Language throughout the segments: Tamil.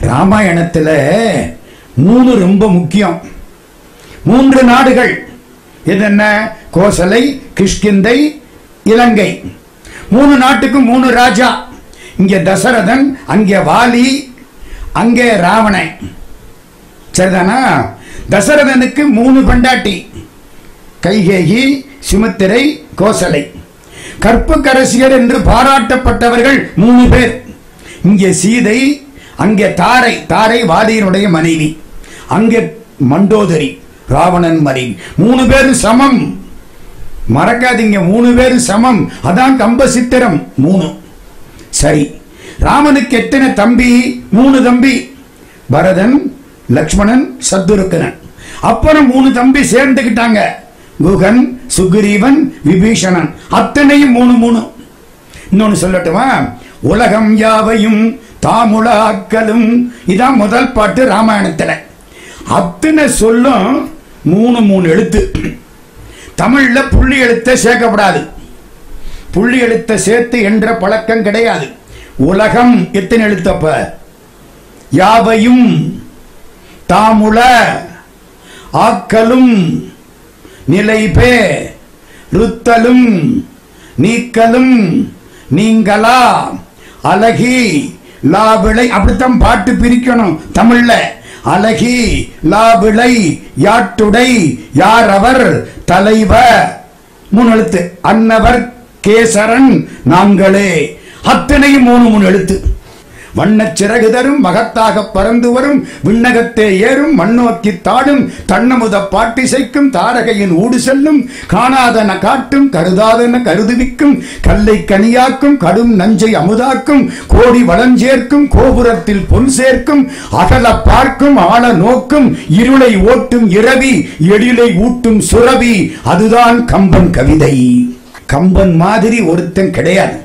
ராமாயணத்துல 3 ரொம்ப முக்கியம். 3 நாடுகள் என்ன? கோசலை, கிஷ்கிந்தை, இலங்கை. 3 நாட்டுக்கும் 3 ராஜா. இங்கே தசரதன், அங்கே வாலி, அங்கே ராவணன். சரிதானா? தசரதனுக்கு 3 பெண்டாட்டி, கைகேயி, சுமித்திரை, கோசலை. கற்புக்கரசியர் என்று பாராட்டப்பட்டவர்கள் 3 பேர். இங்கே சீதை, அங்கே தாரை, தாரை வாலியினுடைய மனைவி, அங்கே மண்டோதரி ராவணன் மனைவி. 3 பேரும் சமம். மறக்காதீங்க, 3 பேரும் சமம். அதான் கம்பசித்திரம் 3. சரி, ராமனுக்கு எத்தனை தம்பி? 3 தம்பி. பரதன், லக்ஷ்மணன், சத்துருக்கனன். அப்புறம் 3 தம்பி சேர்ந்துக்கிட்டாங்க. குகன், சுக்ரீவன், விபீஷணன். அத்தனையும் 3. இன்னொன்னு சொல்லட்டுமா? உலகம் யாவையும் தாமுலாக்கலும். இதான் முதல் பாட்டு ராமாயணத்துல. அத்தனை சொல்லும் 3 எழுத்து. தமிழ்ல புள்ளி எழுத்த சேர்க்கப்படாது. புள்ளி எழுத்த சேர்த்து என்ற பழக்கம் கிடையாது. உலகம் எத்தனை எழுத்தப்ப? யாவையும் தாமுல ஆக்கலும் நிலைபே ருத்தலும் நீக்கலும் நீங்களா அழகி லாவிளை. அப்படித்தான் பாட்டு பிரிக்கணும் தமிழ்ல. அழகி லாவிளை யாட்டுடை யார் அவர் தலைவர். 3 எழுத்து. அன்னவர் கேசரன் நாங்களே. அத்தனையும் 3 எழுத்து. வண்ணச் சிறகு தரும் மகத்தாக பறந்து வரும் விண்ணகத்தே ஏறும் மண்ணோக்கி தாடும் தன்னமுத பாட்டிசைக்கும் தாரகையின் ஊடு செல்லும் காணாதன காட்டும் கருதாதன கருதுவிக்கும் கல்லை கனியாக்கும் கடும் நஞ்சை அமுதாக்கும் கோடி வளஞ்சேர்க்கும் கோபுரத்தில் பொன் சேர்க்கும் அகல பார்க்கும் ஆழ நோக்கும் இருளை ஓட்டும் இரவி எழிலை ஊட்டும் சுரவி. அதுதான் கம்பன் கவிதை. கம்பன் மாதிரி ஒருத்தன் கிடையாது.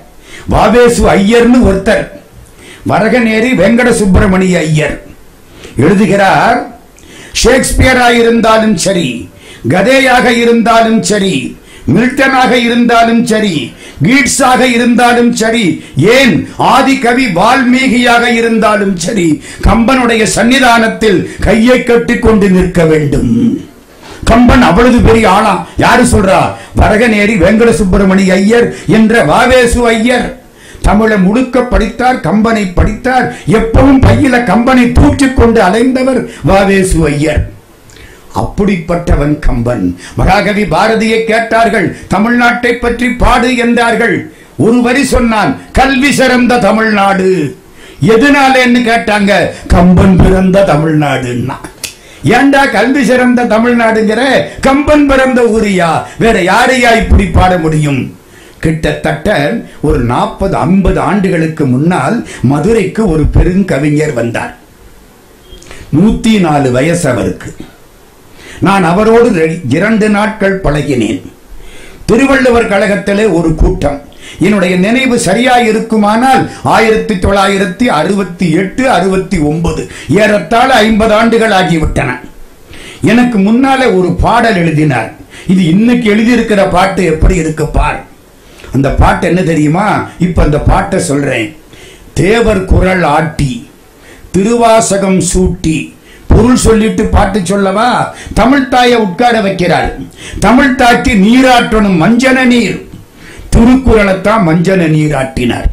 வாவேசு ஐயர்னு ஒருத்தர், வரகநேரி வெங்கட சுப்பிரமணிய ஐயர் எழுதுகிறார். ஷேக்ஸ்பியராக இருந்தாலும் சரி, கதேயாக இருந்தாலும் சரி, மில்டனாக இருந்தாலும் சரி, கீட்ஸாக இருந்தாலும் சரி, ஏன் ஆதி கவி வால்மீகியாக இருந்தாலும் சரி, கம்பனுடைய சன்னிதானத்தில் கையை கட்டிக் கொண்டு நிற்க வேண்டும். கம்பன் அவ்வளவு பெரிய ஆளா. யாரு சொல்றா? வரகநேரி வெங்கட சுப்பிரமணிய ஐயர் என்ற வாவேசு ஐயர். தமிழை முழுக்க படித்தார், கம்பனை படித்தார். எப்பவும் பையில கம்பனை தூக்கிக் கொண்டு அலைந்தவர் வாவேசு ஐயர். அப்படிப்பட்டவன் கம்பன். மகாகவி பாரதியை கேட்டார்கள், தமிழ்நாட்டை பற்றி பாடு என்றார்கள். ஒரு வரி சொன்னான், கல்வி சிறந்த தமிழ்நாடு. எதனாலன்னு கேட்டாங்க, கம்பன் பிறந்த தமிழ்நாடுன்னா. ஏண்டா கல்வி சிறந்த தமிழ்நாடுங்கிற? கம்பன் பிறந்த ஊரியா? வேற யாரையா இப்படி பாட முடியும்? கிட்டத்தட்ட ஒரு 40-50 ஆண்டுகளுக்கு முன்னால் மதுரைக்கு ஒரு பெருங்கவிஞர் வந்தார். 104 வயசு அவருக்கு. நான் அவரோடு 2 நாட்கள் பழகினேன். திருவள்ளுவர் கழகத்திலே ஒரு கூட்டம். என்னுடைய நினைவு சரியாய் இருக்குமானால் 1968, 69, ஏறத்தாழ 50 ஆண்டுகள் ஆகிவிட்டன. எனக்கு முன்னாலே ஒரு பாடல் எழுதினார். இது இன்னைக்கு எழுதியிருக்கிற பாட்டு எப்படி இருக்கு பார். அந்த பாட்டு என்ன தெரியுமா? இப்ப அந்த பாட்டை சொல்றேன். தேவர் குரல் ஆட்டி திருவாசகம் சூட்டி. பொருள் சொல்லிட்டு பாட்டு சொல்லவா? தமிழ் தாயை உட்கார வைக்கிறார். தமிழ் தாய்க்கு நீராட்டணும், மஞ்சன நீர். திருக்குறளைத்தான் மஞ்சன நீராட்டினார்.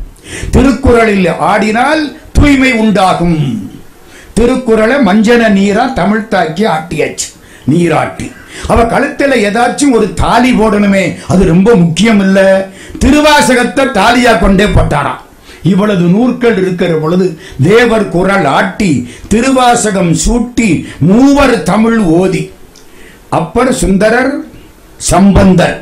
திருக்குறளில் ஆடினால் தூய்மை உண்டாகும். திருக்குறளை மஞ்சன நீரா தமிழ் தாய்க்கு ஆட்டியாச்சு, நீராட்டி. அவ கழுத்துல ஏதாச்சும் ஒரு தாலி போடணுமே, அது ரொம்ப முக்கியம் இல்ல. திருவாசகத்தை தாலியா கொண்டே போட்டாராம். இவ்வளவு நூற்கள் இருக்கிற பொழுது தேவர் குரல் ஆட்டி திருவாசகம் சூட்டி 3 தமிழ் ஓதி. அப்பர், சுந்தரர், சம்பந்தர்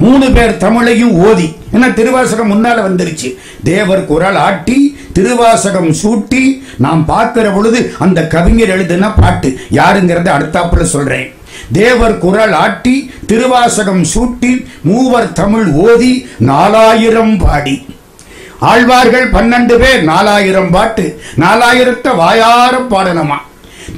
3 பேர் தமிழையும் ஓதி. ஏன்னா திருவாசகம் முன்னால வந்துருச்சு. தேவர் குரல் ஆட்டி திருவாசகம் சூட்டி நாம் பார்க்கிற பொழுது அந்த கவிஞர் எழுதின பாட்டு யாருங்கிறத அடுத்தாப்புல சொல்றேன். தேவர் குரல் ஆட்டி திருவாசகம் சூட்டி 3 தமிழ் ஓதி 4000 பாடி. ஆழ்வார்கள் 12 பேர், 4000 பாட்டு. 4000 வாயார பாடணுமா.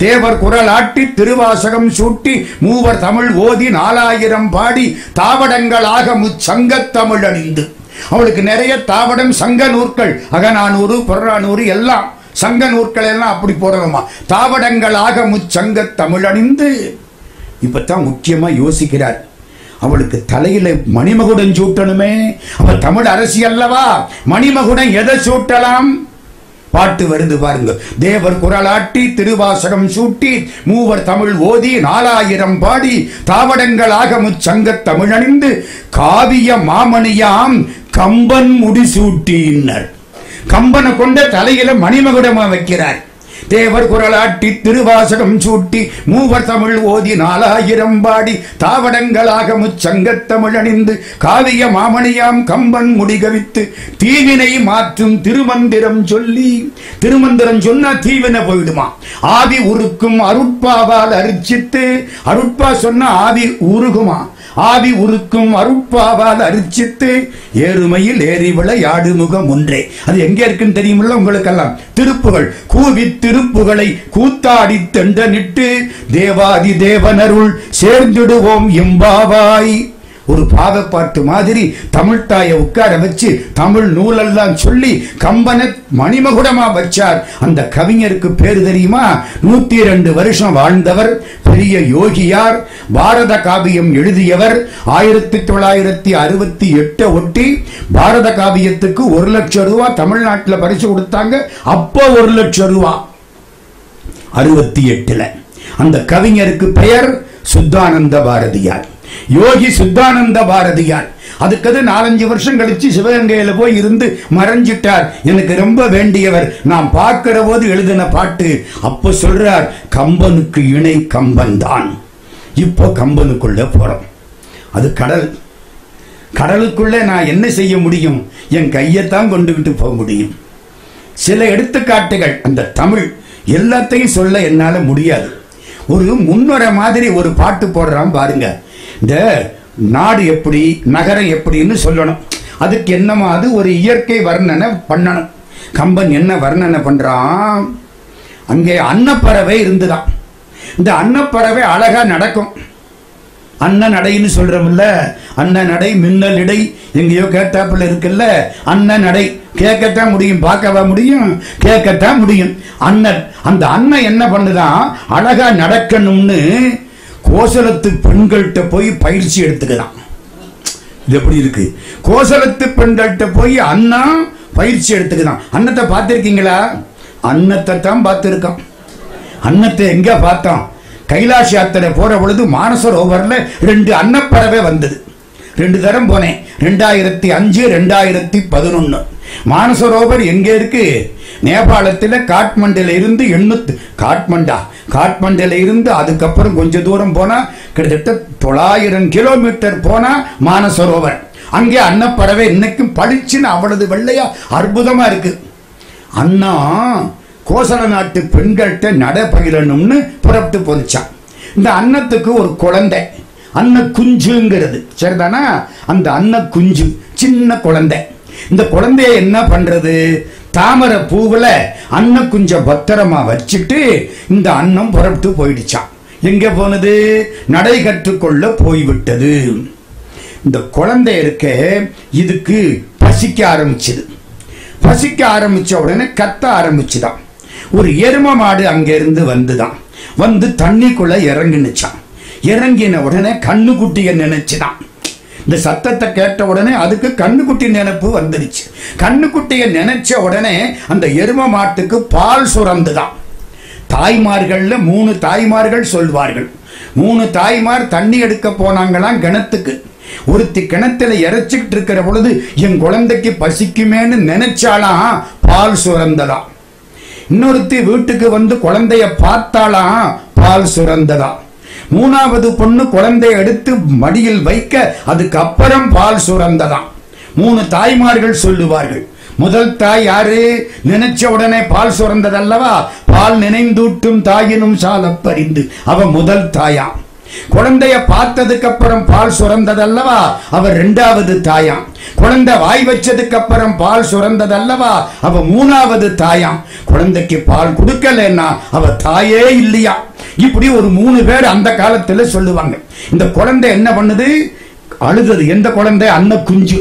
தேவர் குரல் ஆட்டி திருவாசகம் சூட்டி 3 தமிழ் ஓதி 4000 பாடி தாவடங்களாக முச்சங்க தமிழ் அணிந்து. அவளுக்கு நிறைய தாவடம் சங்க நூற்கள், அகநானூறு, புறநானூறு எல்லாம் சங்க நூற்கள் எல்லாம் அப்படி போடுறோமா, தாவடங்களாக முச்சங்க தமிழணிந்து. இப்பதான் முக்கியமா யோசிக்கிறார், அவளுக்கு தலையில மணிமகுடம் சூட்டணுமே, அவள் தமிழ் அரசி அல்லவா, மணிமகுடம் எதை சூட்டலாம்? பாட்டு வருது பாருங்க. தேவர் குரலாட்டி திருவாசகம் சூட்டி மூவர் தமிழ் ஓதி 4000 பாடி தாவடங்களாக முச்சங்க தமிழணிந்து காவிய மாமணியாம் கம்பன் முடிசூட்டினர். கம்பனை கொண்ட தலையில மணிமகுடமா வைக்கிறார். தேவர் குரலாட்டி திருவாசகம் சூட்டி மூவர் தமிழ் ஓதி 4000 பாடி தாவடங்களாக முச்சங்க தமிழணிந்து காவிய மாமணியாம் கம்பன் முடிகவித்து தீவினை மாற்றும் திருமந்திரம் சொல்லி. திருமந்திரம் சொன்னா தீவினை போயிடுமா. ஆவி உருக்கும் அருட்பாவால் அரிச்சித்து, அருட்பா சொன்னா ஆவி உருகுமா, ஆவி உருக்கும் அருட்பாவால் அரிச்சித்து ஏறுமையில் ஏறி விளையாடு முகம் ஒன்றே. அது எங்க இருக்குன்னு தெரியுமில்ல உங்களுக்கெல்லாம். திருப்புகள் கூவி திருப்புகளை கூத்தாடி தெண்டனிட்டு தேவாதி தேவனருள் சேர்ந்துடுவோம் எம்பாவாய். ஒரு பாவப்பாட்டு மாதிரி தமிழ்தாயை உட்கார வச்சு தமிழ் நூலெல்லாம் சொல்லி கம்பனை மணிமகுடமா வச்சார். அந்த கவிஞருக்கு பேரு தெரியுமா? 102 வருஷம் வாழ்ந்தவர், பெரிய யோகியார், பாரத காவியம் எழுதியவர். 1968 ஒட்டி பாரத காவியத்துக்கு 1 லட்சம் ரூபாய் தமிழ்நாட்டில் பரிசு கொடுத்தாங்க. அப்போ 1 லட்சம் ரூபாய் 68. அந்த கவிஞருக்கு பெயர் சுத்தானந்த பாரதியார், யோகி சுத்தானந்த பாரதியார். அதுக்கு 4-5 வருஷம் கழிச்சு சிவகங்கையில போய் இருந்து மறைஞ்சிட்டார். எனக்கு ரொம்ப வேண்டியவர், நான் பார்க்கிற போது எழுதின பாட்டு. அப்ப சொல்றார், கம்பனுக்கு இணை கம்பன் தான். இப்போ கம்பனுக்குள்ள போறோம். அது கடல். கடலுக்குள்ள நான் என்ன செய்ய முடியும்? என் கையைத்தான் கொண்டுகிட்டு போக முடியும். சில எடுத்துக்காட்டுகள், அந்த தமிழ் எல்லாத்தையும் சொல்ல என்னால முடியாது. ஒரு முன்னுரை மாதிரி ஒரு பாட்டு போடுறான் பாருங்க. இந்த நாடு எப்படி, நகரம் எப்படின்னு சொல்லணும். அதுக்கு என்னமா, அது ஒரு இயற்கை வர்ணனை பண்ணணும். கம்பன் என்ன வர்ணனை பண்றான்? அங்கே அன்னப்பறவை இருந்துதான். இந்த அன்னப்பறவை அழகா நடக்கும். அன்ன நடைன்னு சொல்றோம்ல, அன்ன நடை மின்னல் இடை எங்கேயோ கேட்டாப்புல இருக்குல்ல. அன்ன நடை கேட்கத்தான் முடியும், பார்க்கவா முடியும்? கேட்கத்தான் முடியும். அண்ணன், அந்த அண்ணன் என்ன பண்ணுதான், அழகா நடக்கணும்னு கோசலத்து பெண்கள்கிட்ட போய் பயிற்சி எடுத்துக்கிறான். இது எப்படி இருக்கு? கோசலத்து பெண்கள்கிட்ட போய் அண்ணா பயிற்சி எடுத்துக்கிறான். அன்னத்தை பார்த்திருக்கீங்களா? அன்னத்தை தான் பார்த்திருக்கான். அன்னத்தை எங்க பார்த்தோம்? கைலாஷ் யாத்திரை போற பொழுது மானசரோவர்ல 2 அன்னப்பறவை வந்தது. 2 தரம் போனேன், 2005, 2011. மானசரோவர் எங்க இருக்கு? நேபாளத்தில் காட்மண்டில இருந்து காட்மண்டில இருந்து அதுக்கப்புறம் கொஞ்சம் தூரம் போனா கிட்டத்தட்ட 900 கிலோமீட்டர் போனா மானசரோவர். அங்கே அன்னப்பறவை இன்னைக்கும் பளிச்சுன்னு அவ்வளவு வெள்ளையா அற்புதமா இருக்கு. அண்ணா கோசல நாட்டு பெண்கள்கிட்ட நட பயிலணும்னு புறப்பட்டு போச்சான். இந்த அன்னத்துக்கு ஒரு குழந்தை, அன்ன குஞ்சுங்கிறது சரிதானா? அந்த அன்ன குஞ்சு சின்ன குழந்தை. இந்த குழந்தைய என்ன பண்றது? தாமரை பூவுல அன்ன குஞ்ச பத்திரமா வச்சுட்டு இந்த அன்னம் புறப்பட்டு போயிடுச்சான். எங்க போனது? நடை கற்றுக்கொள்ள போய்விட்டது. இந்த குழந்தை இருக்க, இதுக்கு பசிக்க ஆரம்பிச்சது. பசிக்க ஆரம்பிச்ச உடனே கத்த ஆரம்பிச்சுதான். ஒரு எரும மாடு அங்க இருந்து வந்து தண்ணிக்குள்ள இறங்கினுச்சான். இறங்கின உடனே கண்ணுக்குட்டிய நினைச்சுதான். இந்த சத்தத்தை கேட்ட உடனே அதுக்கு கண்ணுக்குட்டி நினைப்பு வந்துருச்சு. கண்ணுக்குட்டிய நினைச்ச உடனே அந்த எரும மாட்டுக்கு பால் சுரந்துதான். தாய்மார்கள்ல 3 தாய்மார்கள் சொல்வார்கள். 3 தாய்மார் தண்ணி எடுக்க போனாங்களாம் கிணத்துக்கு. ஒருத்தி கிணத்துல இறைச்சிக்கிட்டு இருக்கிற பொழுது என் குழந்தைக்கு பசிக்குமேன்னு நினைச்சாலாம், பால் சுரந்ததாம். இன்னொருத்தி வீட்டுக்கு வந்து குழந்தைய பார்த்தாலாம், பால் சுரந்ததாம். 3வது பொண்ணு குழந்தைய எடுத்து மடியில் வைக்க அதுக்கப்புறம் பால் சுரந்ததாம். 3 தாய்மார்கள் சொல்லுவார்கள். முதல் தாய் யாரு? நினைச்ச உடனே பால் சுரந்ததல்லவா? பால் நினைந்தூட்டும் தாயினும் சால பறிந்து, அவ முதல் தாயாம். குழந்தைய பார்த்ததுக்கு அப்புறம் பால் சுரந்ததல்லவா? அவர் 2வது தாயாம். குழந்தை வாய் வச்சதுக்கு அப்புறம் பால் சுரந்ததல்லவா? அவ 3வது தாயாம். குழந்தைக்கு பால் கொடுக்கலன்னா அவ தாயே இல்லையா? இப்படி ஒரு 3 பேர் அந்த காலத்துல சொல்லுவாங்க. இந்த குழந்தை என்ன பண்ணுது? அழுதது. எந்த குழந்தை? அன்ன குஞ்சு.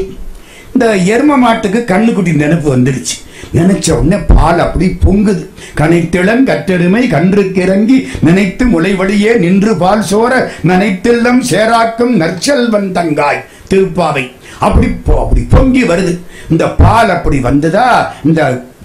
இந்த எரும மாட்டுக்கு கண்ணுக்குட்டி நினைப்பு வந்துருச்சு. நினைச்ச உடனே பால் அப்படி பொங்குது. கனைத்திளம் கற்றெருமை கன்றுக்கிறங்கி நினைத்து முளைவழியே நின்று பால் சோர நனைத்தெல்லம் சேராக்கும் நற்செல்வன் தங்காய் திருப்பாவை. அப்படி பொங்கி வருது. இந்த பால் அப்படி வந்ததா, இந்த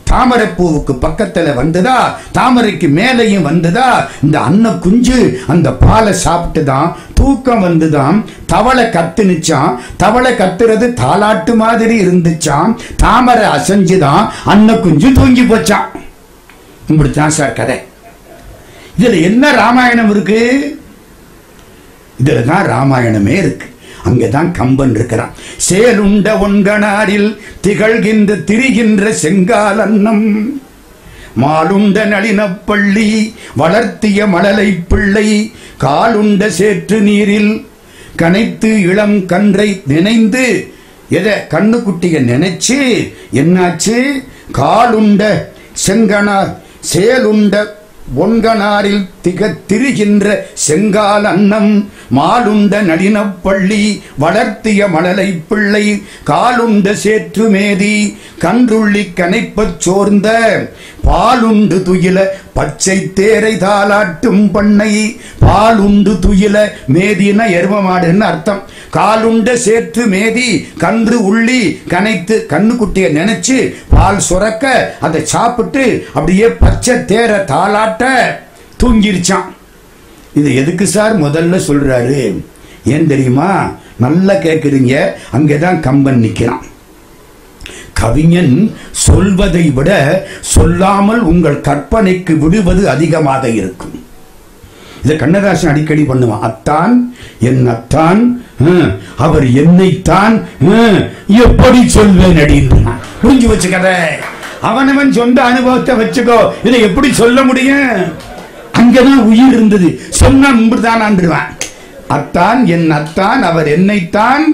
தாமரைப்பூவுக்கு பக்கத்துல வந்ததா, தாமரைக்கு மேலையும் வந்ததா, இந்த அன்ன குஞ்சு அந்த பாலை சாப்பிட்டுதான் தூக்கம் வந்துதான். தவளை கத்துனுச்சான். தவளை கத்துறது தாலாட்டு மாதிரி இருந்துச்சான். தாமரை அசைஞ்சுதான் அன்ன குஞ்சு தூங்கி போச்சான். இப்படித்தான் சார் கதை. இதுல என்ன ராமாயணம் இருக்கு? இதுலதான் ராமாயணமே இருக்கு. அங்கதான் கம்பன் இருக்கிறான். சேலுண்ட ஒன்கணாரில் திகழ்கின்ற திரிகின்ற செங்கால் அன்னம் மாலுண்ட நளினப்பள்ளி வளர்த்திய மழலை பிள்ளை காலுண்ட சேற்று நீரில் கனைத்து இளம் கன்றை நினைந்து எதை கண்ணுக்குட்டிய நினைச்சு என்னாச்சு? காலுண்ட செங்கனார் சேலுண்ட ஒன்கணாரில் திரிகின்ற செங்கால் அன்னம் மாலுண்ட நளினப்பள்ளி வளர்த்திய மழலை பிள்ளை காலுண்ட சேற்று மேதி கன்றுள்ளி கனைப்பச் சோர்ந்த பாலுண்டு துயில பச்சை தேரை தாலாட்டும் பண்ணை. பாலுண்டு துயில, மேதின எரும மாடுன்னு அர்த்தம். காலுண்ட சேற்று மேதி கன்று உள்ளி கனைத்து கண்ணுக்குட்டிய நினைச்சு பால் சுரக்க அதை சாப்பிட்டு அப்படியே பச்சை தேர தாலாட்ட தூங்கிருச்சான். இது எதுக்கு சார் முதல்ல சொல்றாரு? ஏன் தெரியுமா? நல்லா கேட்குறீங்க. அங்கேதான் கம்பன் நிற்கிறான். கவிஞன் சொல்வதை விட சொல்லாமல் உங்கள் கற்பனைக்கு விடுவது அதிகமாக இருக்கும். இதை கண்ணதாசன் அடிக்கடி பண்ணுவான். அத்தான் என் அத்தான், அவர் என்னைத்தான் எப்படி சொல்வேன் அப்படின்னு புரிஞ்சு வச்சு கதை. அவனவன் சொந்த அனுபவத்தை வச்சுக்கோ. இதை எப்படி சொல்ல முடியும்? அங்கதான் உயிர் இருந்தது. சொன்னா இப்படிதான் ஆண்டுருவான். அத்தான் என் அத்தான், அவர் என்னைத்தான்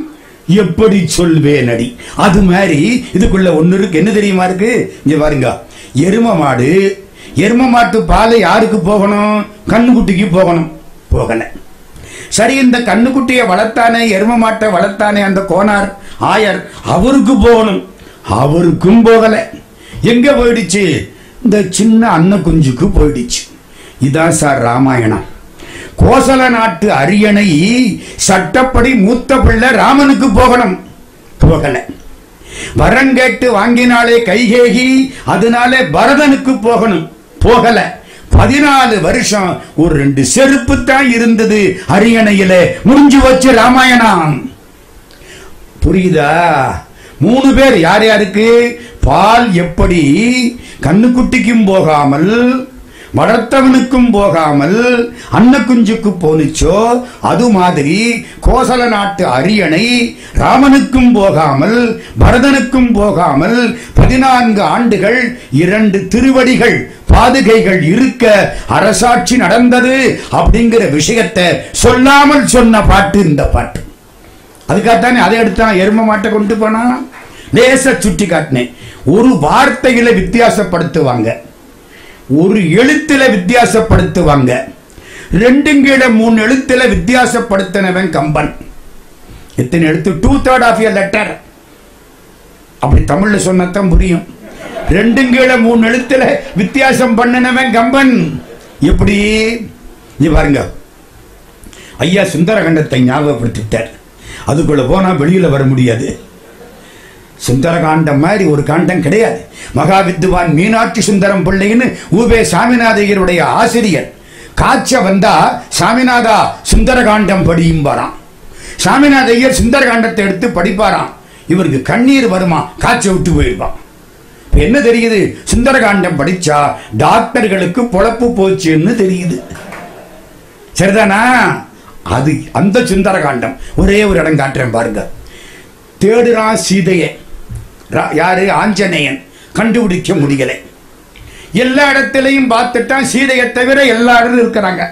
எப்படி சொல்வேன் அடி. அது மாதிரி இதுக்குள்ள ஒண்ணு இருக்கு. என்ன தெரியுமா இருக்கு? இங்க பாருங்க. எரும மாட்டு பாலை யாருக்கு போகணும்? கண்ணுக்குட்டிக்கு போகணும். போகல. சரி, இந்த கண்ணுக்குட்டியை வளர்த்தானே, எரும மாட்டை வளர்த்தானே அந்த கோனார் ஆயர், அவருக்கு போகணும். அவருக்கும் போகல. எங்க போயிடுச்சு? இந்த சின்ன அன்ன குஞ்சுக்கு போயிடுச்சு. இதான் சார் ராமாயணம். கோசல நாட்டு அரியணை சட்டப்படி மூத்த பிள்ளை ராமனுக்கு போகணும். போகல. வரம் கேட்டு வாங்கினாலே கைகேகி, அதனாலே பரதனுக்கு போகணும். போகல. 14 வருஷம் ஒரு 2 செருப்பு தான் இருந்தது அரியணையில. முடிஞ்சு வச்சு ராமாயணம். புரியுதா? 3 பேர். யார் யாருக்கு? பால் எப்படி கண்ணுக்குட்டிக்கும் போகாமல் வளர்த்தவனுக்கும் போகாமல் அன்ன குஞ்சுக்கு போனுச்சோ, அது மாதிரி கோசல நாட்டு அரியணை ராமனுக்கும் போகாமல் பரதனுக்கும் போகாமல் 14 ஆண்டுகள் 2 திருவடிகள் பாதுகைகள் இருக்க அரசாட்சி நடந்தது அப்படிங்கிற விஷயத்தை சொல்லாமல் சொன்ன பாட்டு இந்த பாட்டு. அதுக்காகத்தானே அதை எடுத்தான் எரும மாட்டை கொண்டு போனா. லேச சுட்டி காட்டினேன். ஒரு வார்த்தையில வித்தியாசப்படுத்துவாங்க, ஒரு எழுத்துல வித்தியாசப்படுத்துவாங்க. 2 கீழ 3 எழுத்துல வித்தியாசப்படுத்தினவன் கம்பன். எத்தனை எழுத்து? 2/3 ஆஃப் எ லெட்டர். அப்படி தமிழ்ல சொன்னதான் புரியும். 2 கீழ 3 எழுத்துல வித்தியாசம் பண்ணினவன் கம்பன். எப்படி? நீ பாருங்க. ஐயா சுந்தரகாண்டத்தை ஞாபகப்படுத்திட்டார். அதுக்குள்ள போனா வெளியில வர முடியாது. சுந்தரகாண்டம் மாதிரி ஒரு காண்டம் கிடையாது. மகா வித்வான் மீனாட்சி சுந்தரம் பிள்ளைன்னு ஊபே சாமிநாதையருடைய ஆசிரியர் காய்ச்ச வந்தா சாமிநாதா சுந்தரகாண்டம் படியும் வரான். சாமிநாதையர் சுந்தரகாண்டத்தை எடுத்து படிப்பாராம். இவருக்கு கண்ணீர் வருமா, காய்ச்ச விட்டு போயிருப்பான். என்ன தெரியுது? சுந்தரகாண்டம் படிச்சா டாக்டர்களுக்கு பொழப்பு போச்சுன்னு தெரியுது. சரிதானா? அது அந்த சுந்தரகாண்டம். ஒரே ஒரு இடம் காட்டுறேன் பாருங்க. தேடுறான் சீதையை. யாரு? ஆஞ்சநேயன். கண்டுபிடிக்க முடியல. எல்லா இடத்திலையும் பார்த்துட்டான். சீதையை தவிர எல்லாரும் இருக்கிறாங்க.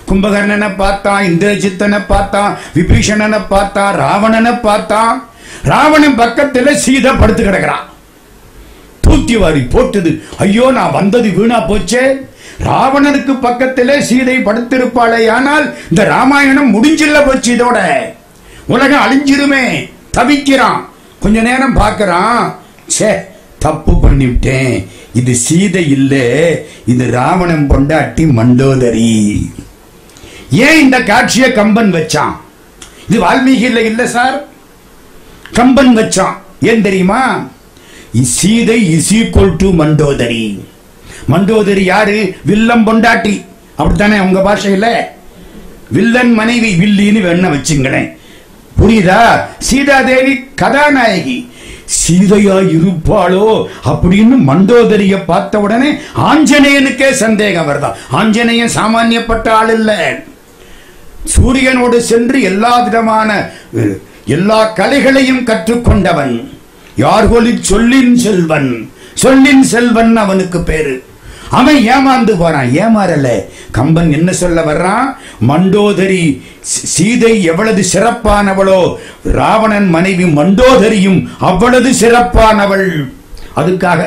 கும்பகர்ணனை பார்த்தான், இந்திரஜித்தனை பார்த்தான், விபீஷணனை பார்த்தான், ராவணனை பார்த்தான். ராவணன் பக்கத்துல சீதை படுத்து கிடக்கிறான். தூக்கி வாரி போட்டுது. ஐயோ, நான் வந்தது வீணா போச்சே. ராவணனுக்கு பக்கத்திலே சீதை படுத்திருப்பாளே, ஆனால் இந்த ராமாயணம் முடிஞ்சில்ல போச்சு. இதோட உலகம் அழிஞ்சிருமே. தவிக்கிறான். கொஞ்ச நேரம் பார்க்கறான். சே, தப்பு பண்ணிவிட்டேன், இது சீதை இல்ல, இது ராவணன் பொண்டாட்டி மண்டோதரி. ஏன் இந்த காட்சியை கம்பன் வச்சான்? இது வால்மீகில இல்ல சார், கம்பன் வச்சான். ஏன் தெரியுமா? Seethai is equal to Mandodari. Mandodari யாரு? வில்லன் பொண்டாட்டி, அப்படித்தானே உங்க பாஷையில? வில்லன் மனைவி, வில்லின்னு வேணா வச்சுங்களேன், புரியுதா? சீதாதேவி கதாநாயகி, சீதையா இருப்பாளோ அப்படின்னு மண்டோதரிய பார்த்த உடனே ஆஞ்சநேயனுக்கே சந்தேகம் வருதா. ஆஞ்சநேயன் சாமானியப்பட்ட ஆள் இல்ல, சூரியனோடு சென்று எல்லா விதமான எல்லா கலைகளையும் கற்றுக்கொண்டவன். யார்கொலி சொல்லின் செல்வன், சொல்லின் செல்வன் அவனுக்கு பேரு. அவன் ஏமாந்து போறான். ஏமாறல. கம்பன் என்ன சொல்ல வர்றான்? மண்டோதரி சீதை எவ்வளவு சிறப்பானவளோ, ராவணன் மனைவி மண்டோதரியும் அவ்வளவு சிறப்பானவள். அதுக்காக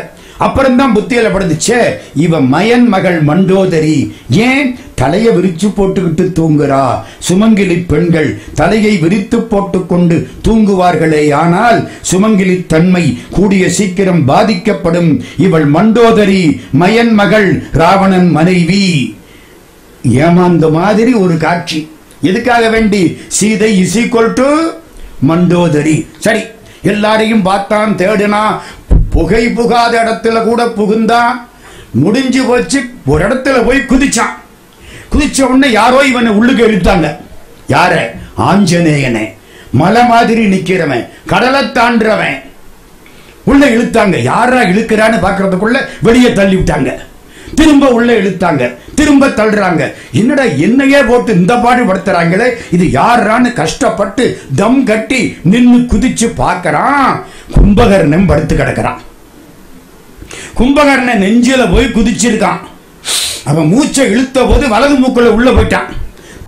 அப்புறம்தான் புத்தியில படுத்துச்சே, இவ மயன் மகள் மண்டோதரி ஏன் தலையை விரிச்சு போட்டுக்கிட்டு தூங்குறா? சுமங்கிலி பெண்கள் தலையை விரித்து போட்டுக்கொண்டு தூங்குவார்களே, ஆனால் சுமங்கிலி தன்மை கூடிய சீக்கிரம் பாதிக்கப்படும். இவள் மண்டோதரி மயன் மகள், ராவணன் மனைவி. ஏமாந்த மாதிரி ஒரு காட்சி. எதுக்காக வேண்டி? Seethai is equal to Mandodari. சரி, எல்லாரையும் பார்த்தான், தேடினா, புகை புகாத இடத்துல கூட புகுந்தான். முடிஞ்சு போச்சு. ஒரு இடத்துல போய் குதிச்சான். குதிச்ச உடனே யாரோ இவனை உள்ளுக்கு இழுத்தாங்க. யார? ஆஞ்சநேயனை. மலை மாதிரி நிக்கிறவன், கடலை தாண்டவன் உள்ள இழுத்தாங்க. யாரா இழுக்கிறான்னு பாக்குறதுக்குள்ள வெளியே தள்ளி விட்டாங்க. திரும்ப உள்ள இழுத்தாங்க, திரும்ப தள்ளுறாங்க. என்னடா என்னையே போட்டு இந்த பாடு படுத்துறாங்களே, இது யாரான்னு கஷ்டப்பட்டு தம் கட்டி நின்னு குதிச்சு பார்க்கறான். கும்பகர்ணன் படுத்து கிடக்கிறான். கும்பகர்ணன் நெஞ்சில போய் குதிச்சிருக்கான். அவன் மூச்சை இழுத்த போது வலது மூக்குள்ள உள்ள போயிட்டான்.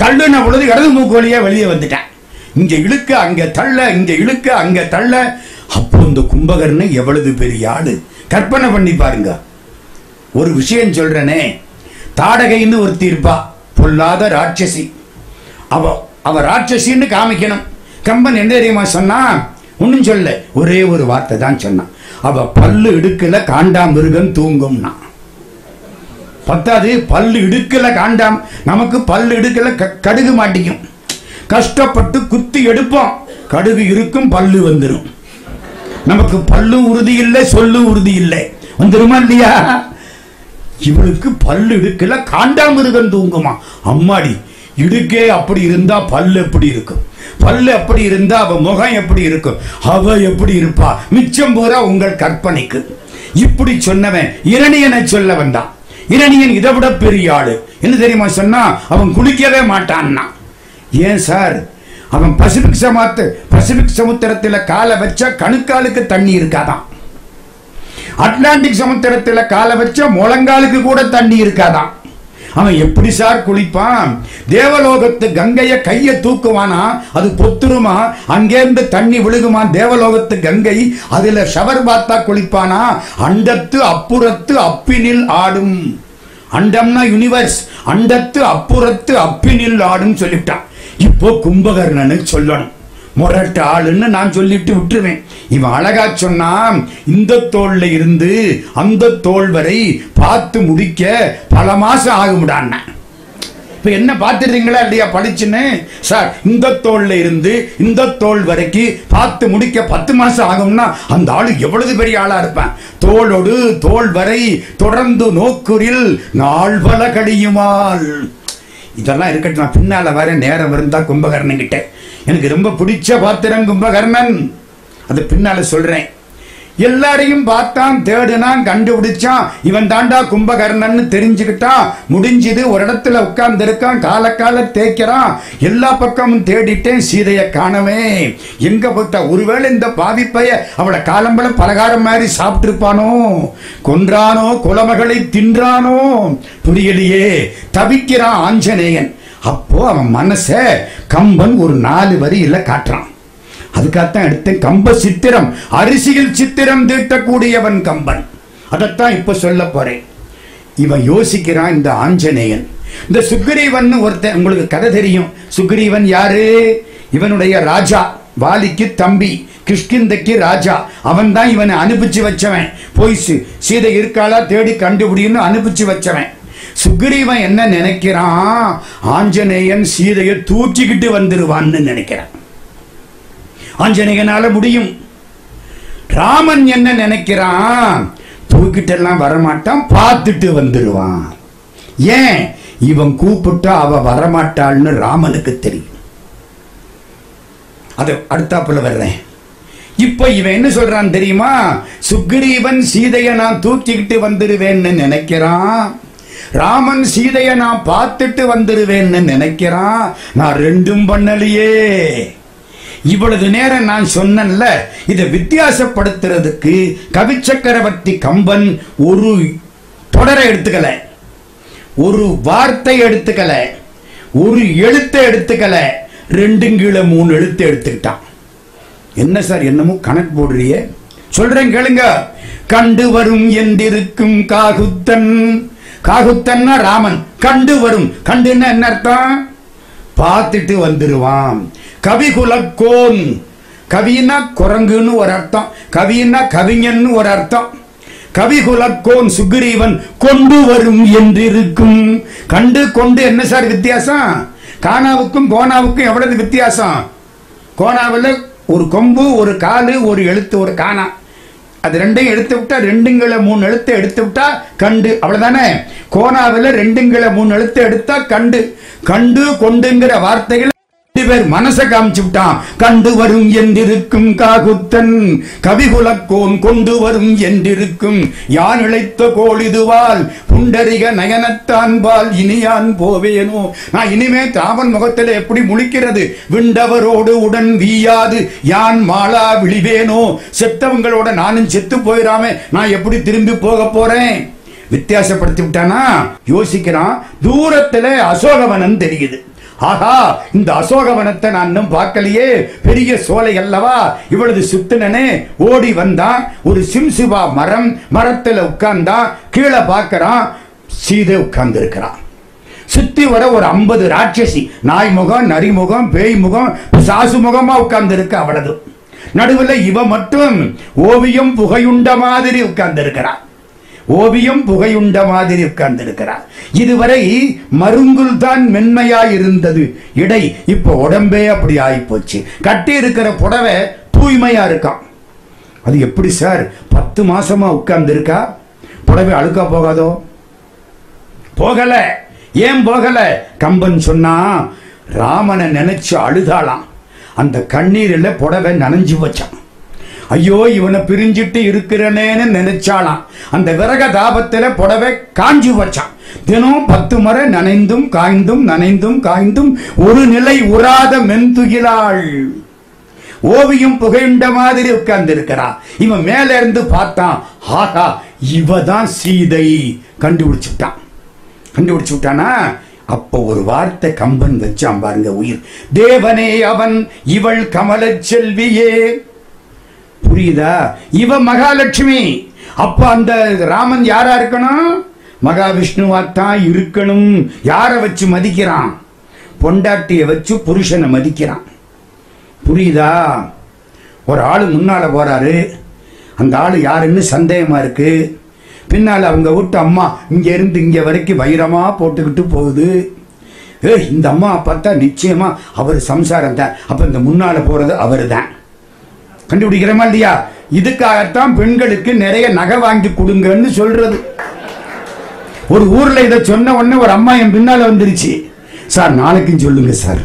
தள்ளுன பொழுது இடது மூக்கு வழியா வெளியே வந்துட்டான். இங்க இழுக்க அங்க தள்ள, இங்க இழுக்க அங்க தள்ள. அப்போ இந்த கும்பகர்ணன் எவ்வளவு பெரிய ஆளு கற்பனை பண்ணி பாருங்க. ஒரு விஷயம் சொல்றனே, தாடகைன்னு ஒருத்தி இருப்பா, பொல்லாத ராட்சசி. அவ ராட்சசின்னு காமிக்கணும். கம்பன் என்ன தெரியுமா சொன்னா? ஒன்னும் சொல்ல, ஒரே ஒரு வார்த்தை தான் சொன்னான். அவ பல்லு இடுக்கல காண்டாமிருகம் தூங்கும்னா. பத்தாது, பல்லு இடுக்கல காண்டாம். நமக்கு பல்லு இடுக்கல கடுகு மாட்டிக்கும். கஷ்டப்பட்டு குத்தி எடுப்போம், கடுகு இருக்கும், பல்லு வந்துடும். நமக்கு பல்லும் உறுதி இல்லை, சொல்லும் உறுதி இல்லை. வந்துருமா இல்லையா? இவளுக்கு பல்லு இடுக்கல காண்டாமிருகம் தூங்குமா. அம்மாடி, இடுக்கே அப்படி இருந்தா பல்லு எப்படி இருக்கும்? பல்லு அப்படி இருந்தா அவ முகம் எப்படி இருக்கும்? அவ எப்படி இருப்பா? மிச்சம் பூரா உங்கள் கற்பனைக்கு. இப்படி சொன்னவன் இரணியனை சொல்ல வந்தான். இரணியன் இதை விட பெரிய ஆளு. என்ன தெரியுமா சொன்னா? அவன் குளிக்கவே மாட்டான்னா. ஏன் சார்? அவன் பசிபிக் சமுத்திரத்தில் காலை வச்சா கணுக்காலுக்கு தண்ணி இருக்காதான். அட்லாண்டிக் சமுத்திரத்தில் காலை வச்சா முழங்காலுக்கு கூட தண்ணி இருக்காதான். அவன் எப்படி சார் குளிப்பான்? தேவலோகத்து கங்கைய கைய தூக்குவானா, அது பொத்துருமா, அங்கேருந்து தண்ணி விழுகுமா தேவலோகத்து கங்கை, அதுல ஷவர் பாத்தா குளிப்பானா? அண்டத்து அப்புறத்து அப்பினில் ஆடும். அண்டம்னா யூனிவர்ஸ், அண்டத்து அப்புறத்து அப்பினில் ஆடும் சொல்லிட்டான். இப்போ கும்பகர்ணனு சொல்லணும், முரட்டு ஆளுன்னு நான் சொல்லிட்டு விட்டுருவேன். இவன் அழகா சொன்னான், இந்த தோல்ல இருந்து அந்த தோல் வரை பார்த்து முடிக்க பல மாசம் ஆகும்டான். இப்ப என்ன பார்த்துறீங்களா இல்லையா படிச்சுன்னு? சார், இந்த தோல்ல இருந்து இந்த தோல் வரைக்கும் பார்த்து முடிக்க 10 மாசம் ஆகும்னா அந்த ஆளு எவ்வளவு பெரிய ஆளா இருப்பான். தோளோடு தோல் வரை தொடர்ந்து நோக்குறில் நாள் பல கடியுமால். இதெல்லாம் இருக்கட்டும், நான் பின்னால வர நேரம் இருந்தா கும்பகர்ணன் கிட்ட. எனக்கு ரொம்ப பிடிச்ச பாத்திரம் கும்பகர்ணன், அது பின்னால சொல்றேன். எல்லாரையும் பார்த்தான், தேடுனான், கண்டுபிடிச்சான். இவன் தாண்டா கும்பகர்ணன் தெரிஞ்சுக்கிட்டான். முடிஞ்சது. ஒரு இடத்துல உட்கார்ந்து இருக்கான், கால தேய்க்கிறான். எல்லா பக்கமும் தேடிட்டேன், சீதைய காணவே. எங்க போட்டா? ஒருவேளை இந்த பாவிப்பைய அவளை காலம்பல பலகாரம் மாதிரி சாப்பிட்டு இருப்பானோ, கொன்றானோ, குலமகளை தின்றானோ, புரியலையே. தவிக்கிறான் ஆஞ்சநேயன். அப்போ அவன் மனச கம்பன் ஒரு 4 வரியில காட்டுறான். அதுக்காகத்தான் எடுத்தேன். கம்ப சித்திரம், அரிசியில் சித்திரம் தீட்டக்கூடியவன் கம்பன். அதைத்தான் இப்ப சொல்ல போறேன். இவன் யோசிக்கிறான், இந்த ஆஞ்சநேயன். இந்த சுக்ரீவன் ஒருத்தன், உங்களுக்கு கதை தெரியும். சுக்ரீவன் யாரு? இவனுடைய ராஜா, வாலிக்கு தம்பி, கிஷ்கிந்தைக்கு ராஜா. அவன் தான் இவனை அனுப்பிச்சு வச்சவன். போய் சீதை இருக்காளா தேடி கண்டுபிடின்னு அனுப்பிச்சு வச்சவன். சுக்ரீவன் என்ன நினைக்கிறான், ஆஞ்சநேயன் சீதையை தூக்கிக்கிட்டு வந்துருவான்னு நினைக்கிறான். ஆஞ்சநேயனால முடியும். ராமன் என்ன நினைக்கிறான், தூக்கிட்டு எல்லாம் வரமாட்டான், பார்த்துட்டு வந்துருவான். ஏன், இவன் கூப்பிட்டா அவ வரமாட்டாள்னு ராமனுக்கு தெரியும். அது அடுத்தாப்புல வர்றேன். இப்ப இவன் என்ன சொல்றான் தெரியுமா, சுக்ரீவன் சீதையை நான் தூக்கிக்கிட்டு வந்துருவேன்னு நினைக்கிறான், ராமன் சீதையை நான் பார்த்துட்டு வந்துருவேன்னு நினைக்கிறான். நான் ரெண்டும் பண்ணலையே. இவ்வளவு நேரம் நான் சொன்னேன்ல, இதை வித்தியாசப்படுத்துறதுக்கு கவி சக்கரவர்த்தி கம்பன் ஒரு தொடரை எடுத்துக்கல, ஒரு வார்த்தை எடுத்துக்கல, ஒரு எழுத்தை எடுத்துக்கல, 2 கீழே 3 எழுத்து எடுத்துக்கிட்டான். என்ன சார் என்னமோ கணக்கு போடுறிய, சொல்றேன் கேளுங்க. கண்டு வரும் என்றிருக்கும் காகுத்தன், காகுத்தன்னா ராமன், கண்டு வரும், கண்டுன்னா என்ன அர்த்தம், பார்த்துட்டு வந்துருவான். கவிகுலக்கோன், கவின்னா குரங்குன்னு ஒரு அர்த்தம், கவின்னா கவிஞன்னு ஒரு அர்த்தம். கவிகுலக்கோன் சுக்ரீவன் கொண்டு வரும் என்றிருக்கும். கண்டு கொண்டு என்ன சார் வித்தியாசம், கானாவுக்கும் கோனாவுக்கும் எவ்வளவு வித்தியாசம். கோனாவில் ஒரு கொம்பு, ஒரு காலு, ஒரு எழுத்து, ஒரு கானா, அது ரெண்டையும் எடுத்து விட்டா 2 கீழே 3 எழுத்து எடுத்து விட்டா கண்டு, அவ்வளவுதானே. கோனாவில் 2 கீழே 3 எழுத்து எடுத்தா கண்டு. கண்டு கொண்டுங்கிற வார்த்தைகள் பேர் மனசை காமிச்சு விட்டான். கண்டு வரும் என்றிருக்கும் காகுத்தன், கவிகுலக்கோன் கொண்டு வரும் என்றிருக்கும். யான் இழைத்த கோளிதுவால் புண்டரிக நயனத்தான்பால் இனியான் போவேனோ. நான் இனிமே தாவன் முகத்தில் எப்படி முழிக்கிறது, விண்டவரோடு உடன் வீயாது யான் மாளா விழிவேனோ. செத்தவங்களோட நானும் செத்து போயிடாம நான் எப்படி திரும்பி போக போறேன். வித்தியாசப்படுத்தி விட்டானா, யோசிக்கிறான். தூரத்துல அசோகவனம் தெரியுது. ஆஹா, இந்த அசோகவனத்தை நான் இன்னும் பார்க்கலையே, பெரிய சோலை அல்லவா, இவ்வளவு சுத்தினனே. ஓடி வந்தான், ஒரு சிம்சிவா மரம், மரத்துல உட்கார்ந்தான். கீழே பார்க்கறான், சீதை உட்கார்ந்து இருக்கிறான். சுத்தி வர ஒரு 50 ராட்சசி, நாய் முகம், நரி முகம், பேய் முகம், சாசு முகமா உட்கார்ந்து இருக்க. அவ்வளவு நடுவில் இவ மட்டும் ஓவியம் புகையுண்ட மாதிரி உட்கார்ந்து இருக்கிறான். ஓவியம் புகையுண்ட மாதிரி உட்கார்ந்து இருக்கிறார். இதுவரை மருங்குல் தான் மென்மையா இருந்தது இடை, இப்ப உடம்பே அப்படி ஆகி போச்சு. கட்டி இருக்கிற புடவை தூய்மையா இருக்கான். அது எப்படி சார், 10 மாசமா உட்கார்ந்து இருக்கா, புடவை அழுக்கா போகாதோ? போகல. ஏன் போகல? கம்பன் சொன்னா, ராமனை நினைச்சு அழுதாளாம். அந்த கண்ணீரில் புடவை நனைஞ்சு வச்சான். ஐயோ, இவனை பிரிஞ்சிட்டு இருக்கிறனேன்னு நினைச்சாலாம். அந்த விரக தாபத்துல புடவை காஞ்சி வச்சான். தினம் 10 முறை நனைந்தும் காய்ந்தும் நனைந்தும் காய்ந்தும் ஒரு நிலை உறாத மென்துகிலாள். ஓவியம் புகையுண்ட மாதிரி உட்கார்ந்து இருக்கிறா. இவன் மேல இருந்து பார்த்தான். ஆகா, இவதான் சீதை. கண்டுபிடிச்சுட்டான். கண்டுபிடிச்சு விட்டானா, அப்ப ஒரு வார்த்தை கம்பன் வச்சான் பாருங்க, உயிர். தேவனே அவன், இவள் கமல செல்வியே. புரியுதா? இவ மகாலட்சுமி. அப்ப அந்த ராமன் யாரா இருக்கணும்? மகாவிஷ்ணுவாத்தான் இருக்கணும். யார வச்சு மதிக்கிறான்? பொண்டாட்டிய வச்சு புருஷனை மதிக்கிறான். புரியுதா? ஒரு ஆளு முன்னால போறாரு, அந்த ஆளு யாருன்னு சந்தேகமா இருக்கு. பின்னால அவங்க விட்டு அம்மா இங்க இருந்து இங்க வரைக்கும் வைரமா போட்டுக்கிட்டு போகுது. இந்த அம்மா பார்த்தா நிச்சயமா அவர் சம்சாரம் தான். அப்ப இந்த முன்னால போறது அவரு தான். கண்டுபிடிக்கிறமா இல்லையா? இதுக்காகத்தான் பெண்களுக்கு நிறைய நகை வாங்கி கொடுங்கன்னு சொல்றது. ஒரு ஊர்ல இதை சொன்ன உடனே ஒரு அம்மா என் பின்னால வந்துருச்சு. சார் நாளைக்கும் சொல்லுங்க சார்,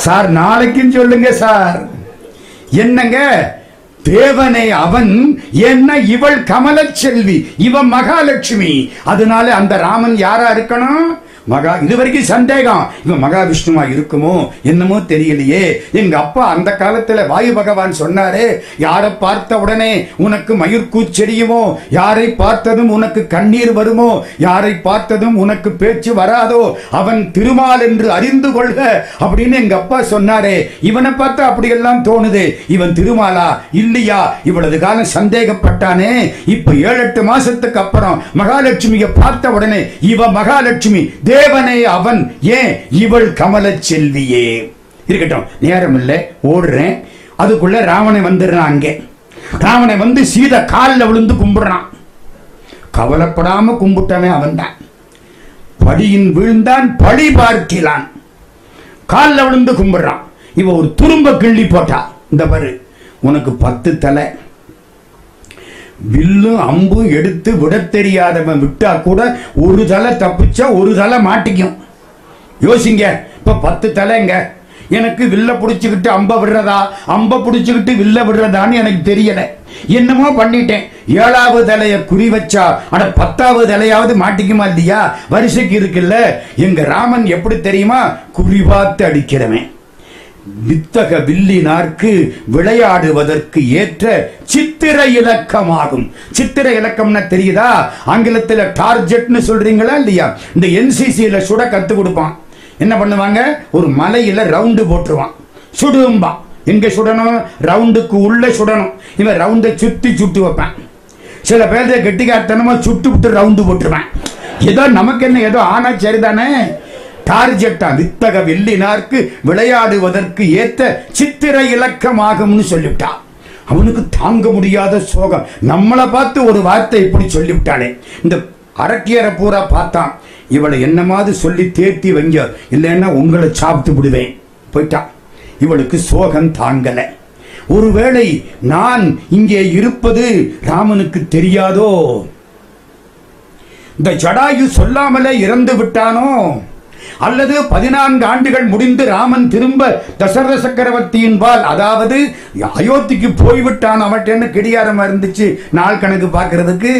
சார் நாளைக்கும் சொல்லுங்க சார். என்னங்க, தேவனை அவன், என்ன இவள் கமல செல்வி, இவன் மகாலட்சுமி. அதனால அந்த ராமன் யாரா இருக்கணும்? இதுவரைக்கும் சந்தேகம், இவன் மகாவிஷ்ணுவா இருக்குமோ என்னமோ தெரியலையே. எங்க அப்பா அந்த காலத்துல வாயு பகவான் சொன்னாரே, யாரை பார்த்த உடனே உனக்கு மயிர்கூச்செரியுமோ, யாரை பார்த்ததும் உனக்கு கண்ணீர் வருமோ, யாரை பார்த்ததும் உனக்கு பேச்சு வராதோ, அவன் திருமால் என்று அறிந்து கொள்க அப்படின்னு எங்க அப்பா சொன்னாரே. இவனை பார்த்தா அப்படியெல்லாம் தோணுது, இவன் திருமாலா இல்லையா? இவ்வளவு காலம் சந்தேகப்பட்டானே, இப்ப 7-8 மாசத்துக்கு அப்புறம் மகாலட்சுமியை பார்த்த உடனே இவ மகாலட்சுமி, தேவனே அவன், ஏன் இவள் கமல செல்வியே. இருக்கட்டும், நேரம் இல்லை, ஓடுறேன். அதுக்குள்ள ராவணன் வந்துடுறான். அங்கே ராவணன் வந்து சீதை காலில் விழுந்து கும்பிடுறான். கவலைப்படாம கும்பிட்டவன் அவன் தான். படியின் வீழ்ந்தான் பழி பார்க்கிறான். காலில் விழுந்து கும்பிடுறான். இவ ஒரு துரும்ப கிள்ளி போட்டா, இந்த பாரு உனக்கு 10 தலை, வில்லும் அம்பும் எடுத்து விட தெரியாதவன் விட்டா கூட ஒரு தலை தப்பிச்சா ஒரு தலை மாட்டிக்கும். யோசிங்க, இப்ப 10 தலைங்க. எனக்கு வில்ல பிடிச்சுக்கிட்டு அம்ப விடுறதா, அம்ப பிடிச்சுக்கிட்டு வில்ல விடுறதான்னு எனக்கு தெரியல. என்னமோ பண்ணிட்டேன். 7வது தலைய குறி வச்சா ஆனா 10வது தலையாவது மாட்டிக்குமா இல்லையா? வரிசைக்கு இருக்குல்ல. எங்க ராமன் எப்படி தெரியுமா? குறி பார்த்து அடிக்கிறவன். வித்தக வில்லினார்க்கு விளையாடுவதற்கு ஏற்ற சித்திர இலக்கமாகும். சித்திர இலக்கம்னா தெரியுதா? ஆங்கிலத்தில் டார்ஜெட்னு சொல்றீங்களா இல்லையா? இந்த NCCல சுட கத்து கொடுப்பான். என்ன பண்ணுவாங்க? ஒரு மலையில ரவுண்டு போட்டுருவான், சுடும்பா. எங்க சுடணும்? ரவுண்டுக்கு உள்ள சுடணும். இவன் ரவுண்டை சுத்தி சுட்டு வைப்பான். சில பேர் கெட்டிக்காரத்தனமா சுட்டு விட்டு ரவுண்டு போட்டுருவான். ஏதோ நமக்கு என்ன, ஏதோ ஆனா சரிதானே. டார்ஜெட்டா வித்தக வெள்ளினார்க்கு விளையாடுவதற்கு ஏற்ற சித்திர இலக்கமாகும்னு சொல்லிவிட்டான். அவனுக்கு தாங்க முடியாத சோகம். நம்மளை பார்த்து ஒரு வார்த்தை இப்படி சொல்லிவிட்டானே. இந்த அரக்கியரை பூரா பார்த்தான். இவளை என்னமாவது சொல்லி தேர்த்தி வைங்க, இல்லைன்னா உங்களை சாப்பிட்டு விடுவேன் போயிட்டான். இவளுக்கு சோகம் தாங்கல. ஒருவேளை நான் இங்கே இருப்பது ராமனுக்கு தெரியாதோ? இந்த ஜடாயு சொல்லாமலே இறந்து விட்டானோ? அல்லது 14 ஆண்டுகள் முடிந்து ராமன் திரும்ப தசரத சக்கரவர்த்தியின் பால், அதாவது அயோத்திக்கு போய்விட்டான். அவட்டேன்னு கிடியாரமா இருந்துச்சு நாள் கணக்கு பார்க்கறதுக்கு.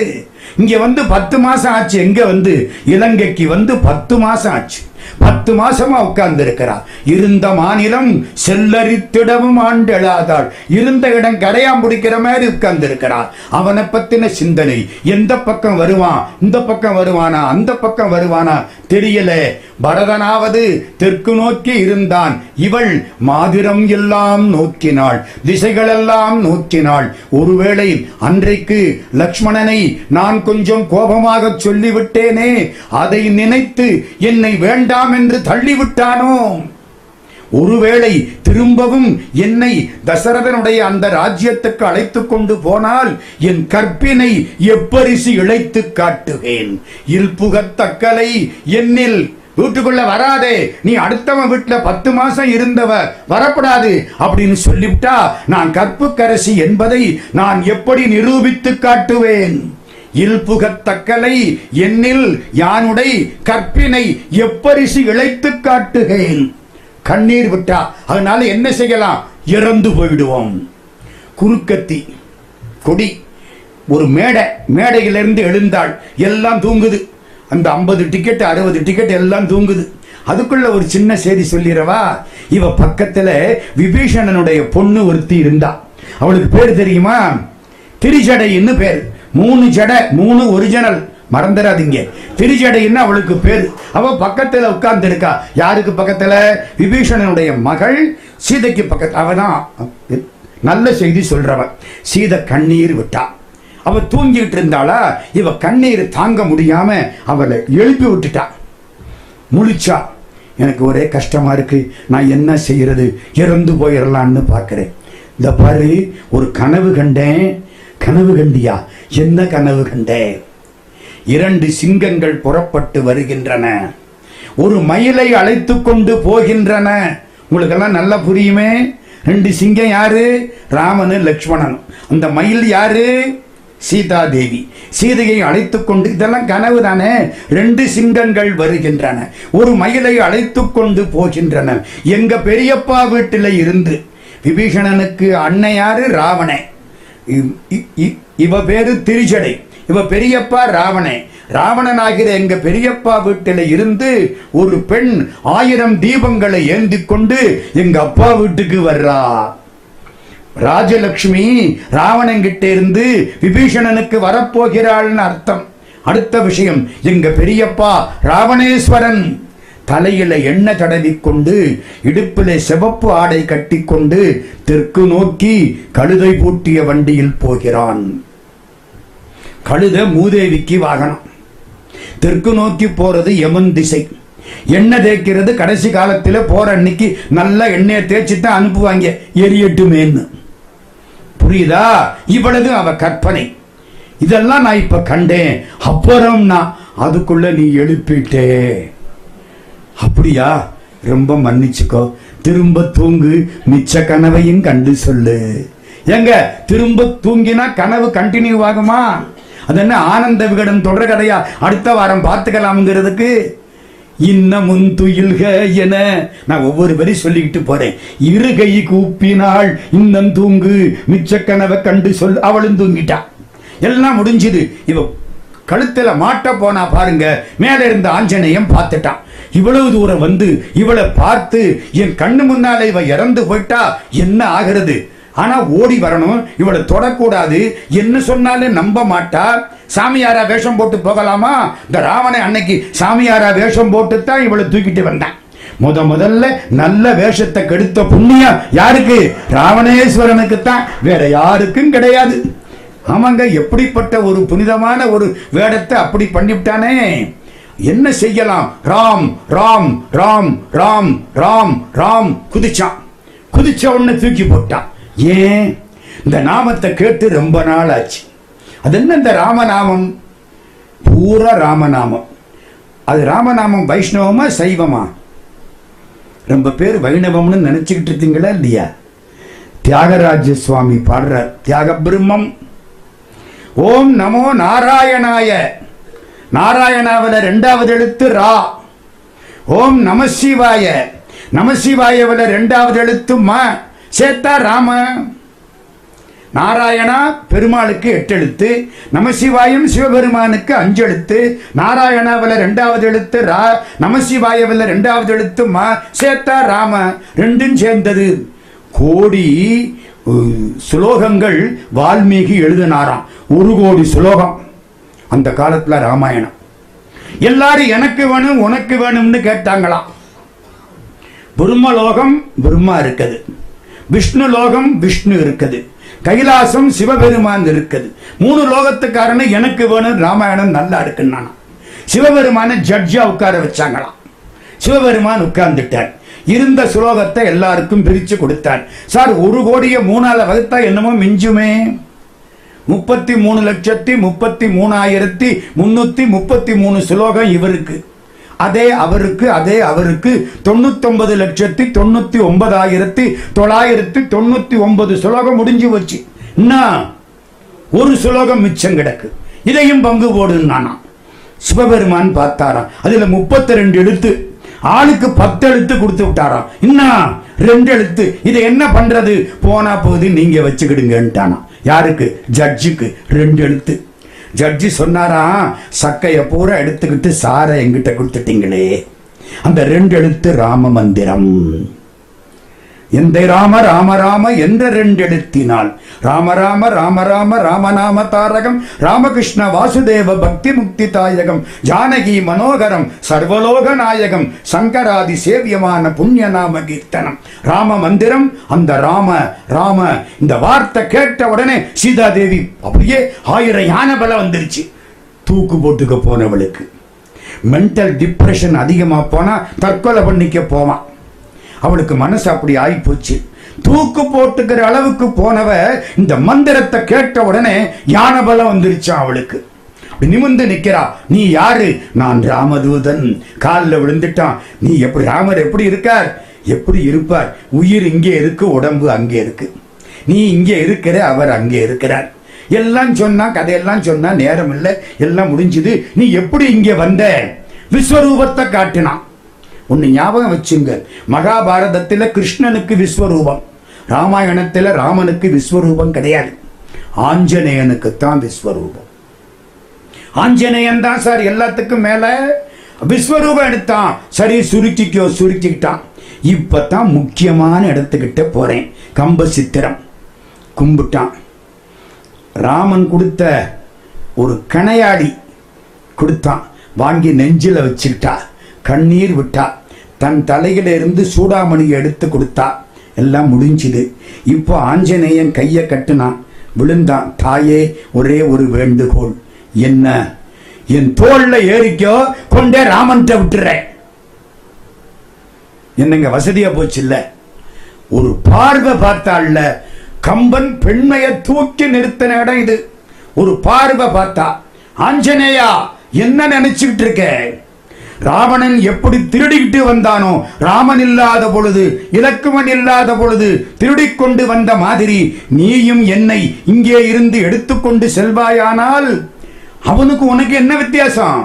இங்க வந்து 10 மாசம் ஆச்சு. எங்க வந்து இலங்கைக்கு வந்து 10 மாசம் ஆச்சு. 10 மாசமா உட்கார்ந்து இருக்கிறா. இருந்த மாநிலம் செல்லரித்திடவும் ஆண்டெழாதாள். இருந்த இடம் கரையாம் பிடிக்கிற மாதிரி உட்கார்ந்து இருக்கிறார். அவனை பத்தின சிந்தனை. எந்த பக்கம் வருவான்? இந்த பக்கம் வருவானா, அந்த பக்கம் வருவானா தெரியல. பரதனாவது தெற்கு நோக்கி இருந்தான். இவள் மாதிரம் எல்லாம் நோக்கினாள், திசைகளெல்லாம் நோக்கினாள். ஒருவேளை அன்றைக்கு லக்ஷ்மணனை நான் கொஞ்சம் கோபமாக சொல்லிவிட்டேனே, அதை நினைத்து என்னை வேண்டாம் என்று தள்ளிவிட்டானோ? ஒருவேளை திரும்பவும் என்னை தசரதனுடைய அந்த ராஜ்யத்துக்கு அழைத்துக் கொண்டு போனால் என் கற்பினை எப்பரிசு இழைத்து காட்டுவேன். இல்புகத்தக்கலை என்னில் வீட்டுக்குள்ள வராதே, நீ அடுத்தவன் வீட்டுல 10 மாசம் இருந்தவ, வரப்படாது அப்படின்னு சொல்லிவிட்டா நான் கற்புக்கரசி என்பதை நான் எப்படி நிரூபித்து காட்டுவேன்? இல்புகத்தக்கலை என்னில் யானுடை கற்பினை எப்பரிசு இழைத்து காட்டுகிறேன். கண்ணீர் விட்டா. அதனால என்ன செய்யலாம்? இறந்து போயிடுவோம். குறுக்கத்தி கொடி ஒரு மேடையிலிருந்து எழுந்தாள். எல்லாம் தூங்குது. அந்த 50 டிக்கெட் 60 டிக்கெட் எல்லாம் தூங்குது. அதுக்குள்ள ஒரு சின்ன செய்தி சொல்லிடவா? இவ பக்கத்துல விபீஷணனுடைய பொண்ணு ஒருத்தி இருந்தா. அவளுக்கு பேர் தெரியுமா? திரிஜடைன்னு பேர். 3 ஜடை, 3 ஒரிஜினல், மறந்துடாதீங்க. திரிஜடைன்னு அவளுக்கு பேர். அவ பக்கத்துல உட்கார்ந்து இருக்கா. யாருக்கு பக்கத்துல? விபீஷணனுடைய மகள் சீதைக்கு பக்கத்துல. அவதான் நல்ல செய்தி சொல்றவன். சீதை கண்ணீர் விட்டா. அவ தூங்கிட்டு இருந்தாளா? இவ கண்ணீர் தாங்க முடியாம அவளை எழுப்பி விட்டுட்டா. முழிச்சா. எனக்கு ஒரே கஷ்டமா இருக்கு, நான் என்ன செய்யறது, இறந்து போயிடலான்னு பார்க்கிறேன். இந்த பாரு, ஒரு கனவு கண்டேன். கனவு கண்டியா? என்ன கனவு கண்டேன்? 2 சிங்கங்கள் புறப்பட்டு வருகின்றன, ஒரு மயிலை அழைத்து கொண்டு போகின்றன. உங்களுக்கெல்லாம் நல்லா புரியுமே. 2 சிங்கம் யாரு? ராமனு லக்ஷ்மணன். அந்த மயில் யாரு? சீதாதேவி. சீதையை அழைத்துக் கொண்டு, இதெல்லாம் கனவு தானே. 2 சிங்கங்கள் வருகின்றன, ஒரு மயிலை அழைத்துக் கொண்டு போகின்றன. எங்க பெரியப்பா வீட்டில இருந்து. விபீஷணனுக்கு அண்ணன் யாரு? ராவணே. இவ பேரு திரிஜடை. இவ பெரியப்பா ராவணே. ராவணனாகிற எங்க பெரியப்பா வீட்டில இருந்து ஒரு பெண் 1000 தீபங்களை ஏந்தி கொண்டு எங்க அப்பா வீட்டுக்கு வர்றா. ராஜலட்சுமி ராவணங்கிட்ட இருந்து விபீஷணனுக்கு வரப்போகிறாள்னு அர்த்தம். அடுத்த விஷயம், எங்க பெரியப்பா ராவணேஸ்வரன் தலையில எண்ணெய் தடவிக்கொண்டு இடுப்பில சிவப்பு ஆடை கட்டிக்கொண்டு தெற்கு நோக்கி கழுதை பூட்டிய வண்டியில் போகிறான். கழுதை மூதேவிக்கு வாகனம். தெற்கு நோக்கி போறது யமன் திசை. எண்ணெய் தேய்க்கிறது கடைசி காலத்தில் போற அன்னைக்கு நல்ல எண்ணெயை தேய்ச்சி தான் அனுப்புவாங்க, எரியட்டுமேன்னு. புரியுதா? இவ்வளவு அவ கற்பனை. இதெல்லாம் நான் இப்ப கண்டேன். அப்புறம் நான் அதுக்குள்ள நீ எழுப்பிட்டே. அப்படியா? ரொம்ப மன்னிச்சுக்கோ. திரும்ப தூங்கு, மிச்ச கனவையும் கண்டு சொல்லு. எங்க திரும்ப தூங்கினா கனவு கண்டினியூ ஆகுமா? அது என்ன ஆனந்த விகடன் தொடர் கதையா? அடுத்த வாரம் பார்த்துக்கலாம்ங்கிறதுக்கு இன்னமும் துயில்க என நான் ஒவ்வொரு வரி சொல்லிக்கிட்டு போறேன். இருகை கூப்பினாள் இன்னும் தூங்கு, மிச்ச கனவை கண்டு சொல். அவளும் தூங்கிட்டா. எல்லாம் முடிஞ்சுது. இவ கழுத்துல மாட்ட போனா பாருங்க, மேல இருந்த ஆஞ்சநேயம் பார்த்துட்டான். இவ்வளவு தூரம் வந்து இவளை பார்த்து என் கண்ணு முன்னாலே இவ இறந்து போயிட்டா என்ன ஆகிறது? ஆனா ஓடி வரணும், இவளை தொடக்கூடாது. என்ன சொன்னாலும் நம்ப மாட்டா. சாமியாரா வேஷம் போட்டு போகலாமா? இந்த ராவணை அன்னைக்கு சாமியாரா வேஷம் போட்டு தான் இவளை தூக்கிட்டு வந்தான். முதல்ல நல்ல வேஷத்தை கெடுத்த புண்ணியம் யாருக்கு? ராவணேஸ்வரனுக்கு தான், வேற யாருக்கும் கிடையாது. ஆமாங்க, எப்படிப்பட்ட ஒரு புனிதமான ஒரு வேடத்தை அப்படி பண்ணிவிட்டானே. என்ன செய்யலாம்? ராம் ராம் ராம் ராம் ராம் ராம் குதிச்சான். குதிச்ச உடனே தூக்கி போட்டான். ஏன்? இந்த நாமத்தை கேட்டு ரொம்ப நாள் ஆச்சு. அது என்ன இந்த ராமநாமம்? பூரா ராமநாமம். அது ராமநாமம் வைஷ்ணவமா சைவமா? ரொம்ப பேர் வைணவம்னு நினைச்சுக்கிட்டு இருக்கீங்களா இல்லையா? தியாகராஜ சுவாமி பாடுறார், தியாக பிரம்மம். ஓம் நமோ நாராயணாய. நாராயணாவில இரண்டாவது எழுத்து ரா. ஓம் நமசிவாய. நமசிவாயவில இரண்டாவது எழுத்து ம. சேத்தா ராம. நாராயணா பெருமாளுக்கு 8 எழுத்து, நமசிவாயம் சிவபெருமானுக்கு 5 எழுத்து. நாராயணாவில இரண்டாவது எழுத்து ரா, நமசிவாயவில இரண்டாவது எழுத்து ம, சேத்தா ராம. ரெண்டும் சேர்ந்தது. கோடி சுலோகங்கள் வால்மீகி எழுதினாராம். 1 கோடி சுலோகம் அந்த காலத்துல ராமாயணம். எல்லாரும் எனக்கு வேணும் உனக்கு வேணும்னு கேட்டாங்களாம். பிரம்மலோகம் பிரம்மா இருக்குது, விஷ்ணு லோகம் விஷ்ணு இருக்குது, கைலாசம் சிவபெருமான் இருக்குது. 3 லோகத்துக்காரனு எனக்கு வேணும் ராமாயணம் நல்லா இருக்குன்னா சிவபெருமான ஜட்ஜா உட்கார வச்சாங்களாம். சிவபெருமான் உட்கார்ந்துட்டார். இருந்த சுலோகத்தை எல்லாருக்கும் பிரிச்சு கொடுத்தார். சார் 1 கோடியை 3ஆல வகுத்தா என்னமோ மிஞ்சுமே. 33,33,333 சுலோகம் இவருக்கு. அதே அவருக்கு 99,99,999 சுலோகம் முடிஞ்சு வச்சு. ஒரு சுலோகம் மிச்சம் கிடக்கு, இதையும் பங்கு போடுனானா. சிவபெருமான் பார்த்தாராம், அதுல 32 எழுத்து, ஆளுக்கு 10 எழுத்து கொடுத்து விட்டாராம். இன்னும் 2 எழுத்து, இதை என்ன பண்றது? போனா போது நீங்க வச்சுக்கிடுங்கன்ட்டானா. யாருக்கு? ஜட்ஜுக்கு 2 எழுத்து. ஜட்ஜி சொன்னாரா, சக்கைய பூரா எடுத்துக்கிட்டு சாரை எங்கிட்ட கொடுத்துட்டீங்களே. அந்த 2 எழுத்து ராம மந்திரம். எந்த ராம ராம ராம என்ற 2 எழுத்தினால் ராம ராம ராம ராம ராமநாம தாரகம் ராமகிருஷ்ண வாசுதேவ பக்தி முக்தி தாயகம் ஜானகி மனோகரம் சர்வலோக நாயகம் சங்கராதி சேவியமான புண்ணிய நாம கீர்த்தனம். ராம மந்திரம். அந்த ராம ராம இந்த வார்த்தை கேட்ட உடனே சீதாதேவி அப்படியே 1000 யானை பலம் வந்துருச்சு. தூக்கு போட்டுக்க போனவளுக்கு மென்டல் டிப்ரெஷன் அதிகமா போனா தற்கொலை பண்ணிக்க போவான். அவளுக்கு மனசு அப்படி ஆகி போச்சு. தூக்கு போட்டுக்கிற அளவுக்கு போனவ இந்த மந்திரத்தை கேட்ட உடனே யான பலம் வந்துருச்சான் அவளுக்கு. நிமிர்ந்து நிக்கிறா. நீ யாரு? நான் ராமதூதன். காலில் விழுந்துட்டான். நீ எப்படி? ராமர் எப்படி இருக்கார்? எப்படி இருப்பார்? உயிர் இங்கே இருக்கு, உடம்பு அங்கே இருக்கு. நீ இங்கே இருக்கிற, அவர் அங்கே இருக்கிறார். எல்லாம் சொன்னா, கதையெல்லாம் சொன்னா, நேரம் இல்லை, எல்லாம் முடிஞ்சுது. நீ எப்படி இங்கே வந்த? விஸ்வரூபத்தை காட்டினான். ஒன்னு ஞாபகம் வச்சுங்க, மகாபாரதத்தில் கிருஷ்ணனுக்கு விஸ்வரூபம், ராமாயணத்தில் ராமனுக்கு விஸ்வரூபம் கிடையாது. ஆஞ்சநேயனுக்குத்தான் விஸ்வரூபம். ஆஞ்சநேயன் தான் சார் எல்லாத்துக்கும் மேல விஸ்வரூபம் எடுத்தான். சரி, சுருக்கிக்கிட்டான். இப்பதான் முக்கியமான இடத்துக்கிட்ட போறேன். கம்ப சித்திரம் கும்பிட்டான். ராமன் கொடுத்த ஒரு கணையாடி கொடுத்தான். வாங்கி நெஞ்சில வச்சுக்கிட்டா. கண்ணீர் விட்டா. தன் தலையில இருந்து சூடாமணி எடுத்து கொடுத்தா. எல்லாம் முடிஞ்சுது. இப்போ ஆஞ்சநேயன் கையை கட்டுனான். விழுந்தான். தாயே, ஒரே ஒரு வேண்டுகோள். என்ன? என் தோல்ல ஏறிக்கோ, கொண்டே ராமன்ட்ட விட்டுற. என்னங்க வசதியா போச்சு இல்ல? ஒரு பார்வை பார்த்தாள்ல, கம்பன் பெண்மையை தூக்கி நிறுத்தின இடம் இது. ஒரு பார்வை பார்த்தா, ஆஞ்சநேயா என்ன நினைச்சுக்கிட்டு இருக்க? ராவணன் எப்படி திருடிக்கிட்டு வந்தானோ, ராமன் இல்லாத பொழுது, இலக்குவன் இல்லாத பொழுது திருடிக்கொண்டு வந்த மாதிரி நீயும் என்னை இங்கே இருந்து எடுத்துக்கொண்டு செல்வாயானால் அவனுக்கு உனக்கு என்ன வித்தியாசம்?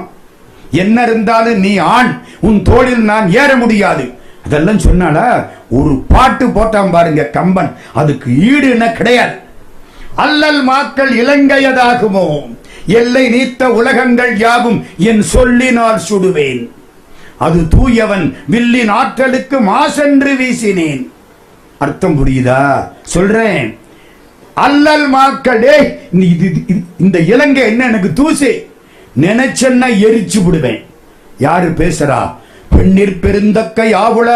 என்ன இருந்தாலும் நீ ஆண், உன் தோளில் நான் ஏற முடியாது. அதெல்லாம் சொன்னால ஒரு பாட்டு போட்டான் பாருங்க கம்பன், அதுக்கு ஈடு என்ன கிடையாது. அல்லல் மாக்கள் இலங்கையதாகுமோ, எல்லை நீத்த உலகங்கள் யாவும் என் சொல்லினால் சுடுவேன். அது தூயவன் வில்லின் ஆற்றலுக்கு மாசென்று வீசினேன். அர்த்தம் புரியுதா? சொல்றேன். அல்லல் மாக்களே, இந்த இலங்கை என்ன எனக்கு தூசே, நினைச்சென்ன எரிச்சு விடுவேன். யாரு பேசுறா? பெண்ணிற் பெருந்தக்கை ஆவுல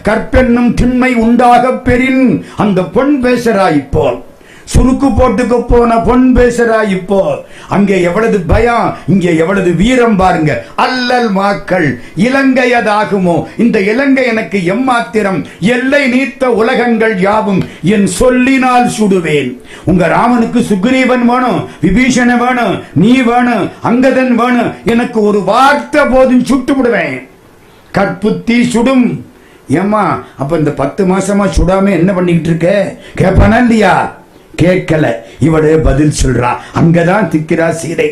கற்பென்னும் திண்மை உண்டாக பெறின் அந்த பொன் பேசுறா. இப்போ சுருக்கு போட்டுக்கு போன பொன் பேசுறா. இப்போ அங்கே எவ்வளவு பயம், இங்கே எவ்வளவு வீரம் பாருங்க. அல்லல் மாக்கள் இலங்கையதாகுமோ, இந்த இலங்கை எனக்கு எம்மாத்திரம், எல்லை நீத்த உலகங்கள் யாவும் என் சொல்லினால் சுடுவேன். உங்க ராமனுக்கு சுக்ரீவன் வேணும், விபீஷணன் வேணும், நீ வேணும், அங்கதன் வேணும், எனக்கு ஒரு வார்த்தை போதும் சுட்டு விடுவேன். கற்புத்தி சுடும். ஏமா அப்ப இந்த 10 மாசமா சுடாம என்ன பண்ணிக்கிட்டு இருக்க கேட்பானா இல்லையா? கேட்கல. இவளே பதில் சொல்றா. அங்கதான் திக்கிறா சீதை.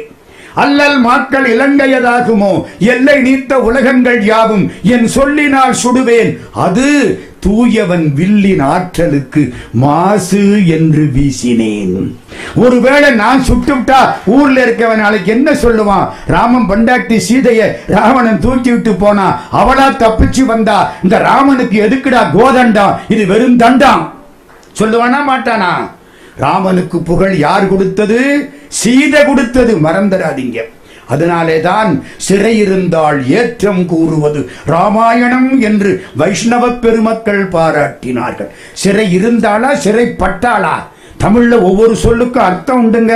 அல்லல் மாக்கள் இலங்கையதாகுமோ, எல்லை நீத்த உலகங்கள் யாவும் என் சொல்லினால் சுடுவேன். அது தூயவன் வில்லின் ஆற்றலுக்கு மாசு என்று வீசினேன். ஒருவேளை நான் சுட்டுவிட்டா ஊர்ல இருக்கவன் நாளைக்கு என்ன சொல்லுவான்? ராமன் பண்டாட்டி சீதைய ராவணன் தூக்கி விட்டு போனா, அவளா தப்பிச்சு வந்தா, இந்த ராமனுக்கு எதுக்குடா கோதண்டா, இது வெறும் தண்டாம் சொல்லுவானா மாட்டானா? ராமனுக்கு புகழ் யார் கொடுத்தது? சீதை கொடுத்தது, மறந்துடாதீங்க. அதனாலே தான் சிறை இருந்தால் ஏற்றம் கூறுவது ராமாயணம் என்று வைஷ்ணவ பெருமக்கள் பாராட்டினார்கள். சிறை இருந்தாளா சிறை பட்டாளா? தமிழ்ல ஒவ்வொரு சொல்லுக்கும் அர்த்தம் உண்டுங்க.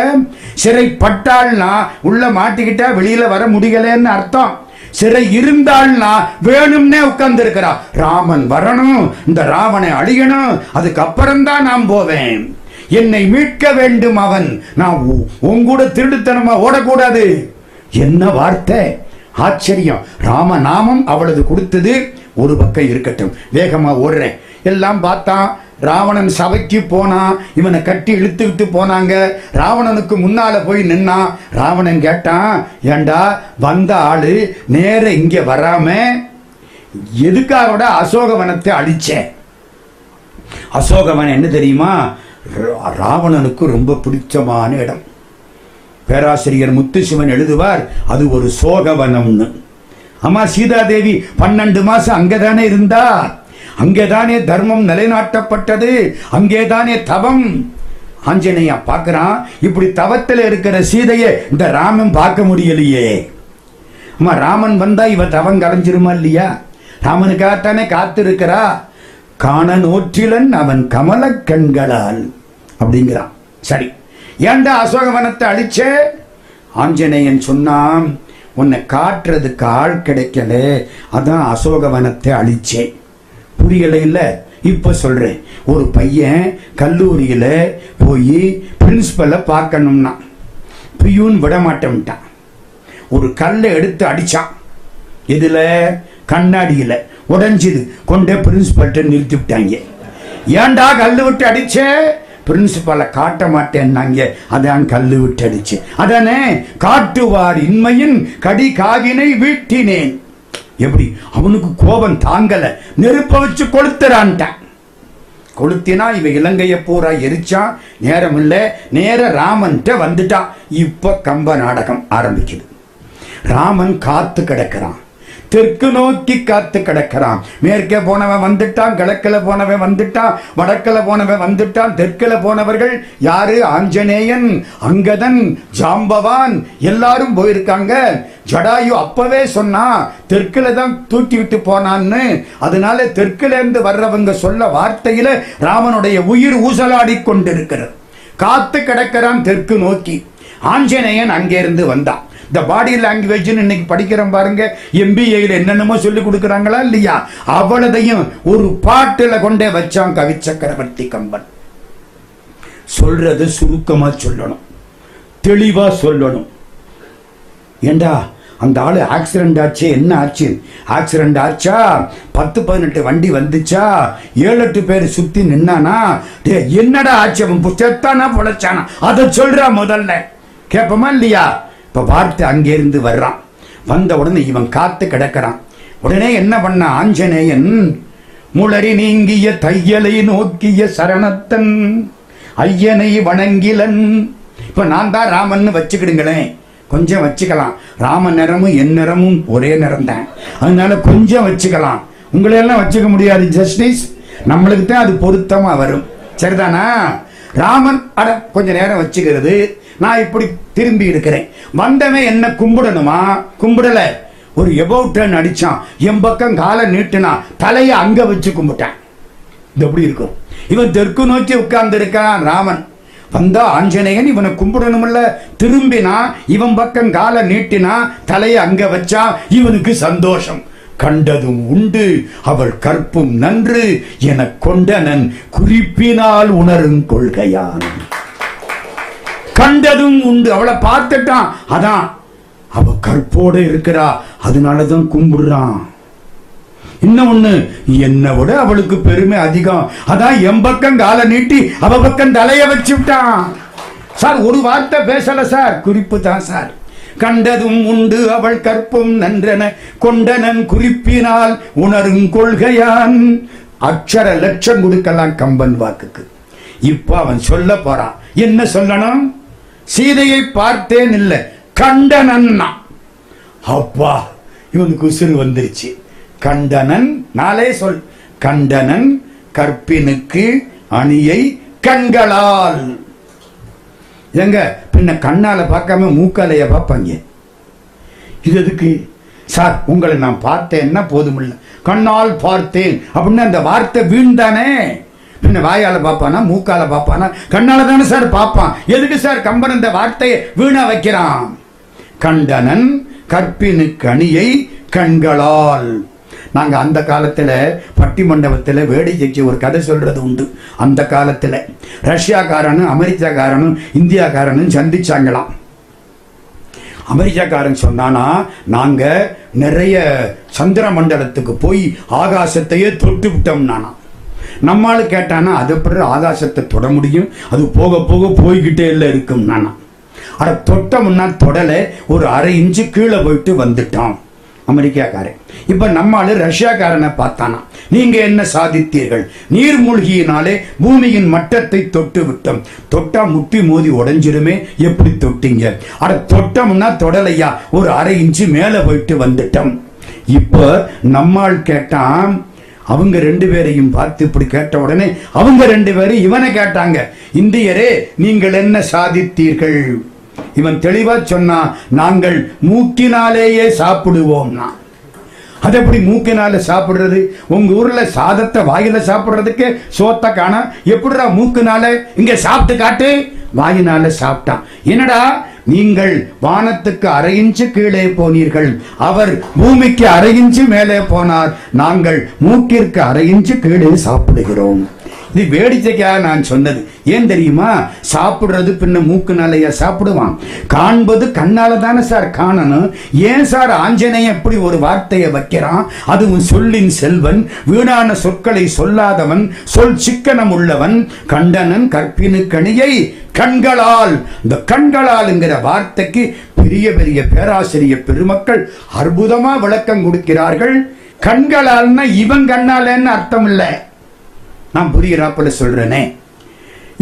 சிறை பட்டாள்னா உள்ள மாட்டிக்கிட்டா வெளியில வர முடியலன்னு அர்த்தம். சிறை இருந்தாள்னா வேணும்னே உட்கார்ந்து இருக்கிறா. ராமன் வரணும், இந்த ராவனை அழியணும், அதுக்கப்புறம் தான் நான் போவேன். என்னை மீட்க வேண்டும் அவன். நான் உங்கூட திருடுத்தனமா ஓடக்கூடாது. என்ன வார்த்தை, ஆச்சரியம். ராமநாமம் அவளது கொடுத்தது ஒரு பக்கம் இருக்கட்டும். வேகமா ஓடுறேன். எல்லாம் பார்த்தான். ராவணன் சபைக்கு போனான். இவனை கட்டி இழுத்துக்கிட்டு போனாங்க. ராவணனுக்கு முன்னால போய் நின்னான். ராவணன் கேட்டான், ஏண்டா வந்த ஆளு நேர இங்க வராம எதுக்காக அசோகவனத்தை அழிச்சேன்? அசோகவனம் என்ன தெரியுமா? ராவணனுக்கு ரொம்ப பிடிச்சமான இடம். பேராசிரியர் முத்துசிவன் எழுதுவார், அது ஒரு சோகவனம்னு. அம்மா சீதாதேவி 12 மாசம் அங்கதானே இருந்தா, அங்கேதானே தர்மம் நிலைநாட்டப்பட்டது, அங்கேதானே தவம். ஆஞ்சநேயா பார்க்கிறான், இப்படி தவத்தில் இருக்கிற சீதையை இந்த ராமன் பார்க்க முடியலையே. அம்மா ராமன் வந்தா இவ தவம் கலைஞ்சிருமா இல்லையா? ராமனுக்காகத்தானே காத்து இருக்கிறா. காண நோற்றிலன் அவன் கமல கண்களால் அப்படிங்கிறான். சரி, ஏண்டா அசோகவனத்தை அழிச்சே? ஆஞ்சநேயன் சொன்னான், உன்னை காட்டுறதுக்கு ஆள் கிடைக்கல, அதான் அசோகவனத்தை அழிச்சேன். புரியல இல்ல? இப்ப சொல்றேன். ஒரு பையன் கல்லூரியில போய் பிரின்சிபலை பார்க்கணும்னா பியூன் விட மாட்டேன்ட்டான். ஒரு கல்லை எடுத்து அடிச்சான். இதுல கண்ணாடியில உடைஞ்சுது. கொண்டே பிரின்சிபல்ட்ட நிறுத்தி விட்டாங்க. ஏண்டா கல்லு விட்டு அடிச்சே? பிரின்சிபலை காட்ட மாட்டேன்னாங்க. அதான் கல்லு விட்டு அடிச்சு. அதானே காட்டுவார் இன்மையின் கடி காவினை வீட்டினேன். எப்படி அவனுக்கு கோபம் தாங்கல, நெருப்ப வச்சு கொளுத்துறான்ட்டான். கொளுத்தினா இவ இலங்கைய பூரா எரிச்சான். நேரம் இல்ல, நேர ராமன்ட்ட வந்துட்டான். இப்ப கம்ப நாடகம் ஆரம்பிக்குது. ராமன் காத்து கிடக்கிறான். தெற்கு நோக்கி காத்து கிடக்கிறான். மேற்கே போனவன் வந்துட்டான், கிழக்கில் போனவன் வந்துட்டான், வடக்கில் போனவன் வந்துட்டான். தெற்கில் போனவர்கள் யாரு? ஆஞ்சநேயன், அங்கதன், ஜாம்பவான் எல்லாரும் போயிருக்காங்க. ஜடாயு அப்பவே சொன்னா தெற்கில தான் தூக்கி விட்டு போனான்னு. அதனால தெற்கில இருந்து வர்றவங்க சொல்ல வார்த்தையில ராமனுடைய உயிர் ஊசலாடி கொண்டிருக்கிறது. காத்து கிடக்கிறான் தெற்கு நோக்கி. ஆஞ்சநேயன் அங்கிருந்து வந்தான். இந்த பாடி லாங்குவேஜ் இன்னைக்கு படிக்கிறோம் பாருங்க, MBA என்னென்னமோ சொல்லி கொடுக்குறாங்களா இல்லையா, அவ்வளதையும் ஒரு பாட்டுல கொண்டே வச்சான் கவி சக்கரவர்த்தி கம்பன். சொல்றது சுருக்கமா சொல்லணும், தெளிவா சொல்லணும். ஏண்டா அந்த ஆளு ஆக்சிடென்ட் ஆச்சு, என்ன ஆச்சு, ஆக்சிடென்ட் ஆச்சா, 10-18 வண்டி வந்துச்சா, 7-8 பேர் சுத்தி நின்னானா, என்னடா ஆச்சு, அவன் செத்தானா பொழைச்சானா, அதை சொல்றா முதல்ல, கேட்போமா இல்லையா? இப்ப வார்த்தை அங்கிருந்து வர்றான், வந்த உடனே இவன் காத்து கிடக்கிறான். உடனே என்ன பண்ண ஆஞ்சநேயன், முளரி நீங்கிய தையலை நோக்கிய சரணத்தன் ஐயனை வணங்கிலன். இப்ப நான் தான் ராமன் வச்சுக்கிடுங்களேன், கொஞ்சம் வச்சுக்கலாம். ராம நிறமும் என் நிறமும் ஒரே நிறம் தான், அதனால கொஞ்சம் வச்சுக்கலாம். உங்களையெல்லாம் வச்சுக்க முடியாது ஜஸ்டிஸ், நம்மளுக்கு தான் அது பொருத்தமா வரும், சரிதானா? ராமன் அட கொஞ்ச நேரம் வச்சுக்கிறது, நான் இப்படி திரும்பி இருக்கிறேன். வந்தவன் என்ன கும்பிடணுமா, கும்பிடல, ஒரு எபவுட் டர்ன் அடிச்சான், என் பக்கம் காலை நீட்டுனா தலையை அங்க வச்சு கும்பிட்டான். இது எப்படி இருக்கும்? இவன் தெற்கு நோக்கி உட்கார்ந்து இருக்கான் ராமன். வந்தா ஆஞ்சநேயன் இவனை கும்பிடணும்ல, திரும்பினா இவன் பக்கம் காலை நீட்டினா தலையை அங்க வச்சா இவனுக்கு சந்தோஷம். கண்டதும் உண்டு அவள் கற்பும் நன்று என கொண்டனன் குறிப்பினால் உணரும் கொள்கையான். கண்டதும் உண்டு, அவளை பார்த்துட்டான், அதான் அவ கற்போட இருக்கிறா, அதனாலதான் கும்பிடுறான். இன்னொன்னு, என்னை விட அவளுக்கு பெருமை அதிகம், அதான் என் பக்கம் காலை நீட்டி அவ பக்கம் தலைய வச்சு விட்டான். சார் ஒரு வார்த்தை பேசல சார், குறிப்பு தான் சார். கண்டதும் உண்டு அவள் கற்பும் நன்றென கொண்டனன் குறிப்பினால் உணரும் கொள்கையான். அக்ஷர லட்சம் கொடுக்கலாம் கம்பன் வாக்குக்கு. இப்ப அவன் சொல்ல போறான், என்ன சொல்லணும்? சீதையை பார்த்தேன் இல்ல, கண்டனன். அப்பா இவனுக்கு உசுறு வந்துருச்சு. கண்டனன், நாளே சொல், கண்டனன் கற்பினுக்கு அணியை கண்களால். எங்க பின்ன கண்ணால பார்க்காம மூக்காலைய பார்ப்பாங்க. இது எதுக்கு சார்? உங்களை நான் பார்த்தேன்னா போதும் இல்ல, கண்ணால் பார்த்தேன் அப்படின்னு அந்த வார்த்தை வீண்தானே. பின்ன வாயால பார்ப்பானா, மூக்கால பார்ப்பானா? கண்ணால தானே சார் பார்ப்பான். எதுக்கு சார் கம்பன் இந்த வார்த்தையை வீணா வைக்கிறான்? கண்டனன் கற்பினுக்கு அணியை கண்களால். நாங்க அந்த காலத்துல பட்டி மண்டபத்துல வேடிக்கைக்கு ஒரு கதை சொல்றது உண்டு. அந்த காலத்துல ரஷ்யாக்காரனும் அமெரிக்காக்காரனும் இந்தியாக்காரனும் சந்திச்சாங்களாம். அமெரிக்காக்காரன் சொன்னானா, நாங்க நிறைய சந்திர மண்டலத்துக்கு போய் ஆகாசத்தையே தொட்டு விட்டோம்னானா. நம்மால கேட்டானா, அது எப்படி ஆகாசத்தை தொட முடியும், அது போக போக போய்கிட்டே இல்லை இருக்கும் நானா. அட தொட்டோம்னா தொடல, ஒரு அரை இன்ச்சு கீழே போயிட்டு வந்துட்டான் அமெரிக்காக்காரன். இப்ப நம்மால ரஷ்யாக்காரனை பார்த்தானா, நீங்க என்ன சாதித்தீர்கள்? நீர்மூழ்கியினாலே பூமியின் மட்டத்தை தொட்டு விட்டோம். தொட்டா முட்டி மோதி உடைஞ்சிருமே, எப்படி தொட்டீங்க? அட தொட்டோம்னா தொடலையா, ஒரு அரை இன்ச்சு மேல போயிட்டு வந்துட்டோம். இப்ப நம்மால் கேட்டான், அவங்க 2 பேரையும் பார்த்து இப்படி கேட்ட உடனே அவங்க 2 பேரும் இவனை கேட்டாங்க, இந்தியரே நீங்கள் என்ன சாதித்தீர்கள்? இவன் தெளிவா சொன்னா, நாங்கள் மூக்கினாலேயே சாப்பிடுவோம்னா. அது எப்படி மூக்கினால சாப்பிடுறது? உங்க ஊர்ல சாதத்தை வாயில சாப்பிடுறதுக்கு சோத்த காண, எப்படிடா மூக்குனால? இங்க சாப்பிட்டு காட்டு. வாயினால சாப்பிட்டான். என்னடா நீங்கள் வானத்துக்கு அரை இன்ச்சு கீழே போனீர்கள், அவர் பூமிக்கு அரை இன்ச்சு மேலே போனார், நாங்கள் மூக்கிற்கு அரை இன்ச்சு கீழே சாப்பிடுகிறோம். இது வேடிக்கைக்காக நான் சொன்னது. ஏன் தெரியுமா? சாப்பிடுறது பின்ன மூக்குனாலையா சாப்பிடுவான்? காண்பது கண்ணால தானே சார் காணணும். ஏன் சார் ஆஞ்சநேயன் எப்படி ஒரு வார்த்தையை வைக்கிறான்? அதுவும் சொல்லின் செல்வன், வீணான சொற்களை சொல்லாதவன், சொல் சிக்கனம் உள்ளவன். கண்டனன் கற்பினுக்கணியை கண்களால். இந்த கண்களால்ங்கிற வார்த்தைக்கு பெரிய பெரிய பேராசிரியர் பெருமக்கள் அற்புதமா விளக்கம் கொடுக்கிறார்கள். கண்களால்னா இவன் கண்ணாலன்னு அர்த்தம் இல்லை, நான் புரிகிறாப்புல சொல்றேனே.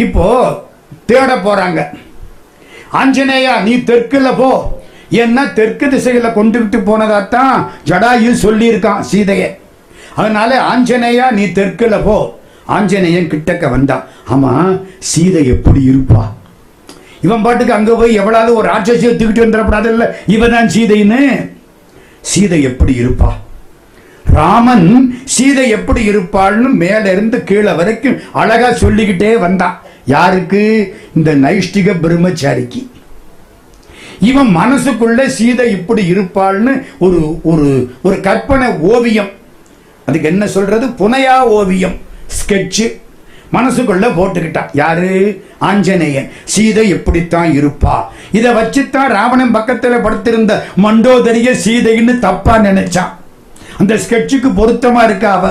இப்போ தேட போறாங்க. ஆஞ்சநேயா நீ தெற்குல போ, ஏன்னா தெற்கு திசையில கொண்டு விட்டு போனதாத்தான் ஜடாயு சொல்லி இருக்கான் சீதைய. அதனால ஆஞ்சநேயா நீ தெற்குல போ. ஆஞ்சநேயன் கிட்டக்க வந்தான். ஆமா சீதை எப்படி இருப்பா? இவன் பாட்டுக்கு அங்க போய் எவ்வளவு ஒரு ராட்சசியை தூக்கிட்டு வந்துடப்படாது இல்ல, இவன் சீதைன்னு. சீதை எப்படி இருப்பா? ராமன் சீதை எப்படி இருப்பாள்னு மேல இருந்து கீழே வரைக்கும் அழகா சொல்லிக்கிட்டே வந்தான். யாருக்கு? இந்த நைஷ்டிக பிரம்மச்சாரிக்கு. இவன் மனசுக்குள்ள சீதை இப்படி இருப்பாள்னு ஒரு ஒரு ஒரு கற்பனை ஓவியம், அதுக்கு என்ன சொல்றது, புனையா ஓவியம், ஸ்கெட்சு மனசுக்குள்ள போட்டுக்கிட்டான். யாரு? ஆஞ்சநேயன். சீதை எப்படித்தான் இருப்பா, இதை வச்சுத்தான் ராவணன் பக்கத்தில் படுத்திருந்த மண்டோதரிய சீதைன்னு தப்பா நினைச்சான். அந்த ஸ்கெட்சுக்கு பொருத்தமா இருக்கா அவ.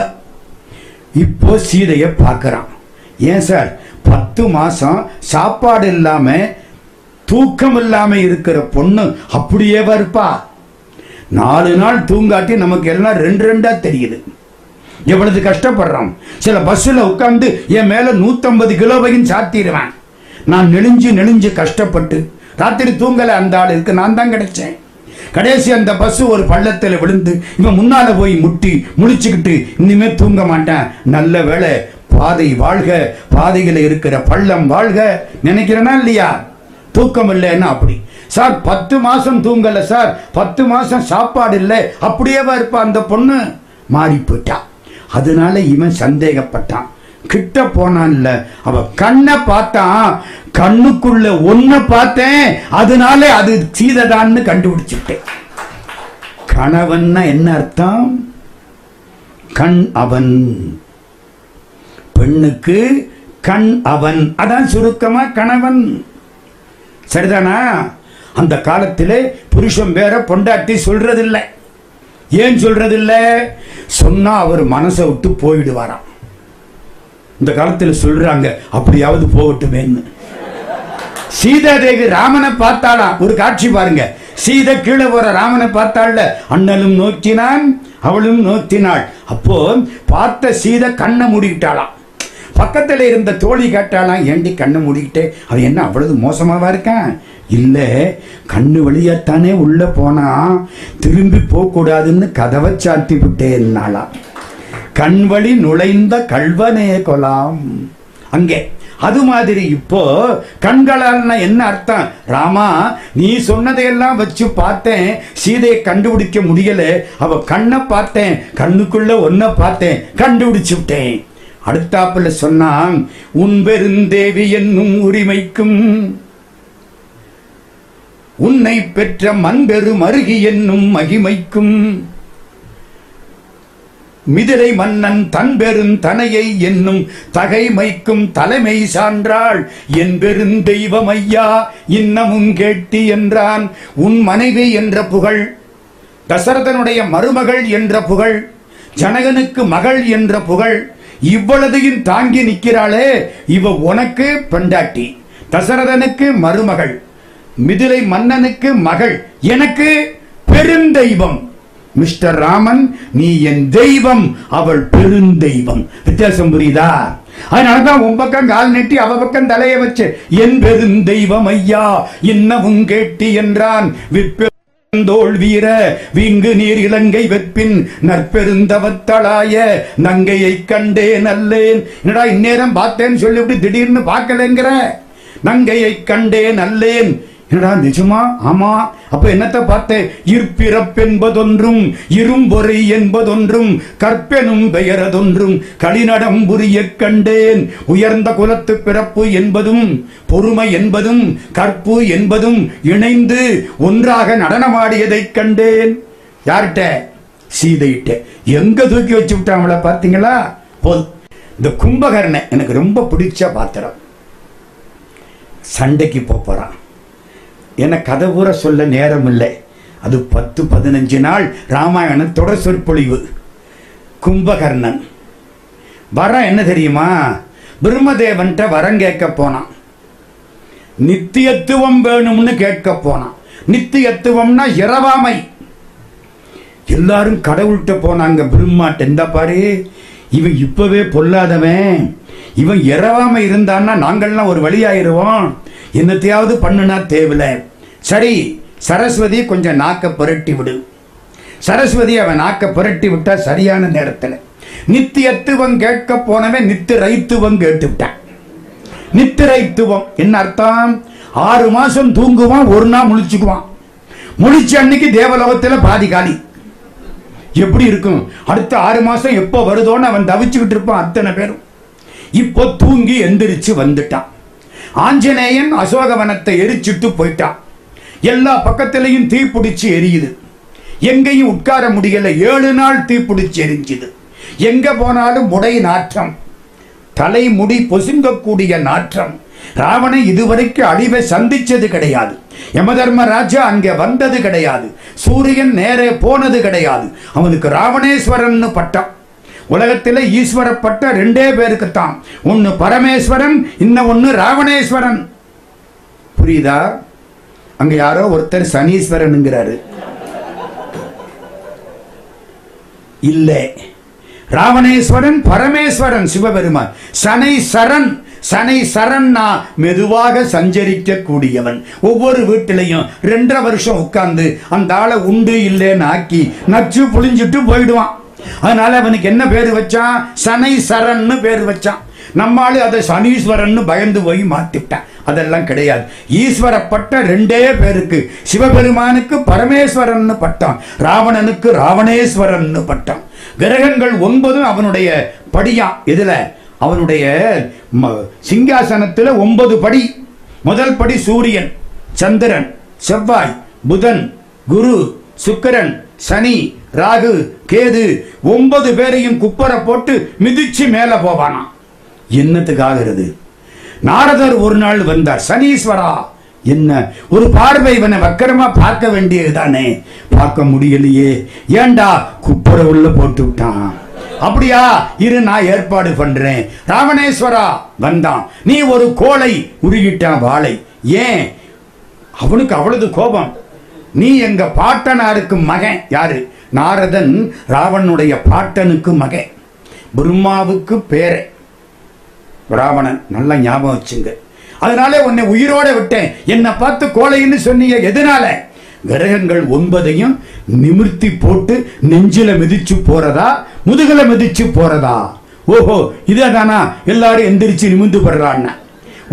இப்போ சீதையை பார்க்கறான். ஏன் சார் 10 மாசம் சாப்பாடு இல்லாம தூக்கம் இல்லாம இருக்கிற பொண்ணு அப்படியே இருப்பா? 4 நாள் தூங்காட்டி நமக்கு எல்லாம் 2 தெரியுது. எவ்வளவு கஷ்டப்படுறோம். சில பஸ்ஸில் உட்காந்து என் மேல 150 கிலோவையும் சாத்திடுவேன். நான் நெளிஞ்சு கஷ்டப்பட்டு ராத்திரி தூங்கலை. அந்த ஆள் இருக்கு, நான் தான் கிடைச்சேன். கடைசி அந்த பஸ் ஒரு பள்ளத்தில் விழுந்து இவன் முன்னால போய் முழிச்சுக்கிட்டு இனிமே தூங்க மாட்டேன், நல்ல வேளை பாதை வாழ்க, பாதையில் இருக்கிற பள்ளம் வாழ்க நினைக்கிறேனா இல்லையா? தூக்கம் இல்லைன்னா அப்படி. சார் 10 மாசம் தூங்கல சார், 10 மாசம் சாப்பாடு இல்லை, அப்படியே இருப்பா அந்த பொண்ணு. மாறி போயிட்டா. அதனால இவன் சந்தேகப்பட்டான். கிட்ட போனான்ல, அவ கண்ணை பார்த்தான், கண்ணுக்குள்ள ஒன்ன பார்த்தேன், அதனால அது சீதைதான்னு கண்டுபிடிச்சிட்டேன். கணவன்னா என்ன அர்த்தம்? கண் அவன், பெண்ணுக்கு கண் அவன், அதான் சுருக்கமா கணவன். சரிதானா? அந்த காலத்திலே புருஷன் பேர பொண்டாட்டி சொல்றதில்லை. ஏன் சொல்றதில்லை? சொன்னா அவர் மனசை விட்டு போயிடுவாராம். இந்த காலத்தில் சொல்றாங்க அப்படியாவது போகட்டுமேன்னு. சீதாதேவி ராமனை பார்த்தாளாம். ஒரு காட்சி பாருங்க. சீதை கீழே போற ராமனை பார்த்தாள்ல, அண்ணலும் நோக்கினான் அவளும் நோக்கினாள். அப்போ பார்த்த சீதை கண்ணை மூடிக்கிட்டாளாம். பக்கத்தில் இருந்த தோழி கேட்டாலாம், ஏண்டி கண்ணை மூடிக்கிட்டே, அவன் என்ன அவ்வளவு மோசமாவா இருக்கான்? இல்லை, கண்ணு வழியாத்தானே உள்ள போனா, திரும்பி போகக்கூடாதுன்னு கதவை சாத்தி விட்டேன்னாலாம். கண் வழி நுழைந்த கல்வனே கொலாம். அங்கே அது மாதிரி இப்போ கண்களால்னா என்ன அர்த்தம்? ராமா, நீ சொன்னதையெல்லாம் வச்சு பார்த்தேன், சீதையை கண்டுபிடிக்க முடியல. அவ கண்ணை பார்த்தேன், கண்ணுக்குள்ள ஒன்ன பார்த்தேன், கண்டுபிடிச்சு விட்டேன். அடுத்தாப்புல சொன்னான், உன் பெருந்தேவி என்னும் உரிமைக்கும் உன்னை பெற்ற மண்பெரு மருகி என்னும் மகிமைக்கும் மிதிலை மன்னன் தன் பெரும் தனையை என்னும் தகைமைக்கும் தலைமை சான்றாள் என் பெருந்தெய்வம் ஐயா இன்னமும் கேட்டி என்றான். உன் மனைவி என்ற புகழ், தசரதனுடைய மருமகள் என்ற புகழ், ஜனகனுக்கு மகள் என்ற புகழ், இவ்வளதையும் தாங்கி நிற்கிறாளே, இவ உனக்கு பெண்டாட்டி, தசரதனுக்கு மருமகள், மிதிலை மன்னனுக்கு மகள், எனக்கு பெருந்தெய்வம். மிஸ்டர் ராமன், நீ என் தெய்வம், அவள் பெருந்தெய்வம். வித்தியாசம் புரியுதா? அதனாலதான் உன் பக்கம் கால் நீட்டி அவ பக்கம் தலையை வச்சு என் பெருந்தெய்வம் ஐயா இன்னமும் கேட்டி என்றான். விற்பெருந்தோள் வீர விங்கு நீர் இலங்கை வெற்பின் நற்பெருந்தவத்தளாய நங்கையை கண்டே நல்லேன். என்னடா இந்நேரம் பார்த்தேன்னு சொல்லிவிட்டு திடீர்னு பார்க்கலங்கிற? நங்கையை கண்டே நல்லேன். என்னடா நிஜமா? ஆமா. அப்ப என்னத்தை பார்த்தேன்? இற்பிறப்பென்பதொன்றும் இரும்பொறை என்பதொன்றும் கற்பெனும் பெயரதொன்றும் களிநடம் புரிய கண்டேன். உயர்ந்த குலத்து பிறப்பு என்பதும் பொறுமை என்பதும் கற்பு என்பதும் இணைந்து ஒன்றாக நடனமாடியதை கண்டேன். யார்கிட்ட? சீதையிட்ட. எங்க தூக்கி வச்சு விட்டாங்களா பார்த்தீங்களா? போதும். இந்த கும்பகர்ண எனக்கு ரொம்ப பிடிச்ச பாத்திரம். சண்டைக்கு போறான். என கதை பூரா சொல்ல நேரம் இல்லை. அது 10-15 நாள் ராமாயணம் தொடர் சொற்பொழிவு. கும்பகர்ணன் வரம் என்ன தெரியுமா? பிரம்மதேவன்ட்ட வரம் கேட்க போனான். நித்தியத்துவம் வேணும்னு கேட்க போனான். நித்தியத்துவம்னா இரவாமை. எல்லாரும் கடவுள்கிட்ட போனாங்க. பிரம்மாட்ட, இந்த பாரு, இவன் இப்பவே பொல்லாதவன், இவன் இரவாமை இருந்தான்னா நாங்கள்லாம் ஒரு வழியாயிருவோம், என்னத்தையாவது பண்ணுனா தேவையில்லை. சரி, சரஸ்வதி கொஞ்சம் நாக்க புரட்டி விடு. சரஸ்வதி அவன் நாக்க புரட்டி விட்டா சரியான நேரத்தில். நித்தியத்துவம் கேட்க போனவன் நித்திரைத்துவம் கேட்டு விட்டான். நித்திரைத்துவம் என்ன அர்த்தம்? 6 மாசம் தூங்குவான், ஒரு நாள் முழிச்சுக்குவான். முழிச்ச அன்னைக்கு தேவலோகத்தில் பாதி காலி. எப்படி இருக்கும்? அடுத்த 6 மாசம் எப்போ வருதோன்னு அவன் தவிச்சுக்கிட்டு இருப்பான் அத்தனை பேரும். இப்போ தூங்கி எந்திரிச்சு வந்துட்டான். ஆஞ்சநேயன் அசோகவனத்தை எரிச்சிட்டு போயிட்டான். எல்லா பக்கத்திலையும் தீப்பிடிச்சு எரியுது, எங்கேயும் உட்கார முடியல. 7 நாள் தீப்பிடிச்சு எரிஞ்சுது. எங்க போனாலும் முடை நாற்றம், தலைமுடி பொசுங்கக்கூடிய நாற்றம். ராவணன் இதுவரைக்கு அழிவை சந்திச்சது கிடையாது. யமதர்மராஜா அங்கே வந்தது கிடையாது. சூரியன் நேரே போனது கிடையாது. அவனுக்கு ராவணேஸ்வரன் பட்டம். உலகத்தில் ஈஸ்வர பட்டம் 2 பேருக்குத்தான். ஒன்னு பரமேஸ்வரன், இன்னொன்னு ராவணேஸ்வரன். புரியுதா? அங்க யாரோ ஒருத்தர் சனீஸ்வரனுங்கிறாரு. இல்ல, ராவணேஸ்வரன் பரமேஸ்வரன் சிவபெருமான். சனை சரண், சனை சரண்னா மெதுவாக சஞ்சரிக்க கூடியவன். ஒவ்வொரு வீட்டிலையும் 2.5 வருஷம் உட்கார்ந்து அந்த ஆளை உண்டு இல்லைன்னு ஆக்கி நச்சு புளிஞ்சிட்டு போயிடுவான். அதனால அவனுக்கு என்ன பேரு வச்சான்? சனை சரண்னு பேரு வச்சான். நம்மால அதை சனீஸ்வரன் பயந்து போய் மாத்திட்டான். அதெல்லாம் கிடையாது. ஈஸ்வர பட்டம் 2 பேருக்கு. சிவபெருமானுக்கு பரமேஸ்வரன் பட்டம், ராவணனுக்கு ராவணேஸ்வரன் பட்டம். கிரகங்கள் 9 அவனுடைய படியா. இதுல அவனுடைய சிங்காசனத்தில் 9 படி. முதல் படி சூரியன், சந்திரன், செவ்வாய், புதன், குரு, சுக்கிரன், சனி, ராகு, கேது 9 பேரையும் குப்பர போட்டு மிதிச்சு மேல போவானா. என்னத்துக்காகிறது? நாரதர் ஒரு நாள் வந்தார். சனீஸ்வரா, என்ன ஒரு பார்வை, இவனை வக்கரமா பார்க்க வேண்டியதுதானே, பார்க்க முடியலையே, ஏண்டா குப்பர உள்ள போட்டு விட்டான். அப்படியா, இரு நான் ஏற்பாடு பண்றேன். ராவணேஸ்வரா வந்தான். நீ ஒரு கோலை உருகிட்டான் வாளை. ஏன்? அவனுக்கு அவ்வளவு கோபம். நீ எங்க பாட்டனாருக்கு மகன். யாரு? நாரதன் ராவணனுடைய பாட்டனுக்கு மகன். பிரம்மாவுக்கு பேரை ராவணன். நல்லா ஞாபகம் வச்சுங்க. அதனால உன்னை உயிரோட விட்டேன். என்னை பார்த்து கோலைன்னு சொன்னீங்க. எதனால? கிரகங்கள் 9ஐயும் நிமிர்த்தி போட்டு நெஞ்சில மிதிச்சு போறதா, முதுகல மிதிச்சு போறதா? ஓஹோ, இதேதானா? எல்லாரும் எந்திரிச்சு நிமிந்து படுறான்னா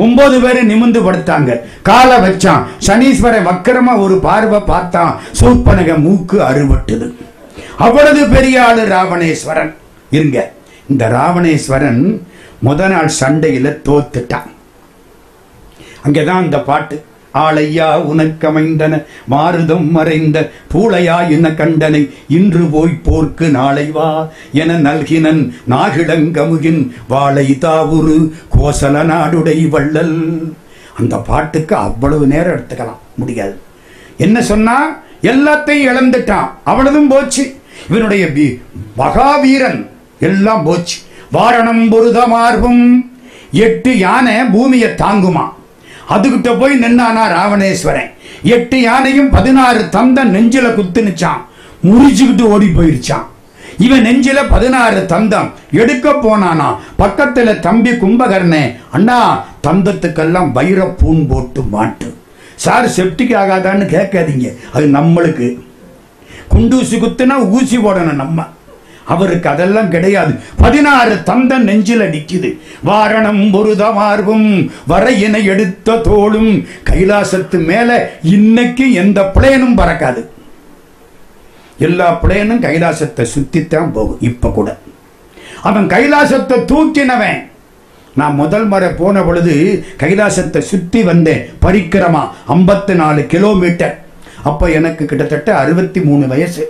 9 பேரு நிமிந்து படுத்தாங்க. காலை வச்சான். சனீஸ்வரன் வக்கரமா ஒரு பார்வை பார்த்தான். சூர்பனக மூக்கு அறுபட்டது. அவ்வளவு பெரிய ஆளு ராவணேஸ்வரன். இருங்க, இந்த ராவணேஸ்வரன் முத நாள் சண்டையில தோத்துட்டான். அங்கேதான் அந்த பாட்டு. ஆளையா உனக்கமைந்தன மாறுதம் மறைந்த பூளையா என்ன கண்டனை இன்று போய் போர்க்கு நாளை வா என நல்கினன் நாகிடங்கமுகின் வாழை தாவுரு கோசல நாடுடை வள்ளல். அந்த பாட்டுக்கு அவ்வளவு நேரம் எடுத்துக்கலாம் முடியாது. என்ன சொன்னா? எல்லாத்தையும் இழந்துட்டான். அவ்வளவும் போச்சு. இவனுடைய மகாவீரன் எல்லாம் போச்சு. வாரணம் பொருதமார்பும் 8 யானை பூமியை தாங்குமா. அதுகிட்ட போய் நின்னானா ராவணேஸ்வரன். 8 யானையும் 16 தந்தம் நெஞ்சில குத்துனுச்சான். முறிச்சுக்கிட்டு ஓடி போயிருச்சான். இவன் நெஞ்சில 16 தந்தம் எடுக்க போனானா. பக்கத்துல தம்பி கும்பகர்ணே, அண்ணா தந்தத்துக்கெல்லாம் வைர பூன் போட்டு மாட்டு. சார் செப்டிக் ஆகாதான்னு கேட்காதீங்க, அது நம்மளுக்கு. குண்டூசி குத்துனா ஊசி போடணும் நம்ம. அவருக்கு அதெல்லாம் கிடையாது. 16 தந்தம் நெஞ்சில நிக்குது. வாரணம் பொருதமார்பும் வரையினை எடுத்த தோளும். கைலாசத்து மேல இன்னைக்கு எந்த பிளேனும் பறக்காது. எல்லா பிளேனும் கைலாசத்தை சுத்தித்தான் போகும். இப்ப கூட அவன் கைலாசத்தை தூக்கினவன். நான் முதல் முறை போன பொழுது கைலாசத்தை சுத்தி வந்தேன். பரிக்கிரமா 54 கிலோமீட்டர். அப்ப எனக்கு கிட்டத்தட்ட 63 வயசு.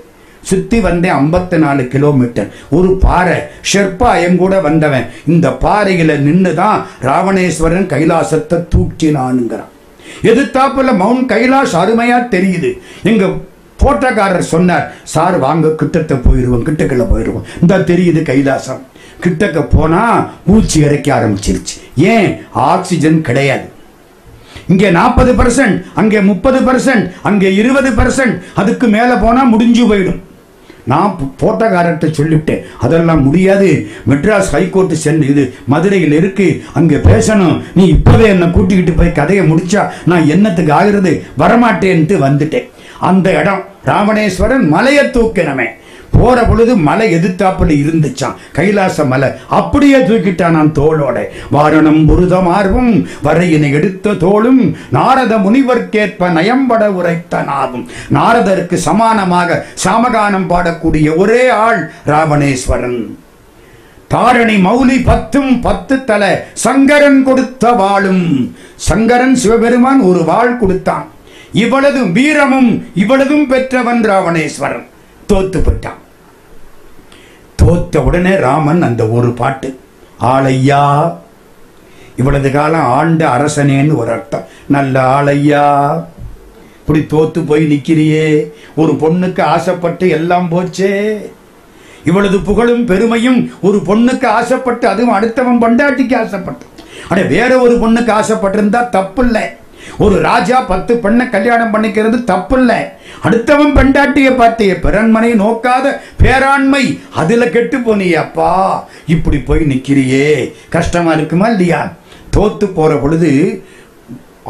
சுத்தி வந்தேன் 54 கிலோமீட்டர். ஒரு பாறை, ஷெர்பா எங்கூட வந்தவன். இந்த பாறையில நின்னுதான் ராவணேஸ்வரன் கைலாசத்தை தூக்கினானுங்கிறான். எதிர்த்தாப்புல மவுண்ட் கைலாஷ் அருமையா தெரியுது. எங்க போட்டோக்காரர் சொன்னார், சார் வாங்க கிட்டத்தை போயிடுவோம், கிட்டக்குள்ள போயிடுவோம். இந்த தெரியுது கைலாசம். கிட்டக்க போனா மூச்சு இறைக்க ஆரம்பிச்சிருச்சு. ஏன்? ஆக்சிஜன் கிடையாது. இங்கே 40%, அங்கே 30%, அங்கே 20%. அதுக்கு மேல போனா முடிஞ்சு போயிடும். நான் போட்டோக்காரர்கிட்ட சொல்லிவிட்டேன், அதெல்லாம் முடியாது. மெட்ராஸ் ஹைகோர்ட் சென்று இது மதுரையில் இருக்கு, அங்கே பேசணும். நீ இப்பவே என்னை கூட்டிக்கிட்டு போய் கதையை முடிச்சா நான் என்னத்துக்கு ஆகிறது, வரமாட்டேன்ட்டு வந்துட்டேன். அந்த இடம் ராவணேஸ்வரன் மலையை தூக்கினமே. போற பொழுது மலை எதிர்த்தாப்புல இருந்துச்சான், கைலாச மலை. அப்படியே தூக்கிட்டான் நான் தோளோட. வாரணம் புருதமார்பும் வரையினை எடுத்த தோளும் நாரத முனிவர்க்கேற்ப நயம்பட உரைத்த நாவும். நாரதருக்கு சமானமாக சாமகானம் பாடக்கூடிய ஒரே ஆள் ராவணேஸ்வரன். தாரணி மௌலி 10 தலை சங்கரன் கொடுத்த வாளும். சங்கரன் சிவபெருமான் ஒரு வாள் கொடுத்தான். இவ்வளவு வீரமும் இவ்வளவும் பெற்றவன் ராவணேஸ்வரன் தோத்து விட்டான். தோத்த உடனே ராமன் அந்த ஒரு பாட்டு, ஆளையா, இவ்வளவு காலம் ஆண்ட அரசனேன்னு ஒரு அர்த்தம், நல்ல ஆளையா, இப்படி தோத்து போய் நிக்கிறியே, ஒரு பொண்ணுக்கு ஆசைப்பட்டு எல்லாம் போச்சே, இவ்வளவு புகழும் பெருமையும் ஒரு பொண்ணுக்கு ஆசைப்பட்டு, அதுவும் அடுத்தவன் பொண்டாட்டிக்கு ஆசைப்பட்டு, அட வேற ஒரு பொண்ணுக்கு ஆசைப்பட்டிருந்தா தப்பு இல்லை. ஒரு ராஜா 10 பெண்ணை கல்யாணம் பண்ணிக்கிறது தப்பு இல்லை. அடுத்தவன் பெண்டாட்டிய பார்த்திய பிறன்மனை நோக்காத பேராண்மை, அதுல கெட்டு போனியே அப்பா, இப்படி போய் நிக்கிறியே, கஷ்டமா இருக்குமா இல்லையா? தோத்து போற பொழுது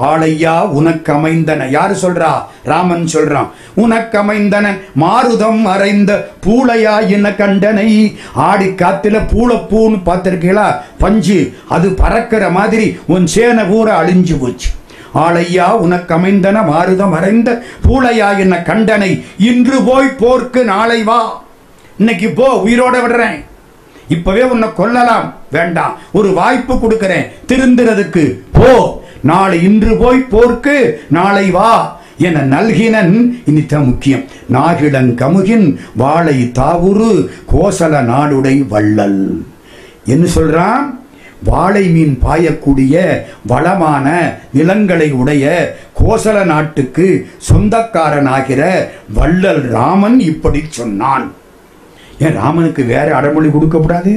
ஆளையா உனக்கு அமைந்தன, யாரு சொல்றா? ராமன் சொல்றான். உனக்கு அமைந்தன மாருதம் அறைந்த பூளையா என்ன கண்டனை. ஆடி காத்துல பூளைப்பூன்னு பார்த்திருக்கீங்களா? பஞ்சு அது பறக்கிற மாதிரி உன் சேனை பூரா அழிஞ்சு போச்சு. ஆளையா உனக்கு அமைந்தன மாருதம் அறைந்த பூளையா என்ன கண்டனை. இன்று போய் போர்க்கு நாளை வா. இன்னைக்கு போ, உயிரோட விடுறேன். இப்பவே உன்னை கொல்லலாம், வேண்டாம், ஒரு வாய்ப்பு கொடுக்கிறேன் திருந்துறதுக்கு, போ. நாளை இன்று போய் போர்க்கு நாளை வா என நல்கினன். இனித்தான் முக்கியம். நாகிடன் கமுகின் வாழை தாவுரு கோசல நாடுடை வள்ளல். என்ன சொல்றான்? வாழை மீன் பாயக்கூடிய வளமான நிலங்களை உடைய கோசல நாட்டுக்கு சொந்தக்காரனாகிற வள்ளல் ராமன் இப்படி சொன்னான். ஏன் ராமனுக்கு வேற அடமொழி கொடுக்கப்படாது?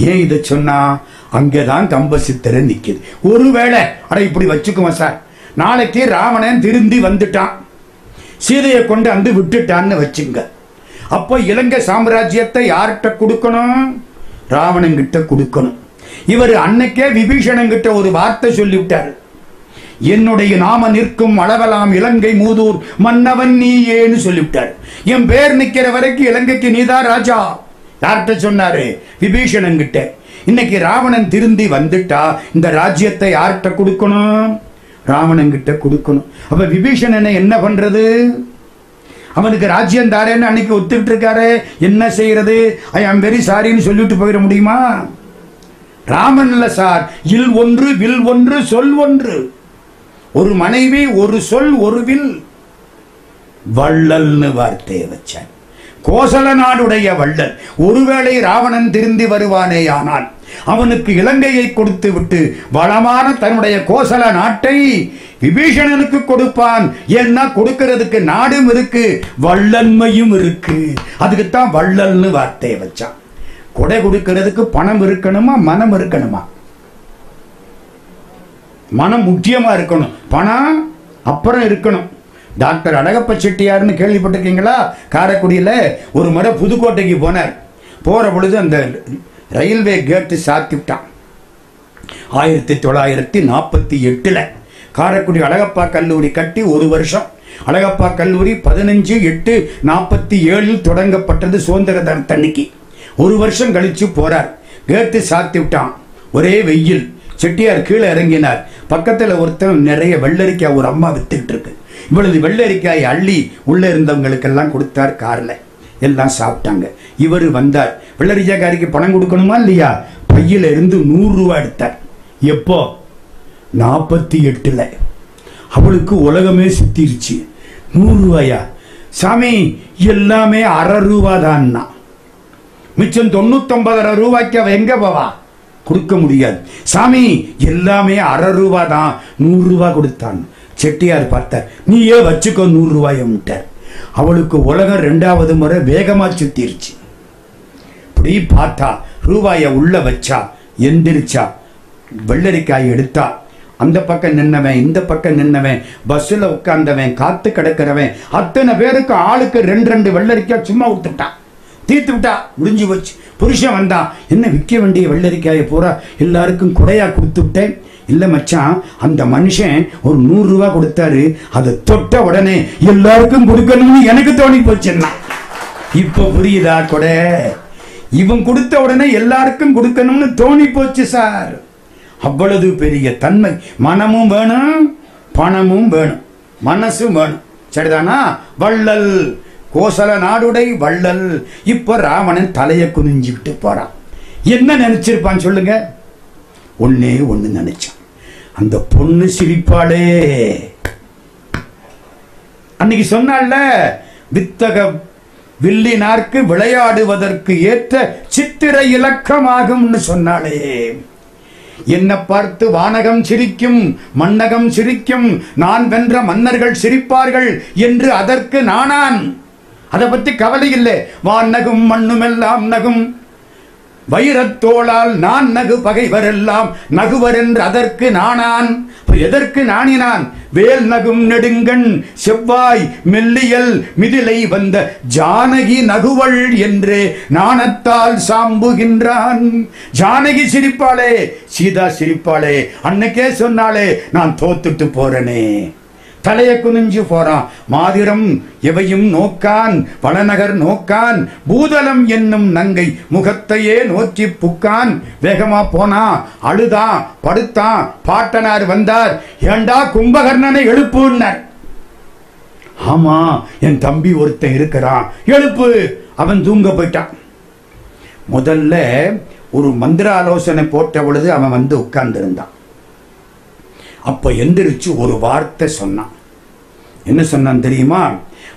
ஏன் இதை சொன்னா? அங்கேதான் கம்பசித்திர நிக்குது. ஒருவேளை அட இப்படி வச்சுக்குவோம் சார், நாளைக்கு ராவணன் திரும்பி வந்துட்டான், சீதையை கொண்டு வந்து விட்டுட்டான்னு வச்சுங்க. அப்போ இலங்கை சாம்ராஜ்யத்தை யார்கிட்ட கொடுக்கணும்? ராவணன் கிட்ட கொடுக்கணும். இவர் அன்னைக்கே விபீஷணன் கிட்ட ஒரு வார்த்தை சொல்லிவிட்டார், என்னுடைய நாம நிற்கும் அளவலாம் இலங்கை மூதூர் மன்னவன் நீ ஏன்னு சொல்லிவிட்டார். என் பேர் நிக்கிற வரைக்கும் இலங்கைக்கு நீதான் ராஜா. யார்கிட்ட சொன்னாரு? விபீஷணன் கிட்ட. இன்னைக்கு ராவணன் திருந்தி வந்துட்டா இந்த ராஜ்யத்தை யார்கிட்ட கொடுக்கணும்? ராவணன் கிட்ட கொடுக்கணும். அப்ப விபீஷணனை என்ன பண்றது? அவனுக்கு ராஜ்யம் தாரேன்னு அன்னைக்கு ஒத்துக்கிட்டு இருக்காரு, என்ன செய்யறது? ஐ ஆம் வெரி சாரின்னு சொல்லிட்டு போயிட முடியுமா? ராமன் இல்ல சார், இல் ஒன்று வில் ஒன்று சொல் ஒன்று. ஒரு மனைவி, ஒரு சொல், ஒரு வில். வள்ளல்னு வார்த்தையை வச்சான். கோசல நாடுடைய வள்ளல். ஒருவேளை ராவணன் திருந்தி வருவானே ஆனால் அவனுக்கு இலங்கையை கொடுத்து விட்டு வளமான தன்னுடைய கோசல நாட்டை விபீஷணனுக்கு கொடுப்பான். ஏன்னா கொடுக்கிறதுக்கு நாடும் இருக்கு, வள்ளன்மையும் இருக்கு. அதுக்குத்தான் வள்ளல்னு வார்த்தையை வச்சான். கொடை கொடுக்கிறதுக்கு பணம் இருக்கணுமா, மனம் இருக்கணுமா? மனம் முக்கியமா இருக்கணும், பணம் அப்புறம் இருக்கணும். டாக்டர் அழகப்ப செட்டியார்னு கேள்விப்பட்டிருக்கீங்களா? காரைக்குடியில் ஒரு முறை புதுக்கோட்டைக்கு போனார். போற பொழுது அந்த ரயில்வே கேட்டு சாத்தி விட்டான். 1948 காரைக்குடி அழகப்பா கல்லூரி கட்டி 1 வருஷம். அழகப்பா கல்லூரி 15/8/47 தொடங்கப்பட்டது, சுதந்திர தினத்தன்னைக்கு. 1 வருஷம் கழிச்சு போறார். கேட்டு சாத்தி விட்டான். ஒரே வெயில். செட்டியார் கீழே இறங்கினார். பக்கத்தில் ஒருத்தர் நிறைய வெள்ளரிக்காய் ஒரு அம்மா வித்துக்கிட்டு இருக்கு. இவ்வளவு வெள்ளரிக்காய் அள்ளி உள்ள இருந்தவங்களுக்கெல்லாம் கொடுத்தார். கார்ல எல்லாம் சாப்பிட்டாங்க. இவர் வந்தார். வெள்ளரிக்காய்க்காரிக்கு பணம் கொடுக்கணுமா இல்லையா? பையில இருந்து 100 ரூபாய் எடுத்தார். எப்போ? 48. அவளுக்கு உலகமே சுத்திருச்சு. 100 ரூபாயா சாமி? எல்லாமே அரை ரூபா தான். மிச்சம் 99 ரூபாய்க்கு அவ எங்க போவா? கொடுக்க முடியாது. சாமி எல்லாமே அரை ரூபா தான், 100 ரூபாய் கொடுத்தான். செட்டியார் பார்த்தார். நீயே வச்சுக்கோ 100 ரூபாய்ட்டார். அவளுக்கு உலகம் 2வது முறை வேகமா சுத்திருச்சு. இப்படி பார்த்தா ரூபாயை உள்ள வச்சா, எந்திரிச்சா, வெள்ளரிக்காய் எடுத்தா. அந்த பக்கம் நின்னவன், இந்த பக்கம் நின்னவன், பஸ்ல உட்கார்ந்தவன், காத்து கிடக்கிறவன், அத்தனை பேருக்கு ஆளுக்கு 2 வெள்ளரிக்காய் சும்மா விட்டுட்டான். தீர்த்து விட்டா, முடிஞ்சு போச்சு. புருஷன் வந்தான். என்ன விற்க வேண்டிய வெள்ளரிக்காயை பூரா எல்லாருக்கும் குடையா கொடுத்து விட்டேன். இல்லை மச்சான், அந்த மனுஷன் ஒரு 100 ரூபாய் கொடுத்தாரு, அதை தொட்ட உடனே எல்லாருக்கும் கொடுக்கணும்னு எனக்கு தோணி போச்சுன்னா. இப்ப புரியுதா? கொடை இவன் கொடுத்த உடனே எல்லாருக்கும் கொடுக்கணும்னு தோணி போச்சு சார். அவ்வளவு பெரிய தன்மை. மனமும் வேணும், பணமும் வேணும், மனசும் வேணும். சரிதானா? வள்ளல், கோசல நாடுடை வள்ளல். இப்ப ராவணன் தலையை குனிஞ்சுக்கிட்டு போறான். என்ன நினைச்சிருப்பான் சொல்லுங்க? ஒன்னே ஒண்ணு நினைச்சான், அந்த பொண்ணு சிரிப்பாளே, அன்னைக்கு சொன்னால வித்தக வில்லினார்க்கு விளையாடுவதற்கு ஏற்ற சித்திரை இலக்கமாகும்னு சொன்னாலே. என்ன பார்த்து வானகம் சிரிக்கும், மன்னகம் சிரிக்கும், நான் வென்ற மன்னர்கள் சிரிப்பார்கள் என்று அதற்கு நானான். அதை பத்தி கவலை இல்லை. வானகும் மண்ணுமெல்லாம் நகும், வைரத்தோளால் நான் நகு பகைவரெல்லாம் நகுவர் என்று அதற்கு நானான். எதற்கு நாணினான்? வேல் நகும் நெடுங்கண் செவ்வாய் மெல்லியல் மிதிலை வந்த ஜானகி நகுவள் என்று நாணத்தால் சாம்புகின்றான். ஜானகி சிரிப்பாளே, சீதா சிரிப்பாளே. அன்னைக்கே சொன்னாலே நான் தோத்துட்டு போறேனே. தலைய குனிஞ்சு போறான். மாதிரம் எவையும் நோக்கான், வளநகர் நோக்கான், பூதலம் என்னும் நங்கை முகத்தையே நோக்கி புக்கான். வேகமா போனா, அழுதான், படுத்தான். பாட்டனார் வந்தார். ஏண்டா கும்பகர்ணனை எழுப்புன்னார். ஆமா, என் தம்பி ஒருத்தன் இருக்கிறான், எழுப்பு. அவன் தூங்க போயிட்டான். முதல்ல ஒரு மந்திர ஆலோசனை போட்ட பொழுது அவன் வந்து உட்கார்ந்து இருந்தான். அப்ப எந்திரிச்சு ஒரு வார்த்தை சொன்னான். என்ன சொன்னான் தெரியுமா?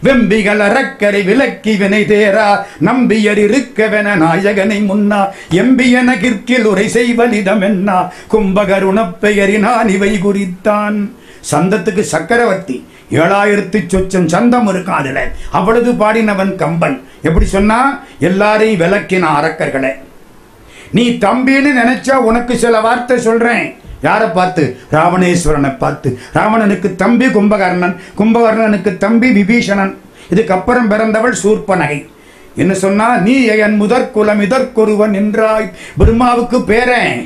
வெம்பிகள் அறக்கரை விலக்கி வினை தேரா நம்பியர் இருக்கவென நாயகனை முன்னா எம்பியன கிற்கில் உரை செய்வலிதம் என்ன கும்பகருணப்பெயரினான் இவை குறித்தான். சந்தத்துக்கு சக்கரவர்த்தி 7000 சொச்சம் சந்தம் இருக்கும். அதுல அவ்வளவு பாடினவன் கம்பன். எப்படி சொன்னா? எல்லாரையும் விலக்கின அரக்கர்களை. நீ தம்பின்னு நினைச்சா உனக்கு சில வார்த்தை சொல்றேன். யாரை பார்த்து? ராவணேஸ்வரனை பார்த்து. ராவணனுக்கு தம்பி கும்பகர்ணன், கும்பகர்ணனுக்கு தம்பி விபீஷணன். இதுக்கப்புறம் பிறந்தவள் சூர்பனகை. என்ன சொன்னா? நீ என் முதற்குலம் இதற்கொருவன் என்றாய். பிரம்மாவுக்கு பேரன்,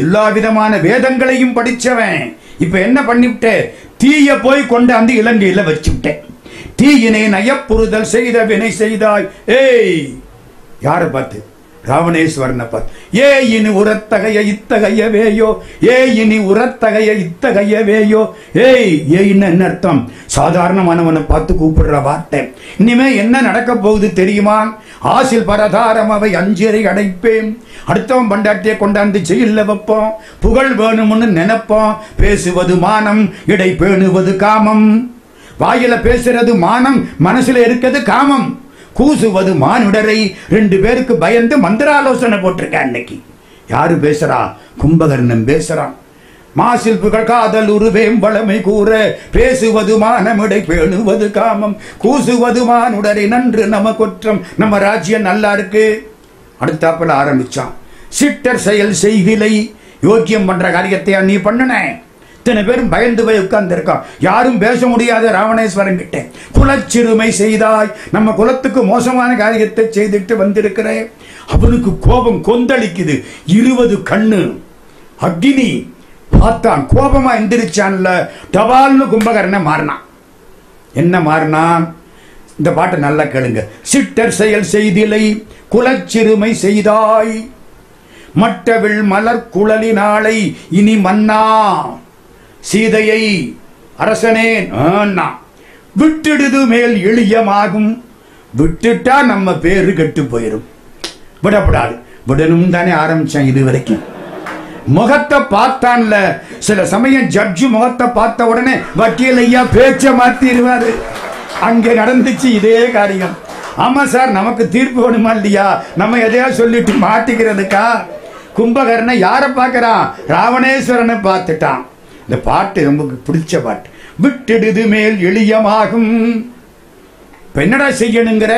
எல்லா விதமான வேதங்களையும் படிச்சவன். இப்ப என்ன பண்ணிவிட்ட? தீய போய் கொண்டு அந்த இலங்கையில வச்சுவிட்டேன். தீயினை நயப்புறுதல் செய்த வினை செய்தாய். ஏய், யாரை பார்த்து? ராவணேஸ்வரனை பார்த்து. ஏ இனி உரத்தகைய இத்தகையவேயோ, ஏ இனி உரத்தகைய இத்தகையவேயோ. ஏய், ஏன்னு என்ன அர்த்தம்? சாதாரணமானவனை பார்த்து கூப்பிடுற வார்த்தை. இனிமே என்ன நடக்க போகுது தெரியுமா? ஆசில் பரதாரம் அவை அஞ்சிரை அடைப்பேன். அடுத்தவன் பண்டாட்டியை கொண்டாந்து ஜெயில வைப்போம். புகழ் வேணும்னு நினைப்போம். பேசுவது மானம், இடை பேணுவது காமம். வாயில பேசுறது மானம், மனசுல இருக்கிறது காமம். கூசுவது மானுடரை. 2 பேருக்கு பயந்து மந்திராலோசனை போட்டிருக்க. அன்னைக்கு யாரு பேசுறா? கும்பகர்ணன் பேசுறான். மாசில் புகழ் காதல் உருவேம் வளமை கூற பேசுவது மானமிடை பேணுவது காமம் கூசுவது மானுடரை நன்று நம குற்றம் நம்ம ராஜ்யம் நல்லா இருக்கு. அடுத்தாப்புல ஆரம்பிச்சான். சிட்டர் செயல் செய்கிலை. யோக்கியம் பண்ற காரியத்தையா நீ பண்ணுன? இத்தனை பேரும் பயந்து போய் உட்கார்ந்து இருக்கான். யாரும் பேச முடியாத ராவணேஸ்வரன் கிட்ட குலச்சிறுமை செய்தாய். நம்ம குலத்துக்கு மோசமான காரியத்தை செய்துட்டு வந்திருக்கிறேன். அவனுக்கு கோபம் கொந்தளிக்குது. 20 கண்ணு அக்னி பார்த்தான். கோபமா எந்திரிச்சான்ல, டபால்னு கும்பகர்ணன் மாறினான். என்ன மாறினான்? இந்த பாட்டை நல்லா கேளுங்க. சிட்டர் செயல் செய்திலை குலச்சிறுமை செய்தாய். மட்டவிழ் மலர் குழலினாளை இனி மன்னா சீதையை அரசனே விட்டுடுது மேல் எளியமாகும். விட்டுட்டா நம்ம பேரு கெட்டு போயிடும். விடப்படாது. விடணும் தானே ஆரம்பிச்சான். இது வரைக்கும் முகத்தை பார்த்தான்ல. சில சமயம் ஜட்ஜு முகத்தை பார்த்த உடனே வக்கீல் ஐயா பேச்ச மாத்திடுவாரு. அங்கே நடந்துச்சு இதே காரியம். ஆமா சார், நமக்கு தீர்ப்பு வேணுமா இல்லையா? நம்ம எதையா சொல்லிட்டு மாட்டிக்கிறதுக்கா? கும்பகர்ணன் யாரை பார்க்கிறான்? ராவணேஸ்வரனை பார்த்துட்டான். இந்த பாட்டு நமக்கு பிடிச்ச பாட்டு. விட்டுடுது மேல் எளியமாகும். இப்ப என்னடா செய்யணுங்கிற?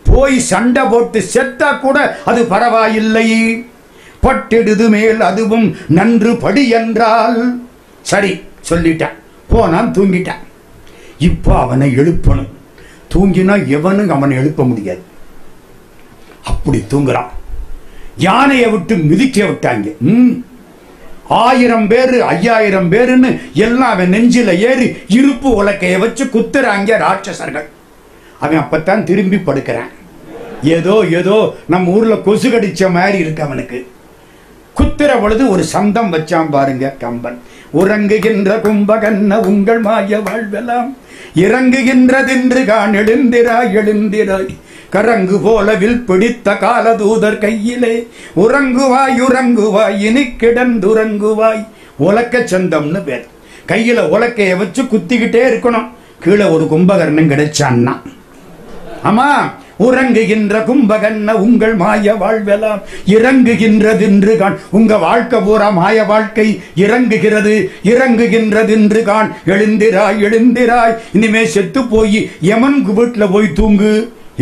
போய் சண்டை போட்டு செத்தா கூட அது பரவாயில்லை. பட்டிடுது மேல் அதுவும் நன்று படி என்றால் சரி சொல்லிட்டான். போனான், தூங்கிட்டான். இப்போ அவனை எழுப்பணும். தூங்கினா எவனும் அவனை எழுப்ப முடியாது. அப்படி தூங்குறான். யானையை விட்டு மிதிக்க விட்டாங்க. 1000 பேரு 5000 பேருன்னு எல்லாம் அவன் நெஞ்சில ஏறி இருப்பு உலக்கைய வச்சு குத்துறாங்க ராட்சசர்கள். அவன் அப்பத்தான் திரும்பி படுக்கிறான். ஏதோ நம்ம ஊர்ல கொசு கடிச்ச மாதிரி இருக்கு அவனுக்கு. குத்துற பொழுது ஒரு சந்தம் வச்சான் பாருங்க கம்பன். உறங்குகின்ற கும்பகர்ண உங்கள் மாய வாழ்வெல்லாம் இறங்குகின்றதென்று கான் எழுந்திராய் எழுந்திராய் கரங்கு போலவில் பிடித்த காலதூதர் கையிலே உறங்குவாய் உறங்குவாய் இனி கிடந்துறங்குவாய். உலக்க சந்தம்னு பேர். கையில உலக்கைய வச்சு குத்திக்கிட்டே இருக்கணும். கீழே ஒரு கும்பகர்ணன் கிடைச்சான்னா, ஆமா, உறங்குகின்ற கும்பகர்ண உங்கள் மாய வாழ்வெல்லாம் இறங்குகின்றதென்று கான். உங்க வாழ்க்கை பூரா மாய வாழ்க்கை இறங்குகிறது இறங்குகின்றதென்று கான். எழுந்திராய் எழுந்திராய், இனிமே செத்து போய் யமன் வீட்டுல போய் தூங்கு.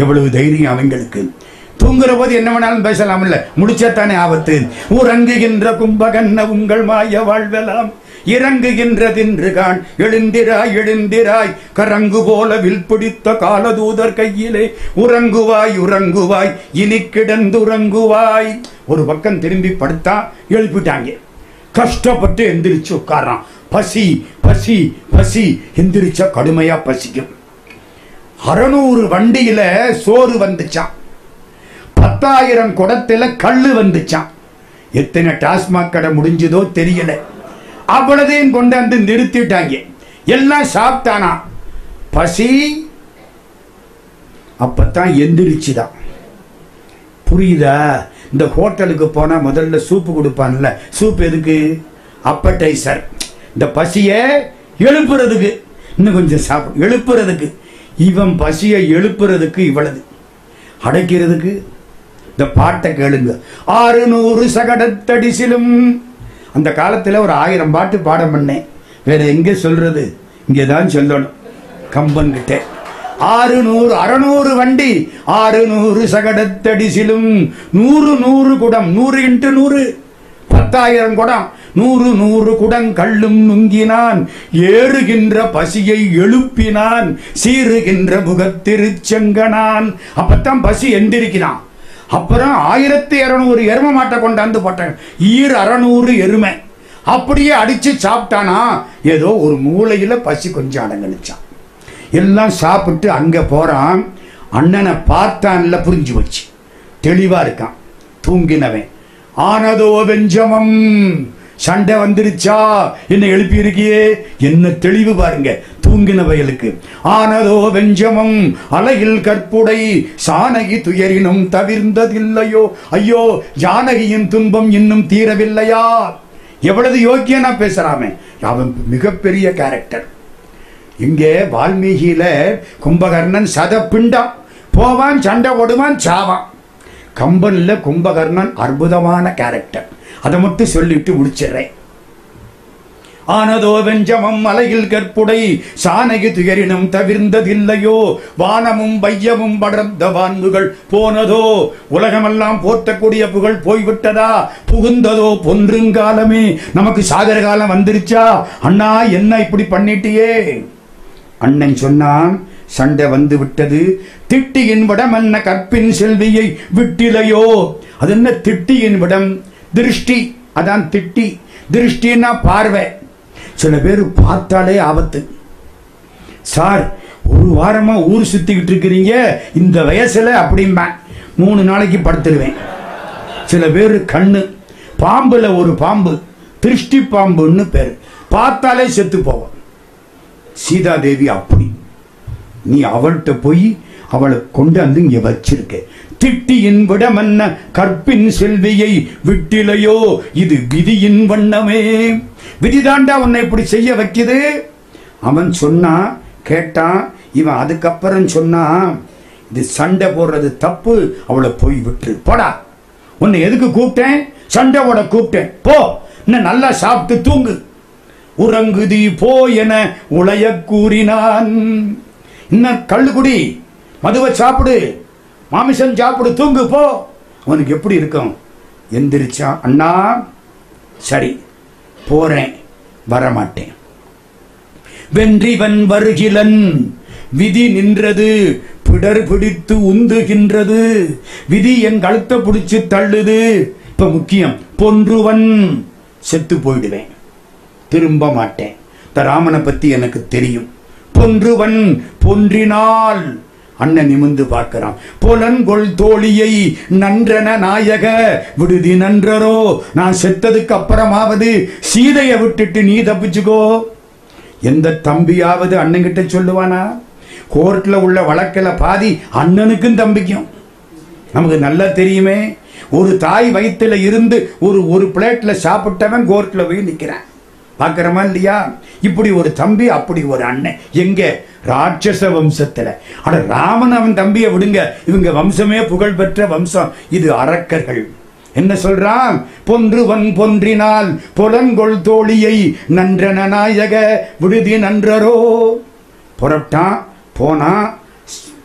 எவ்வளவு தைரியம் அவங்களுக்கு! தூங்குற போது என்ன வேணாலும் பேசலாம், இல்ல முடிச்சத்தானே ஆபத்து. உறங்குகின்ற கும்பகர்ண உங்கள் மாய வாழ்வெல்லாம் இறங்குகின்றதென்று கான். எழுந்திராய் எழுந்திராய், கரங்கு போல வில் பிடித்த காலதூதர் கையிலே உறங்குவாய் உறங்குவாய், இனி கிடந்துறங்குவாய். ஒரு பக்கம் திரும்பி படுத்தா எழுப்பிட்டாங்க. கஷ்டப்பட்டு எந்திரிச்சு உட்காரான். பசி பசி பசி, எந்திரிச்சா கடுமையா பசிக்கும். 600 வண்டியில சோறு வந்துச்சான். 10,000 குடத்துல கல்லு வந்துச்சான். எத்தனை டாஸ்மாக் கடை முடிஞ்சதோ தெரியல. அவ்வளதையும் கொண்டாந்து நிறுத்திட்டாங்க. எல்லாம் சாப்பிட்டானா. பசி அப்பத்தான் எந்திரிச்சுதான். புரியுதா? இந்த ஹோட்டலுக்கு போனா முதல்ல சூப்பு கொடுப்பான்ல. சூப் எதுக்கு? அப்படைசர். இந்த பசியை எழுப்புறதுக்கு. இன்னும் கொஞ்சம் சாப்பிடும் எழுப்புறதுக்கு. இவன் பசியை எழுப்புறதுக்கு இவ்வளவு, அடைக்கிறதுக்கு. இந்த பாட்டை கேளுங்க. 600 சகடத்தடிசிலும். அந்த காலத்தில் ஒரு 1000 பாட்டு பாடம் பண்ணேன். வேற எங்க சொல்றது? இங்கேதான் சொல்லணும், கம்பன் கிட்ட. 600 வண்டி, 600 சகடத்தடிசிலும் 100 குடம், 100 × 100 10,000 குடம், 100 குடம் கள்ளும் நுங்கினான். ஏறுகின்ற பசியை எழுப்பினான், சீறுகின்ற முகத்திருச்செங்கனான். அப்பத்தான் பசி எந்திரிக்கிறான். அப்புறம் 1200 எருமை மாட்டை கொண்டாந்து போட்டாங்க. 600 எருமை அப்படியே அடிச்சு சாப்பிட்டானா. ஏதோ ஒரு மூலையில பசி கொஞ்சம் அடங்குச்சான். எல்லாம் சாப்பிட்டு அங்க போறான். அண்ணனை பார்த்தான்ல, புரிஞ்சு வச்சு தெளிவா இருக்கான். தூங்கினவன். ஆனதோ வெஞ்சமம், சண்டை வந்துருச்சா, என்ன எழுப்பி இருக்கியே, என்ன தெளிவு பாருங்க தூங்கின வயலுக்கு. ஆனதோ வெஞ்சமம் அலையில் கற்புடை சானகி துயரினும் தவிர்ந்ததில்லையோ. ஐயோ, ஜானகியின் துன்பம் இன்னும் தீரவில்லையா. எவ்வளவு யோக்கியனா பேசுறாமே. அவன் மிகப்பெரிய கேரக்டர். இங்கே வால்மீகியில கும்பகர்ணன் சதப்பிண்டா போவான், சண்டை ஓடுவான், சாவான். கம்பன்ல கும்பகர்ணன் அற்புதமான கேரக்டர். அதை மட்டும் சொல்லிட்டு முடிச்சிடுறேன். ஆனதோ வெஞ்சமம் அலையில் கற்புடை சானகி துயரினும் தவிர்ந்ததில்லையோ. வானமும் வையமும் படர்ந்த வான்முகள் போனதோ. உலகமெல்லாம் போற்றக்கூடிய புகழ் போய்விட்டதா. புகுந்ததோ பொன்றுங்காலமே. நமக்கு சாகர காலம் வந்துருச்சா. அண்ணா என்ன இப்படி பண்ணிட்டியே. அண்ணன் சொன்னான், சண்டை வந்து விட்டது. திட்டியின் விடம் என்ன கற்பின் செல்வியை விட்டிலையோ. அது என்ன திட்டியின் விடம்? திருஷ்டி. அதான் திட்டி. திருஷ்டின்னா பார்வை. சில பேர் பார்த்தாலே ஆபத்து. சார், ஒரு வாரமா ஊர் சுத்திக்கிட்டு இருக்கிறீங்க இந்த வயசுல அப்படிம்பா. 3 நாளைக்கு படுத்துருவேன். சில பேர் கண்ணு. பாம்புல ஒரு பாம்பு திருஷ்டி பாம்புன்னு பேரு. பார்த்தாலே செத்து போவோம். சீதாதேவி அப்படி. நீ அவள்கிட்ட போய் அவளை கொண்டு வந்து இங்க வச்சிருக்க. திட்டியின் விடமன்ன கற்பின் செல்வியை விட்டிலையோ. இது விதியின் வண்ணமே. விதிதாண்டா உன்னை இப்படி செய்ய வைக்குது. அவன் சொன்னா கேட்டான். இவன் அதுக்கப்புறம் சொன்னா, இது சண்டை போடுறது தப்பு, அவளை போய் விட்டு போடா. உன்னை எதுக்கு கூப்பிட்டேன்? சண்டை போட கூப்பிட்டேன். போ, இன்னும் நல்லா சாப்பிட்டு தூங்கு. உறங்குதி போ என உளைய கூறினான். இன்னும் கள்ளுக்குடி, மதுவை சாப்பிடு, மாமிசம் சாப்பிடு, தூங்கு போ. அவனுக்கு எப்படி இருக்கும்? எந்திரிச்சான். அண்ணா சரி போறேன், வரமாட்டேன். வென்றிவன் வருகிலன் விதி நின்றது, பிடர் பிடித்து உந்துகின்றது. விதி என் கழுத்தை பிடிச்சு தள்ளுது. இப்ப முக்கியம், பொன்றுவன் செத்து போயிடுவேன், திரும்ப மாட்டேன். ராமனை பத்தி எனக்கு தெரியும். பொன்றுவன் பொன்றினால். அண்ணன் நிமிந்து பார்க்கிறான். புலன்கொள் தோழியை நன்றன நாயக விடுதி நன்றரோ. நான் செத்ததுக்கு அப்புறமாவது சீதையை விட்டுட்டு நீ தப்பிச்சுக்கோ. எந்த தம்பியாவது அண்ணன் கிட்ட சொல்லுவானா? கோர்ட்ல உள்ள வழக்கில் பாதி அண்ணனுக்கும் தம்பிக்கும். நமக்கு நல்லா தெரியுமே. ஒரு தாய் வயிற்றுல இருந்து ஒரு பிளேட்ல சாப்பிட்டவன் கோர்ட்ல போய் நிற்கிறான். பார்க்கிறோமா இல்லையா? இப்படி ஒரு தம்பி, அப்படி ஒரு அண்ணன். எங்க? ராட்சச வம்சத்துல. ஆனா ராமன் அவன் தம்பியை விடுங்க, இவங்க வம்சமே புகழ் பெற்ற வம்சம். இது அரக்கர்கள். என்ன சொல்றான்? பொன்றுவன் பொன்றினால் புலங்கொள் தோழியை நன்றன நாயக விடுதி நன்றரோ. புறப்பட்டான், போனா,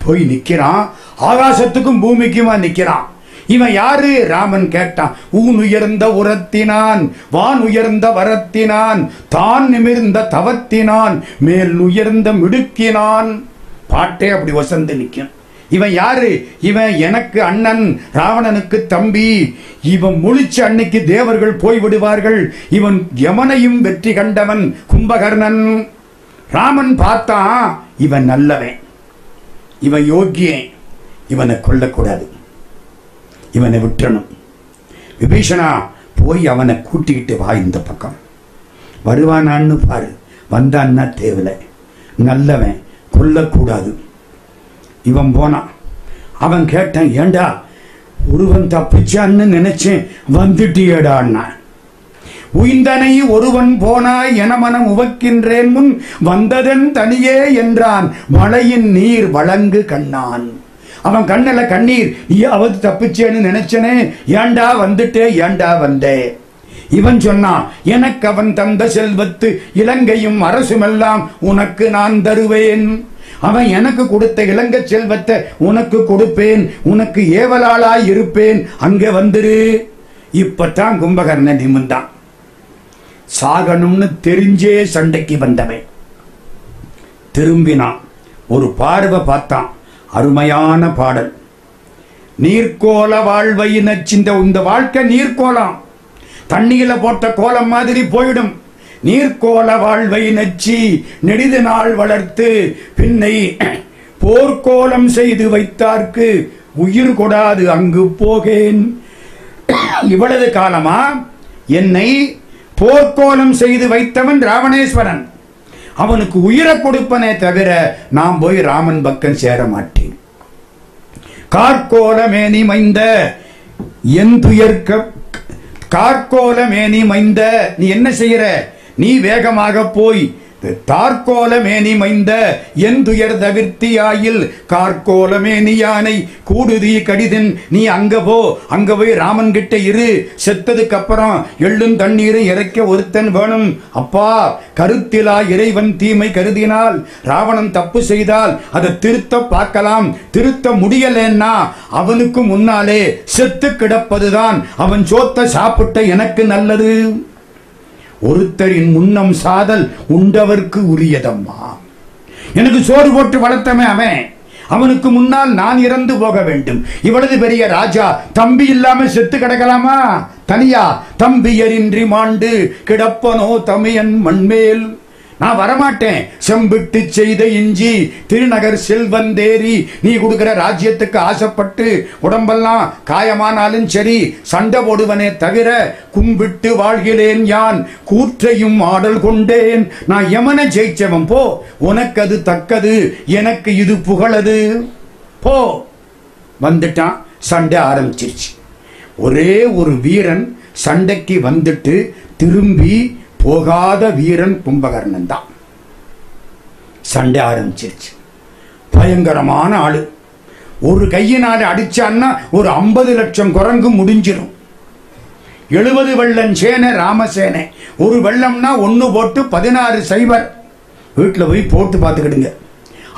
போய் நிக்கிறான். ஆகாசத்துக்கும் பூமிக்குமா நிக்கிறான். இவன் யாரு? ராமன் கேட்டான். ஊன் உயர்ந்த உரத்தினான், வான் உயர்ந்த வரத்தினான், தான் நிமிர்ந்த தவத்தினான், மேல் உயர்ந்த மிடுக்கினான். பாட்டே அப்படி வசந்து நிற்கும். இவன் யாரு? இவன் எனக்கு அண்ணன், ராவணனுக்கு தம்பி. இவன் முழிச்ச அன்னைக்கு தேவர்கள் போய் விடுவார்கள். இவன் யமனையும் வெற்றி கண்டவன் கும்பகர்ணன். ராமன் பார்த்தான், இவன் நல்லவன், இவன் யோக்கியன், இவனை கொல்லக்கூடாது, இவனை விட்டுறணும். விபீஷணா, போய் அவனை கூட்டிக்கிட்டு வா, இந்த பக்கம் வருவானான்னு பாரு. வந்தான்னா தேவலை, நல்லவன், கொல்லக்கூடாது. இவன் போனான். அவன் கேட்டான், ஏண்டா ஒருவன் தப்பிச்சான்னு நினைச்சேன், வந்துட்டியடான்னா. உயிந்தனை ஒருவன் போனாய் என மனம் உவக்கின்றேன் முன் வந்ததன் தனியே என்றான் மழையின் நீர் வழங்கு கண்ணான். அவன் கண்ணில கண்ணீர். நீயாவது தப்பிச்சேன்னு நினைச்சனே, ஏண்டா வந்துட்டே, ஏண்டா வந்தே? இவன் சொன்னான், எனக்கு அவன் தந்த செல்வத்து இலங்கையும் அரசுமெல்லாம் உனக்கு நான் தருவேன். அவன் எனக்கு கொடுத்த இலங்கை செல்வத்தை உனக்கு கொடுப்பேன், உனக்கு ஏவலாளாய் இருப்பேன், அங்கே வந்துரு. இப்பத்தான் கும்பகர்ணன் நிமிர்ந்தான். சாகணும்னு தெரிஞ்சே சண்டைக்கு வந்தவன் திரும்பினான். ஒரு பார்வை பார்த்தான். அருமையான பாடல். நீர்கோல வாழ்வை நச்சிந்த இந்த வாழ்க்கை நீர்கோலம், தண்ணியில போட்ட கோலம் மாதிரி போயிடும். நீர்கோல வாழ்வை நச்சி நெடிது நாள் வளர்த்து பின்னை போர்க்கோலம் செய்து வைத்தார்க்கு உயிர் கொடாது அங்கு போகேன். இவ்வளவு காலமா என்னை போர்க்கோலம் செய்து வைத்தவன் ராவணேஸ்வரன். அவனுக்கு உயிரை கொடுப்பனே தவிர நான் போய் ராமன் பக்கம் சேர மாட்டேன். கார்கோல மேனி மைந்த என் துயர்க்க, கார்கோல மேனி மைந்த, நீ என்ன செய்யற? நீ வேகமாக போய் தார்கோல மேனி மைந்த என் துயர் தவிர்த்தியாயில் கார்கோல மேனி யானை கூடுதி கடிதன். நீ அங்க போ, அங்க போய் ராமன் கிட்ட இரு. செத்ததுக்கு அப்புறம் எள்ளும் தண்ணீரும் இறைக்க ஒருத்தன் வேணும். அப்பா, கருத்திலா இறைவன் தீமை கருதினால், ராவணன் தப்பு செய்தால் அதை திருத்த பார்க்கலாம். திருத்த முடியலன்னா அவனுக்கு முன்னாலே செத்து கிடப்பதுதான் அவன் சோத்த சாப்பிட்ட எனக்கு நல்லது. ஒருத்தரின் முன்னம் சாதல் உண்டவர்க்கு உரியதம்மா. எனக்கு சோறு போட்டு வளர்த்தவன் அவன், அவனுக்கு முன்னால் நான் இறந்து போக வேண்டும். இவ்வளவு பெரிய ராஜா தம்பி இல்லாம செத்து கிடக்கலாமா? தனியா தம்பியரின்றி மாண்டு கிடப்பனோ தமியன் மண்மேல். நான் வரமாட்டேன். செம்பிட்டு செய்த இஞ்சி திருநகர் செல்வந்தேரி. நீ கொடுக்கிற ராஜ்யத்துக்கு ஆசைப்பட்டு உடம்பெல்லாம் காயமானாலும் சரி சண்டை போடுவனே தவிர கும்பிட்டு வாழ்கிறேன். யான் கூற்றையும் ஆடல் கொண்டேன். நான் யமனை ஜெயிச்சவன். போ, உனக்கு அது தக்கது, எனக்கு இது புகழது. போ. வந்துட்டான். சண்டை ஆரம்பிச்சிருச்சு. ஒரே ஒரு வீரன் சண்டைக்கு வந்துட்டு திரும்பி போகாத வீரன் கும்பகர்ணன் தான். சண்டை ஆரம்பிச்சிருச்சு. பயங்கரமான ஆளு. ஒரு கையினால அடிச்சான்னா ஒரு 50 லட்சம் குரங்கு முடிஞ்சிடும். 70 வெள்ளம் சேனை ராமசேனை. ஒரு வெள்ளம்னா 1 போட்டு 16 சைபர். வீட்டில் போய் போட்டு பார்த்துக்கிடுங்க.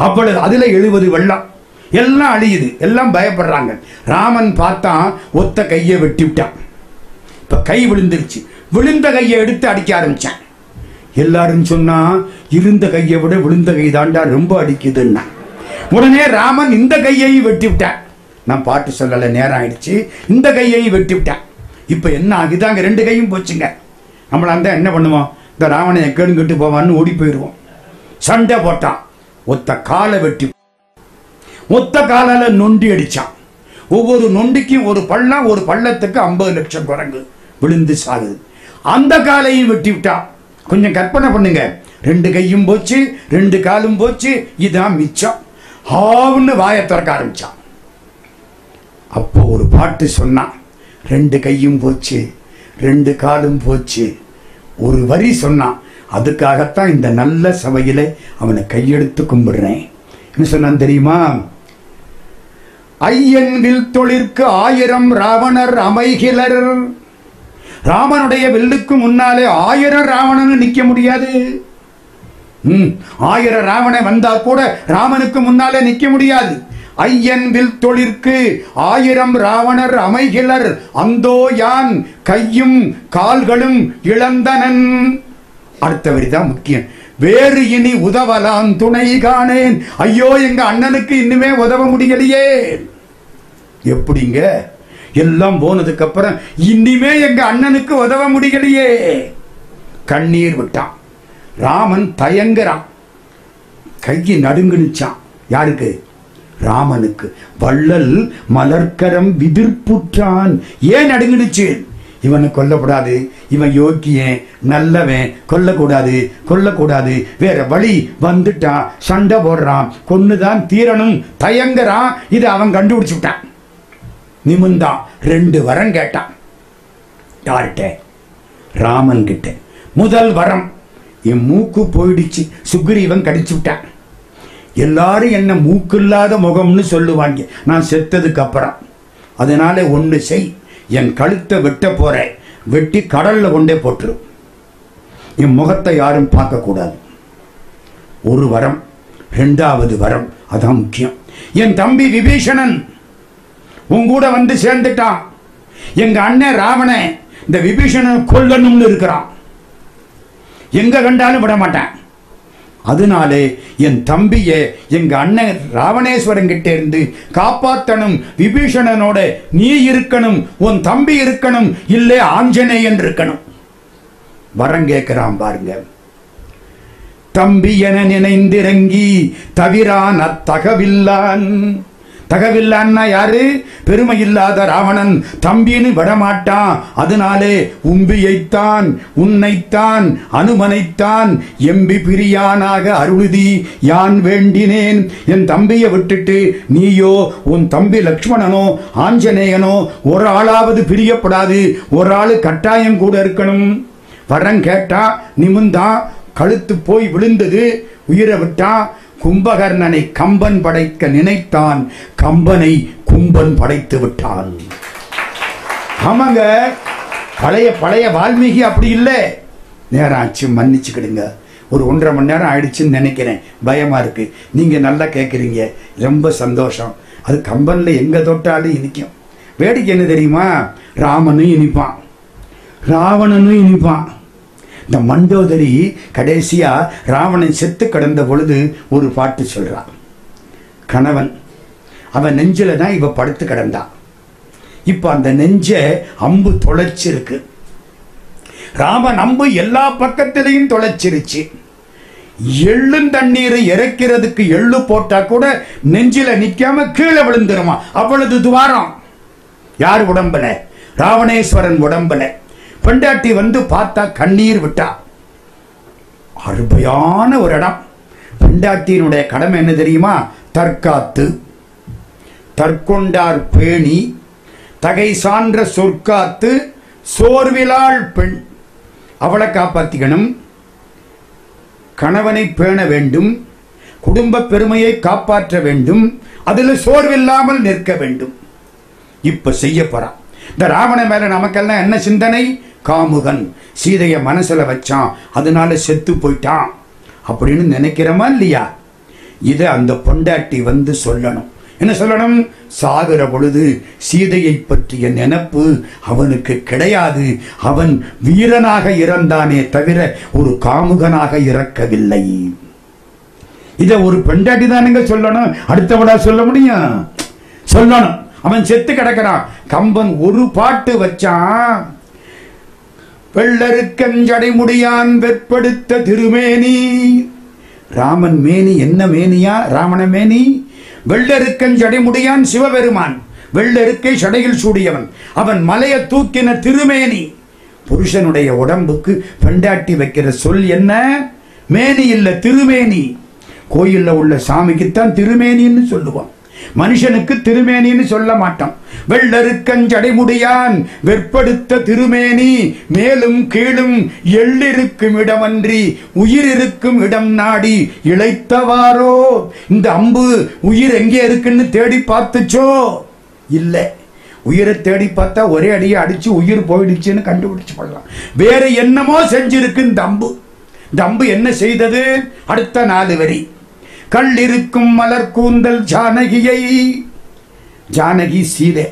அவ்வளவு. அதுல 70 வெள்ளம். எல்லாம் அழியுது, எல்லாம் பயப்படுறாங்க. ராமன் பார்த்தான், ஒத்த கையை வெட்டி விட்டான். இப்ப கை விழுந்துருச்சு. விழுந்த கையை எடுத்து அடிக்க ஆரம்பிச்சான். எல்லாரும் சொன்னா, இருந்த கையை விட விழுந்த கை தாண்டா ரொம்ப அடிக்குதுன்னா. உடனே ராமன் இந்த கையை வெட்டி விட்டான். நான் பாட்டு சொல்லல, நேரம் ஆயிடுச்சு. இந்த கையை வெட்டி விட்டான். இப்ப என்ன ஆகுது? அங்க 2 கையும் போச்சுங்க. நம்மள அந்த என்ன பண்ணுவோம்? இந்த ராவணன் எக்கெடுங்கிட்டு போவான்னு ஓடி போயிடுவோம். சண்டை போட்டான். ஒத்த காலை வெட்டி, ஒத்த காலால நொண்டி அடிச்சான். ஒவ்வொரு நொண்டிக்கும் ஒரு பள்ளம், ஒரு பள்ளத்துக்கு 50 லட்சம் குரங்கு விழுந்து சாகுது. அந்த காலையும் வெட்டி விட்டான். கொஞ்சம் கற்பனை பண்ணுங்க. 2 கையும் போச்சு, 2 காலும் போச்சு. இதான் மிச்சம். ஆவுன்னு வாயை திறக்க ஆரம்பிச்சான். அப்போ ஒரு பாட்டு சொன்னான். 2 கையும் போச்சு, 2 காலும் போச்சு, ஒரு வரி சொன்னான். அதுக்காகத்தான் இந்த நல்ல சபையில அவனை கையெடுத்து கும்பிடுறேன். என்ன சொன்னான் தெரியுமா? ஐயன் வில் தொழிற்கு 1000 ராவணர் அமைகிலர். ராமனுடைய வில்லுக்கு முன்னாலே 1000 ராவணன் நிக்க முடியாது. 1000 ராவணன் வந்தா கூட ராமனுக்கு முன்னாலே நிக்க முடியாது. ஐயன் வில் தொழிற்கு 1000 ராவணர் அமைகிலர். அந்தோ யான் கையும் கால்களும் இழந்தனன். அடுத்த வரிதான் முக்கியம். வேறு இனி உதவலாம் துணை காணேன். ஐயோ, எங்க அண்ணனுக்கு இன்னுமே உதவ முடியலையே. எப்படிங்க? எல்லாம் போனதுக்கு அப்புறம் இனிமே எங்க அண்ணனுக்கு உதவ முடியலையே. கண்ணீர் விட்டான். ராமன் தயங்குறான். கையை நடுங்குனுச்சான். யாருக்கு? ராமனுக்கு. வள்ளல் மலர்கரம் விதிர்ப்புற்றான். ஏன் நடுங்குனுச்சு? இவனை கொல்லக்கூடாது, இவன் யோக்கியன் நல்லவன், கொல்லக்கூடாது கொல்லக்கூடாது, வேற வழி வந்துட்டான், சண்டை போடுறான், கொன்னுதான் தீரணும், தயங்குறான். இது அவன் கண்டுபிடிச்சு விட்டான். நிமிந்தான். 2 வரம் கேட்டான். யார்கிட்ட? ராமன் கிட்ட. முதல் வரம், என் மூக்கு போயிடுச்சு, சுக்ரீவன் கடிச்சு விட்டான். எல்லாரும் என்ன மூக்கு இல்லாத முகம்னு சொல்லுவாங்க நான் செத்ததுக்கு அப்புறம். அதனால ஒன்று செய், என் கழுத்தை வெட்ட போற, வெட்டி கடல்ல கொண்டே போட்டுரு, என் முகத்தை யாரும் பார்க்க கூடாது. ஒரு வரம். 2வது வரம், அதான் முக்கியம். என் தம்பி விபீஷணன் உங்கூட வந்து சேர்ந்துட்டான். எங்க அண்ணன் ராவண இந்த விபீஷணன் கொல்லணும்னு இருக்கிறான். எங்க கண்டாலும் விட மாட்டேன். அதனாலே என் தம்பியை எங்க அண்ணன் ராவணேஸ்வரன் கிட்ட இருந்து காப்பாற்றணும். விபீஷணனோட நீ இருக்கணும், உன் தம்பி இருக்கணும், இல்லை ஆஞ்சநேயன் இருக்கணும். வரம் கேட்கிறான் பாருங்க. தம்பி என நினைந்திறங்கி தவிரான் அத்தகவில்லான். தகவில்லான்னா யாரு? பெருமை இல்லாத ராவணன் தம்பின்னு விடமாட்டான். அதனாலே உம்பியைத்தான் உன்னைத்தான் அனுமனைத்தான் எம்பி பிரியானாக அருளுதி யான் வேண்டினேன். என் தம்பியை விட்டுட்டு நீயோ உன் தம்பி லக்ஷ்மணனோ ஆஞ்சநேயனோ ஒரு ஆளாவது பிரியப்படாது, ஒரு ஆளு கட்டாயம் கூட இருக்கணும். வரம் கேட்டா நிமிந்தான். கழுத்து போய் விழுந்தது, உயிரை விட்டான். கும்பகர்ணனை கம்பன் படைக்க நினைத்தான், கம்பனை கும்பன் படைத்து விட்டான். ஆமாங்க, பழைய வால்மீகி அப்படி இல்லை. நேரம் ஆச்சு, மன்னிச்சுக்கிடுங்க. ஒரு 1.5 மணி நேரம் ஆயிடுச்சுன்னு நினைக்கிறேன். பயமா இருக்கு. நீங்க நல்லா கேட்குறீங்க, ரொம்ப சந்தோஷம். அது கம்பன்ல எங்க தொட்டாலும் இனிக்கும். வேடிக்கை என்ன தெரியுமா? ராமனும் இனிப்பான், ராவணனும் இனிப்பான். இந்த மண்டோதரி கடைசியா ராவணன் செத்து கிடந்த பொழுது ஒரு பாட்டு சொல்றான். கணவன் அவன் நெஞ்சில தான் இவ படுத்து கிடந்தான். இப்ப அந்த நெஞ்ச அம்பு தொலைச்சிருக்கு. ராமன் அம்பு எல்லா பக்கத்திலையும் தொலைச்சிருச்சு. எள்ளும் தண்ணீரை இறக்கிறதுக்கு எள்ளு போட்டா கூட நெஞ்சில நிக்காம கீழே விழுந்துருமா, அவ்வளவு துவாரம். யார் உடம்புல? ராவணேஸ்வரன் உடம்புல. பெண்டாட்டி வந்து பார்த்தா கண்ணீர் விட்டா. அருமையான ஒரு இடம். பெண்டாட்டியினுடைய கடமை என்ன தெரியுமா? தற்காத்து. தற்கொண்டார் பேணி தகை சான்ற சொற்காத்து சோர்விலாள் பெண். அவளை காப்பாற்றிக்கணும், கணவனை பேண வேண்டும், குடும்ப பெருமையை காப்பாற்ற வேண்டும், அதில் சோர்வில்லாமல் நிற்க வேண்டும். இப்ப செய்ய போறான். இந்த ராவண மேல நமக்கெல்லாம் என்ன சிந்தனை? காமுகன் சீதைய மனசுல வச்சான், அதனால செத்து போயிட்டான் அப்படின்னு நினைக்கிறோமா இல்லையா? இதை அந்த பொண்டாட்டி வந்து சொல்லணும். என்ன சொல்லணும்? சாகிற பொழுது சீதையை பற்றிய நினைப்பு அவனுக்கு கிடையாது. அவன் வீரனாக இறந்தானே தவிர ஒரு காமுகனாக இறக்கவில்லை. இதை ஒரு பெண்டாட்டி தானுங்க சொல்லணும். அடுத்தவடா சொல்ல முடியும்? சொல்லணும். அவன் செத்து கிடக்கிறான். கம்பன் ஒரு பாட்டு வச்சான். வெள்ளருக்கஞ்சடை முடியான் வெற்படுத்த திருமேனி. ராமன் மேனி என்ன மேனியா? ராவண மேனி. வெள்ளருக்கஞ்சடை முடியான் சிவபெருமான். வெள்ளருக்கை சடையில் சூடியவன். அவன் மலையை தூக்கின திருமேனி. புருஷனுடைய உடம்புக்கு பெண்டாட்டி வைக்கிற சொல் என்ன? மேனி இல்ல, திருமேனி. கோயில்ல உள்ள சாமிக்குத்தான் திருமேனின்னு சொல்லுவான். மனுஷனுக்கு திருமேனின்னு சொல்ல மாட்டோம். வெள்ளருக்கஞ்சடைமுடியான் வெற்படுத்த திருமேனி மேலும் கீழும் எள்ளிருக்கும் இடமன்றி உயிரிருக்கும் இடம் நாடி இளைத்தவாரோ. இந்த அம்பு உயிர் எங்கே இருக்குன்னு தேடி பார்த்துச்சோ? இல்லை. உயிரை தேடி பார்த்தா ஒரே அடியை அடிச்சு உயிர் போயிடுச்சுன்னு கண்டுபிடிச்சு பண்ணலாம். வேற என்னமோ செஞ்சிருக்கு இந்த அம்பு. இந்த அம்பு என்ன செய்தது? அடுத்த 4 வரி. கல் இருக்கும் மலர் கூந்தல் ஜானகியை. ஜானகி சீதை,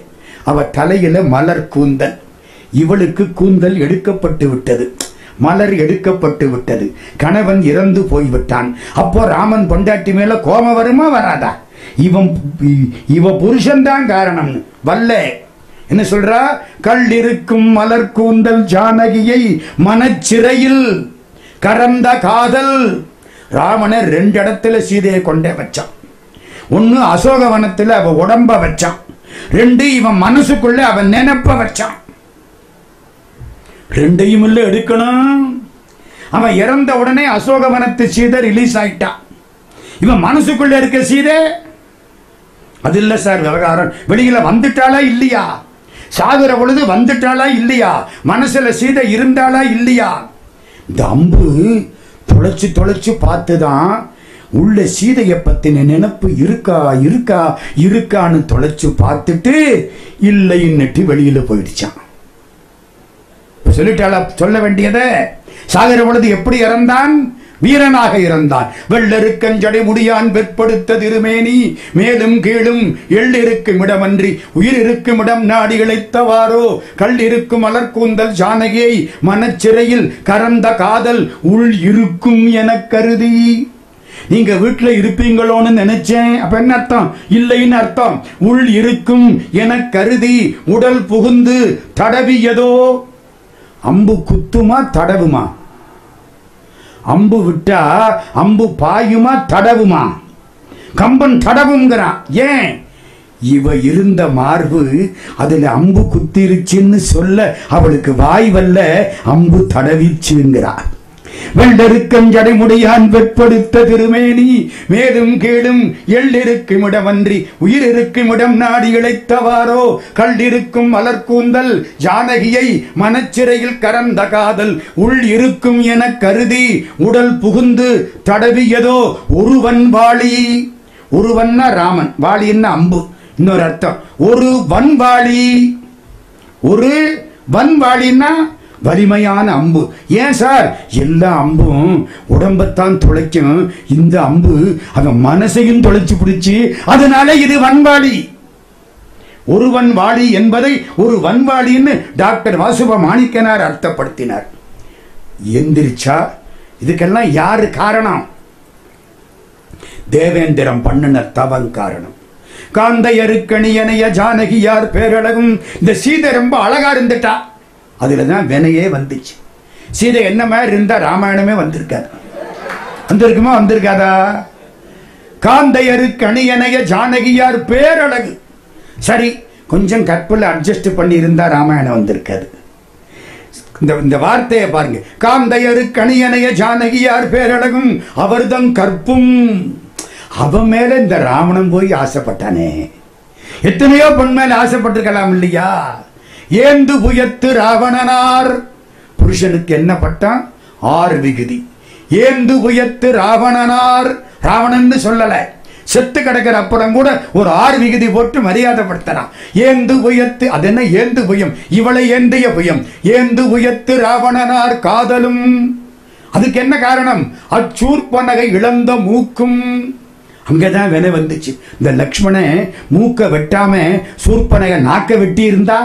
அவ தலையில மலர் கூந்தல். இவளுக்கு கூந்தல் எடுக்கப்பட்டு விட்டது, மலர் எடுக்கப்பட்டு விட்டது. கணவன் இறந்து போய்விட்டான். அப்போ ராமன் பொண்டாட்டி மேல கோபம் வருமா வராதா? இவ புருஷன் தான் காரணம். வல்ல என்ன சொல்றா? கல் இருக்கும் மலர் கூந்தல் ஜானகியை மனச்சிறையில் கரந்த காதல். ராவணன் 2 இடத்துல சீதையை கொண்டே வச்சான். 1 அசோகவனத்தில் அவ உடம்ப வச்சான். 2 இவன் மனசுக்குள்ள அவன் நினைப்ப வச்சான். 2ஐயும் இல்ல எடுக்கணும். அவன் இறந்த உடனே அசோகவனத்து சீதை ரிலீஸ் ஆயிட்டான். இவன் மனசுக்குள்ள இருக்க சீதை அது இல்ல சார் விவகாரம். வெளியில வந்துட்டாளா இல்லையா? சாகுற பொழுது வந்துட்டாளா இல்லையா? மனசுல சீதை இருந்தாளா இல்லையா? இந்த அம்பு தொலைச்சு தொலைச்சு பார்த்துதான் உள்ள சீதையை பத்தின நினைப்பு இருக்கா இருக்கா இருக்கான்னு தொலைச்சு பார்த்துட்டு இல்லைன்னுட்டு வெளியில போயிடுச்சான். சொல்லிட்டாளா? சொல்ல வேண்டியத. சாகிற பொழுது எப்படி இறந்தான்? வீரனாக இறந்தான். வெள்ளருக்கஞ்சடை முடியான் வெற்படுத்த திருமேனி மேலும் கீழும் எள்ளிருக்கும் இடமன்றி உயிர் இருக்கும் இடம் நாடி இளைத்தவாரோ. கல் இருக்கும் மலர் கூந்தல் ஜானகியை மனச்சிறையில் கரந்த காதல் உள் இருக்கும் என கருதி. நீங்க வீட்டுல இருப்பீங்களோன்னு நினைச்சேன். அப்ப என்ன அர்த்தம்? இல்லைன்னு அர்த்தம். உள் இருக்கும் என கருதி உடல் புகுந்து தடவியதோ. அம்பு குத்துமா தடவுமா? அம்பு விட்டா அம்பு பாயுமா தடவுமா? கம்பன் தடவுங்கிறான். ஏன்? இவ இருந்த மார்பு அதுல அம்பு குத்திருச்சுன்னு சொல்ல அவளுக்கு வாய் வல்ல, அம்பு தடவிச்சுங்கிறார். வெள்ளருக்கஞ்சடைமுடியான் வெற்படுத்த திருமேனி மேலும் கீழும் எள்ளிருக்கும் இடமன்றி உயிர் இருக்கும் இடம் நாடி இளைத்தவாரோ. கல்லிருக்கும் மலர் கூந்தல் ஜானகியை மனச்சிறையில் கரந்த காதல் உள் இருக்கும் என கருதி உடல் புகுந்து தடவியதோ. ஒருவன் வாளி. ஒருவன்னா ராமன், வாளின்னா அம்பு. இன்னொரு அர்த்தம் ஒரு வன்வாளி. ஒரு வன்வாளின்னா வலிமையான அம்பு. ஏன் சார்? எல்லா அம்பும் உடம்பத்தான் துளைக்கும், இந்த அம்பு அவன் மனசையும் தொலைச்சு பிடிச்சு, அதனால இது வன்வாளி. ஒரு வன்வாளி என்பதை ஒரு வன்வாளின்னு டாக்டர் வாசுப மாணிக்கனார் அர்த்தப்படுத்தினார். எந்திரிச்சா இதுக்கெல்லாம் யாரு காரணம்? தேவேந்திரம் பண்ணின தவன் காரணம். காந்தையருக்கணியனைய ஜானகியார் பேரழகும். இந்த சீதை ரொம்ப அழகா இருந்துட்டா. அதுலதான் வினையே வந்துச்சு. சீதை என்ன மாதிரி இருந்தா ராமாயணமே வந்திருக்காது. வந்திருக்குமா? வந்திருக்காதா? காந்தையருக்கணியனைய ஜானகியார் பேரழகு. சரி, கொஞ்சம் கற்புல அட்ஜஸ்ட் பண்ணி இருந்தா ராமாயணம் வந்திருக்காது. இந்த வார்த்தையை பாருங்க. காந்தையருக்கணியனைய ஜானகியார் பேரழகும் அவர்தம் கற்பும். அவன் மேல இந்த ராவணன் போய் ஆசைப்பட்டானே. எத்தனையோ பெண் மேல ஆசைப்பட்டிருக்கலாம் இல்லையா? ஏந்து புயத்து ராவணனார். புருஷனுக்கு என்ன பட்டான்? 6 விகுதி. ஏந்து புயத்து ராவணனார். ராவணன் சொல்லல, செத்து கிடக்கிற அப்புறம் கூட ஒரு 6 விகுதி போட்டு மரியாதைப்படுத்தலாம். ஏந்து புயத்து. அது என்ன ஏந்து புயம்? இவளை ஏந்திய புயம். ஏந்து புயத்து ராவணனார் காதலும். அதுக்கு என்ன காரணம்? அச்சூர்பனகை இழந்த மூக்கும். அங்கதான் வினை வந்துச்சு. இந்த லக்ஷ்மணன் மூக்க வெட்டாம சூர்பனகை நாக்க வெட்டி இருந்தா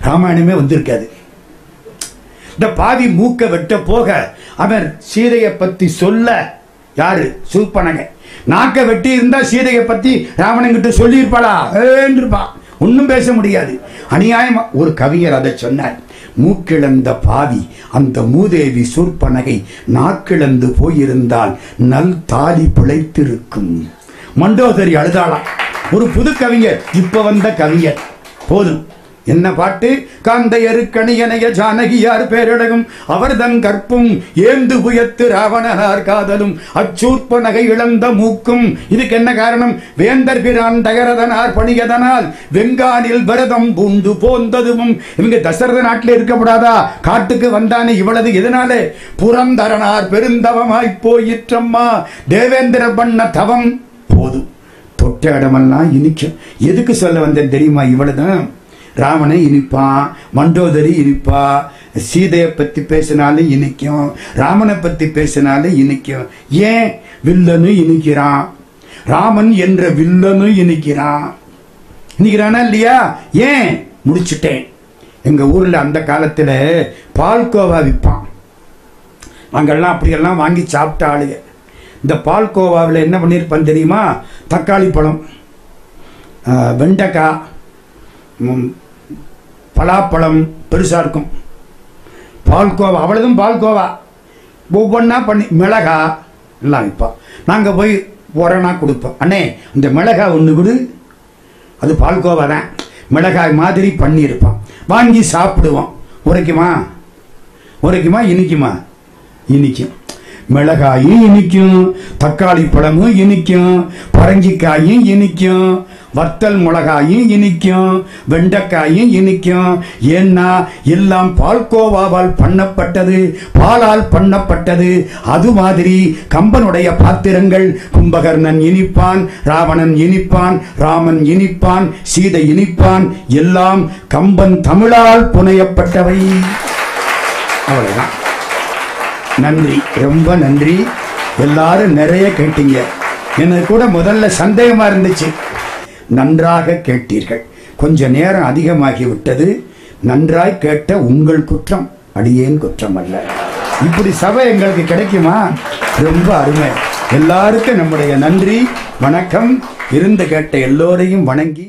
ராமாயணமே வந்திருக்காது. இந்த பாவி மூக்க வெட்ட போக அவன் சீதையை பத்தி சொல்ல, யாரு? சூர்பனகை. நாக்க வெட்டி இருந்தா சீதையை பத்தி ராவணன் கிட்ட சொல்லியிருப்பாளா? ஒன்னும் பேச முடியாது. அநியாயமா ஒரு கவிஞர் அதை சொன்னார். மூக்கிழந்த பாவி அந்த மூதேவி சூர்பனகை நாக்கிழந்து போயிருந்தால் நல் தாலி பிழைத்திருக்கும். மண்டோதரி அழுதாளா. ஒரு புது கவிஞர், இப்ப வந்த கவிஞர். போதும், என்ன பாட்டு? காந்தையருக்கணியனைய ஜானகியார் பேரழகும் அவர்தன் கற்பும் ஏந்து புயத்து ராவணனார் காதலும் அச்சூர்ப்ப நகை இழந்த மூக்கும். இதுக்கு என்ன காரணம்? வேந்தர் பிரான் தகரதனார் பணியதனால் வெங்கானில் பரதம் பூண்டு போந்ததும். இவங்க தசரத நாட்டில் இருக்கப்படாதா? காட்டுக்கு வந்தானே இவ்வளவு எதனால? புரந்தரனார் பெருந்தவமாய் போயிற்றம்மா. தேவேந்திர பண்ண தவம் போதும். தொட்ட இடமெல்லாம் இனிக்கும். எதுக்கு சொல்ல வந்தேன் தெரியுமா? இவ்வளவுதான். ராமனை இனிப்பான், மண்டோதரி இனிப்பா, சீதையை பற்றி பேசினாலும் இனிக்கும், ராமனை பற்றி பேசினாலும் இனிக்கும். ஏன்? வில்லனு இனிக்கிறான், ராமன் என்ற வில்லனு இனிக்கிறான். இனிக்கிறானா இல்லையா? ஏன்? முடிச்சுட்டேன். எங்கள் ஊரில் அந்த காலத்தில் பால்கோவா விற்பான். நாங்கள்லாம் அப்படியெல்லாம் வாங்கி சாப்பிட்ட ஆளுங்க. இந்த பால்கோவாவில் என்ன பண்ணியிருப்பான் தெரியுமா? தக்காளி பழம், வெண்டைக்காய், பலாப்பழம் பெருசாக இருக்கும். பால்கோவா அவ்வளோதும் பால்கோவா ஒவ்வொன்றா பண்ணி மிளகா எல்லாம் வைப்போம். நாங்கள் போய் உரனா கொடுப்போம். அண்ணே இந்த மிளகா ஒன்று கொடு. அது பால்கோவா தான், மிளகாய் மாதிரி பண்ணியிருப்பான். வாங்கி சாப்பிடுவோம். உரைக்குமா? உரைக்குமா? இனிக்குமா? இனிக்கும். மிளகாயும் இனிக்கும், தக்காளி பழமும் இனிக்கும், பரங்கிக்காயும் இனிக்கும், வத்தல் மிளகாயும் இனிக்கும், வெண்டைக்காயும் இனிக்கும். ஏன்னா எல்லாம் பால்கோவாவால் பண்ணப்பட்டது, பாலால் பண்ணப்பட்டது. அது மாதிரி கம்பனுடைய பாத்திரங்கள் கும்பகர்ணன் இனிப்பான், ராவணன் இனிப்பான், ராமன் இனிப்பான், சீதை இனிப்பான். எல்லாம் கம்பன் தமிழால் புனையப்பட்டவை. அவ்வளவுதான். நன்றி, ரொம்ப நன்றி. எல்லாரும் நிறைய கேட்டீங்க. எனக்கு கூட முதல்ல சந்தேகமா இருந்துச்சு. நன்றாக கேட்டீர்கள். கொஞ்ச நேரம் அதிகமாகி விட்டது. நன்றாய் கேட்ட உங்கள் குற்றம், அடியேன் குற்றம் அல்ல. இப்படி சபை எங்களுக்கு கிடைக்குமா? ரொம்ப அருமை. எல்லாருக்கும் நம்முடைய நன்றி, வணக்கம். இருந்து கேட்ட எல்லோரையும் வணங்கி